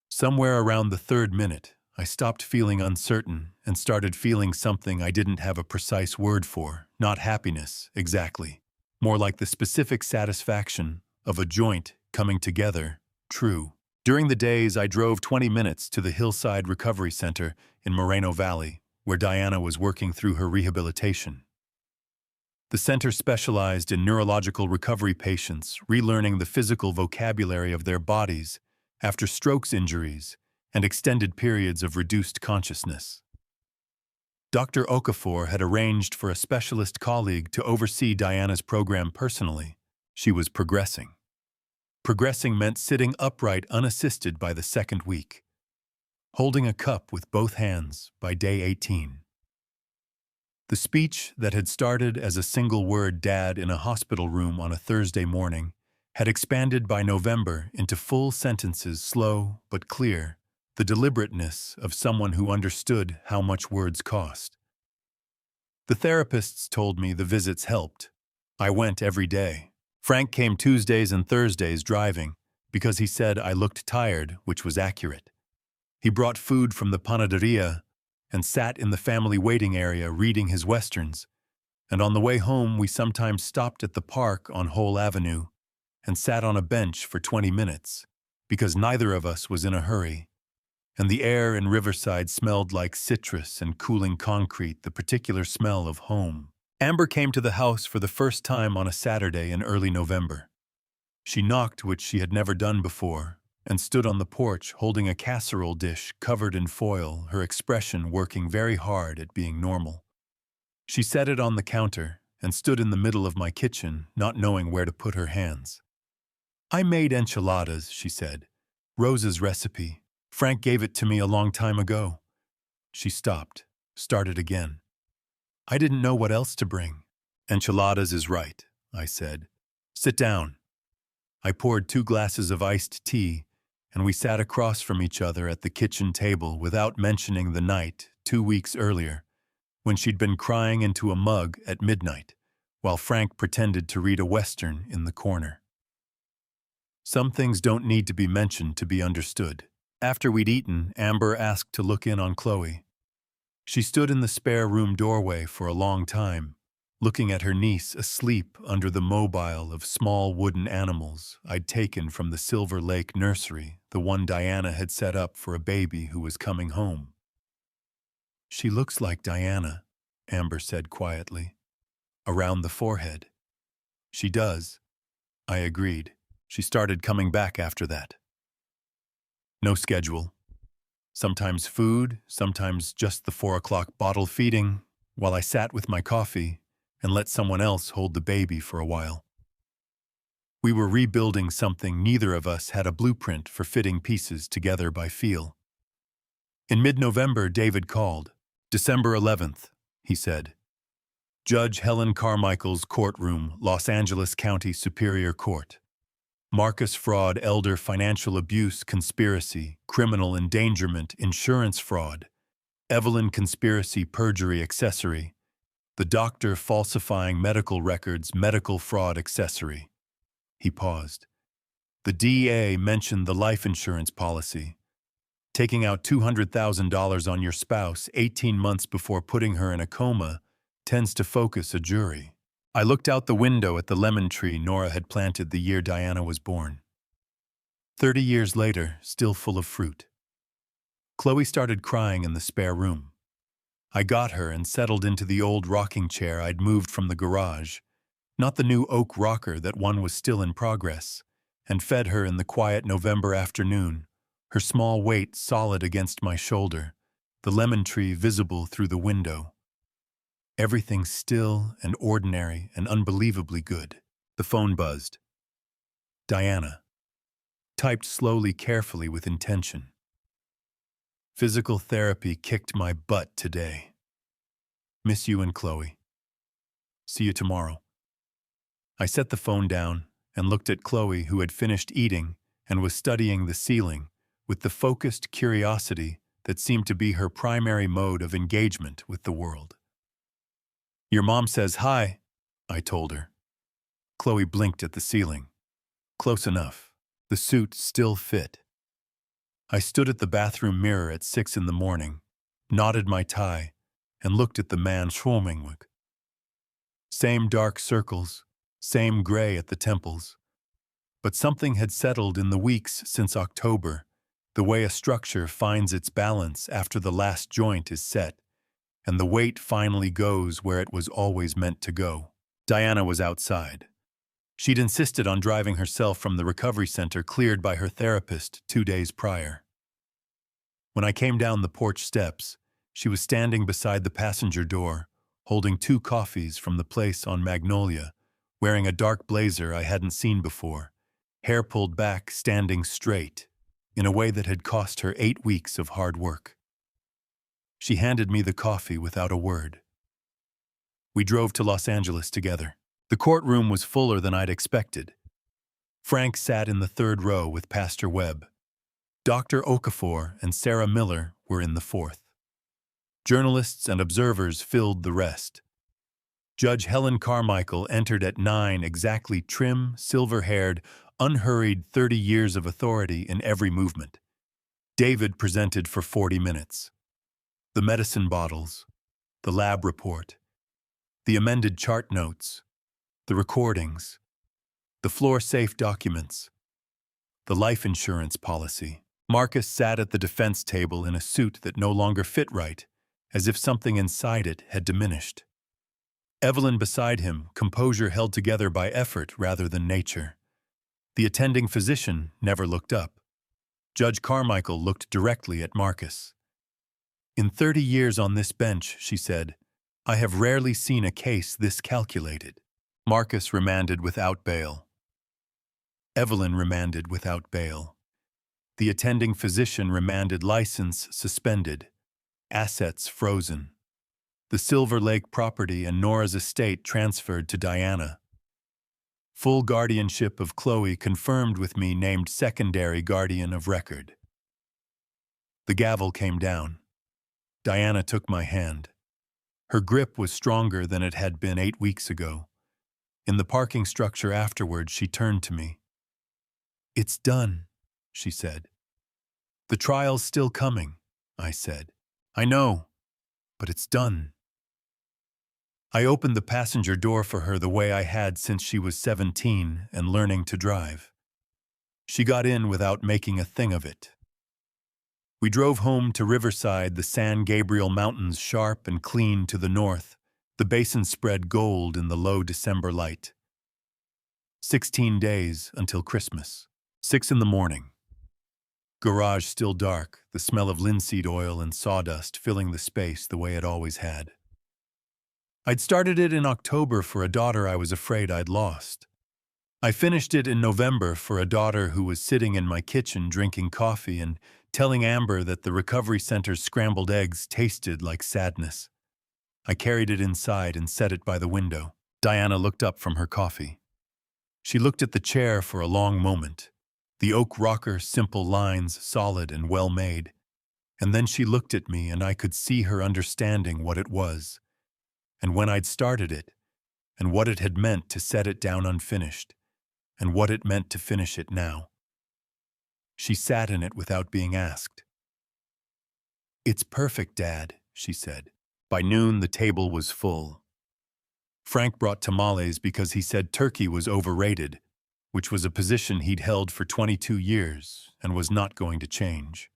Speaker 1: Somewhere around the 3rd minute, I stopped feeling uncertain and started feeling something I didn't have a precise word for, not happiness, exactly. More like the specific satisfaction of a joint coming together, true. During the days, I drove 20 minutes to the Hillside Recovery Center in Moreno Valley, where Diana was working through her rehabilitation. The center specialized in neurological recovery patients, relearning the physical vocabulary of their bodies after strokes injuries and extended periods of reduced consciousness. Dr. Okafor had arranged for a specialist colleague to oversee Diana's program personally. She was progressing. Progressing meant sitting upright unassisted by the 2nd week, holding a cup with both hands by day 18. The speech that had started as a single word, "Dad," in a hospital room on a Thursday morning, had expanded by November into full sentences, slow but clear, the deliberateness of someone who understood how much words cost. The therapists told me the visits helped. I went every day, Frank came Tuesdays and Thursdays driving because he said I looked tired, which was accurate. He brought food from the panaderia and sat in the family waiting area reading his westerns, and on the way home we sometimes stopped at the park on Whole Avenue and sat on a bench for 20 minutes because neither of us was in a hurry, and the air in Riverside smelled like citrus and cooling concrete, the particular smell of home. Amber came to the house for the first time on a Saturday in early November. She knocked, which she had never done before, and stood on the porch holding a casserole dish covered in foil, her expression working very hard at being normal. She set it on the counter and stood in the middle of my kitchen, not knowing where to put her hands. "I made enchiladas," she said. "Rose's recipe. Frank gave it to me a long time ago." She stopped, started again. "I didn't know what else to bring." "Enchiladas is right," I said. "Sit down." I poured 2 glasses of iced tea, and we sat across from each other at the kitchen table without mentioning the night, 2 weeks earlier, when she'd been crying into a mug at midnight, while Frank pretended to read a western in the corner. Some things don't need to be mentioned to be understood. After we'd eaten, Amber asked to look in on Chloe. She stood in the spare room doorway for a long time, looking at her niece asleep under the mobile of small wooden animals I'd taken from the Silver Lake nursery, the one Diana had set up for a baby who was coming home. "She looks like Diana," Amber said quietly. "Around the forehead." "She does," I agreed. She started coming back after that. No schedule. Sometimes food, sometimes just the 4 o'clock bottle feeding, while I sat with my coffee and let someone else hold the baby for a while. We were rebuilding something neither of us had a blueprint for fitting pieces together by feel. In mid-November, David called. "December 11th, he said. "Judge Helen Carmichael's courtroom, Los Angeles County Superior Court. Marcus fraud, elder financial abuse, conspiracy, criminal endangerment, insurance fraud, Evelyn conspiracy, perjury, accessory, the doctor falsifying medical records, medical fraud, accessory." He paused. "The DA mentioned the life insurance policy. Taking out $200,000 on your spouse 18 months before putting her in a coma tends to focus a jury." I looked out the window at the lemon tree Nora had planted the year Diana was born. 30 years later, still full of fruit. Chloe started crying in the spare room. I got her and settled into the old rocking chair I'd moved from the garage, not the new oak rocker that one was still in progress, and fed her in the quiet November afternoon, her small weight solid against my shoulder, the lemon tree visible through the window. Everything still and ordinary and unbelievably good. The phone buzzed. Diana. Typed slowly, carefully, with intention. "Physical therapy kicked my butt today. Miss you and Chloe. See you tomorrow." I set the phone down and looked at Chloe, who had finished eating and was studying the ceiling with the focused curiosity that seemed to be her primary mode of engagement with the world. "Your mom says hi," I told her. Chloe blinked at the ceiling. Close enough. The suit still fit. I stood at the bathroom mirror at 6 in the morning, knotted my tie, and looked at the man Schwomingweg. Same dark circles, same gray at the temples. But something had settled in the weeks since October, the way a structure finds its balance after the last joint is set, and the weight finally goes where it was always meant to go. Diana was outside. She'd insisted on driving herself from the recovery center cleared by her therapist 2 days prior. When I came down the porch steps, she was standing beside the passenger door, holding 2 coffees from the place on Magnolia, wearing a dark blazer I hadn't seen before, hair pulled back, standing straight, in a way that had cost her 8 weeks of hard work. She handed me the coffee without a word. We drove to Los Angeles together. The courtroom was fuller than I'd expected. Frank sat in the 3rd row with Pastor Webb. Dr. Okafor and Sarah Miller were in the 4th. Journalists and observers filled the rest. Judge Helen Carmichael entered at 9 exactly, trim, silver-haired, unhurried, 30 years of authority in every movement. David presented for 40 minutes. The medicine bottles, the lab report, the amended chart notes, the recordings, the floor-safe documents, the life insurance policy. Marcus sat at the defense table in a suit that no longer fit right, as if something inside it had diminished. Evelyn beside him, composure held together by effort rather than nature. The attending physician never looked up. Judge Carmichael looked directly at Marcus. "In 30 years on this bench," she said, "I have rarely seen a case this calculated." Marcus remanded without bail. Evelyn remanded without bail. The attending physician remanded, license suspended, assets frozen. The Silver Lake property and Nora's estate transferred to Diana. Full guardianship of Chloe confirmed with me named secondary guardian of record. The gavel came down. Diana took my hand. Her grip was stronger than it had been 8 weeks ago. In the parking structure afterward, she turned to me. "It's done," she said. "The trial's still coming," I said. "I know, but it's done." I opened the passenger door for her the way I had since she was 17 and learning to drive. She got in without making a thing of it. We drove home to Riverside, the San Gabriel Mountains sharp and clean to the north, the basin spread gold in the low December light. 16 days until Christmas. 6 in the morning. Garage still dark, the smell of linseed oil and sawdust filling the space the way it always had. I'd started it in October for a daughter I was afraid I'd lost. I finished it in November for a daughter who was sitting in my kitchen drinking coffee and telling Amber that the recovery center's scrambled eggs tasted like sadness. I carried it inside and set it by the window. Diana looked up from her coffee. She looked at the chair for a long moment, the oak rocker, simple lines, solid and well-made. And then she looked at me and I could see her understanding what it was, and when I'd started it, and what it had meant to set it down unfinished, and what it meant to finish it now. She sat in it without being asked. "It's perfect, Dad," she said. By noon, the table was full. Frank brought tamales because he said turkey was overrated, which was a position he'd held for 22 years and was not going to change.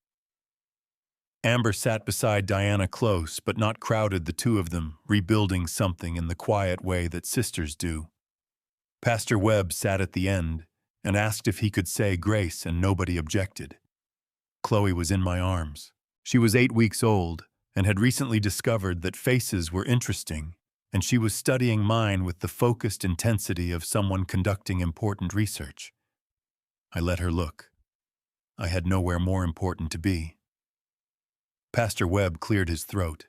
Speaker 1: Amber sat beside Diana close, but not crowded, the two of them, rebuilding something in the quiet way that sisters do. Pastor Webb sat at the end and asked if he could say grace, and nobody objected. Chloe was in my arms. She was 8 weeks old and had recently discovered that faces were interesting, and she was studying mine with the focused intensity of someone conducting important research. I let her look. I had nowhere more important to be. Pastor Webb cleared his throat.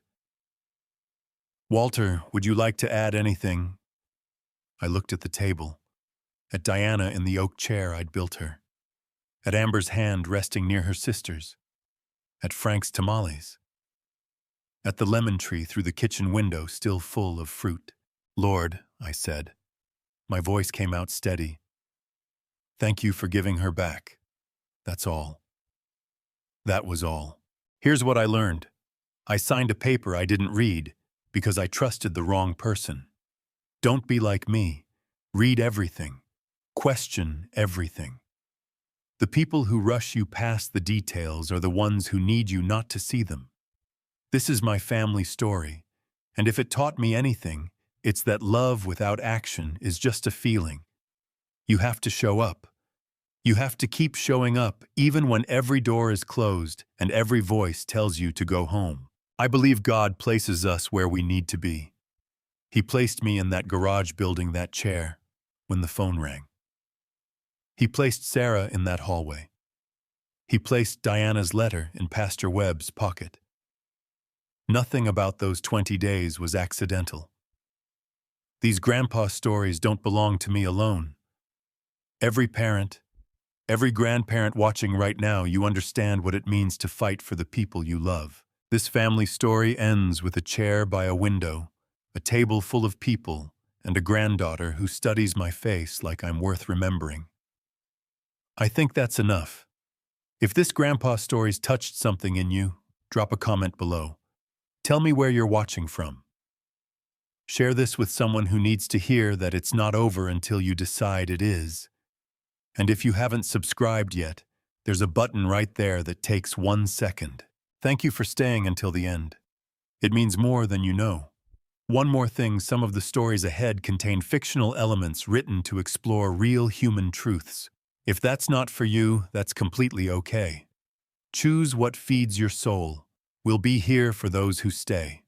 Speaker 1: "Walter, would you like to add anything?" I looked at the table, at Diana in the oak chair I'd built her, at Amber's hand resting near her sister's, at Frank's tamales, at the lemon tree through the kitchen window still full of fruit. "Lord," I said. My voice came out steady. "Thank you for giving her back. That's all." That was all. Here's what I learned. I signed a paper I didn't read because I trusted the wrong person. Don't be like me. Read everything. Question everything. The people who rush you past the details are the ones who need you not to see them. This is my family story, and if it taught me anything, it's that love without action is just a feeling. You have to show up. You have to keep showing up even when every door is closed and every voice tells you to go home. I believe God places us where we need to be. He placed me in that garage building that chair when the phone rang. He placed Sarah in that hallway. He placed Diana's letter in Pastor Webb's pocket. Nothing about those 20 days was accidental. These grandpa stories don't belong to me alone. Every parent, every grandparent watching right now, you understand what it means to fight for the people you love. This family story ends with a chair by a window, a table full of people, and a granddaughter who studies my face like I'm worth remembering. I think that's enough. If this grandpa story's touched something in you, drop a comment below. Tell me where you're watching from. Share this with someone who needs to hear that it's not over until you decide it is. And if you haven't subscribed yet, there's a button right there that takes 1 second. Thank you for staying until the end. It means more than you know. One more thing, some of the stories ahead contain fictional elements written to explore real human truths. If that's not for you, that's completely okay. Choose what feeds your soul. We'll be here for those who stay.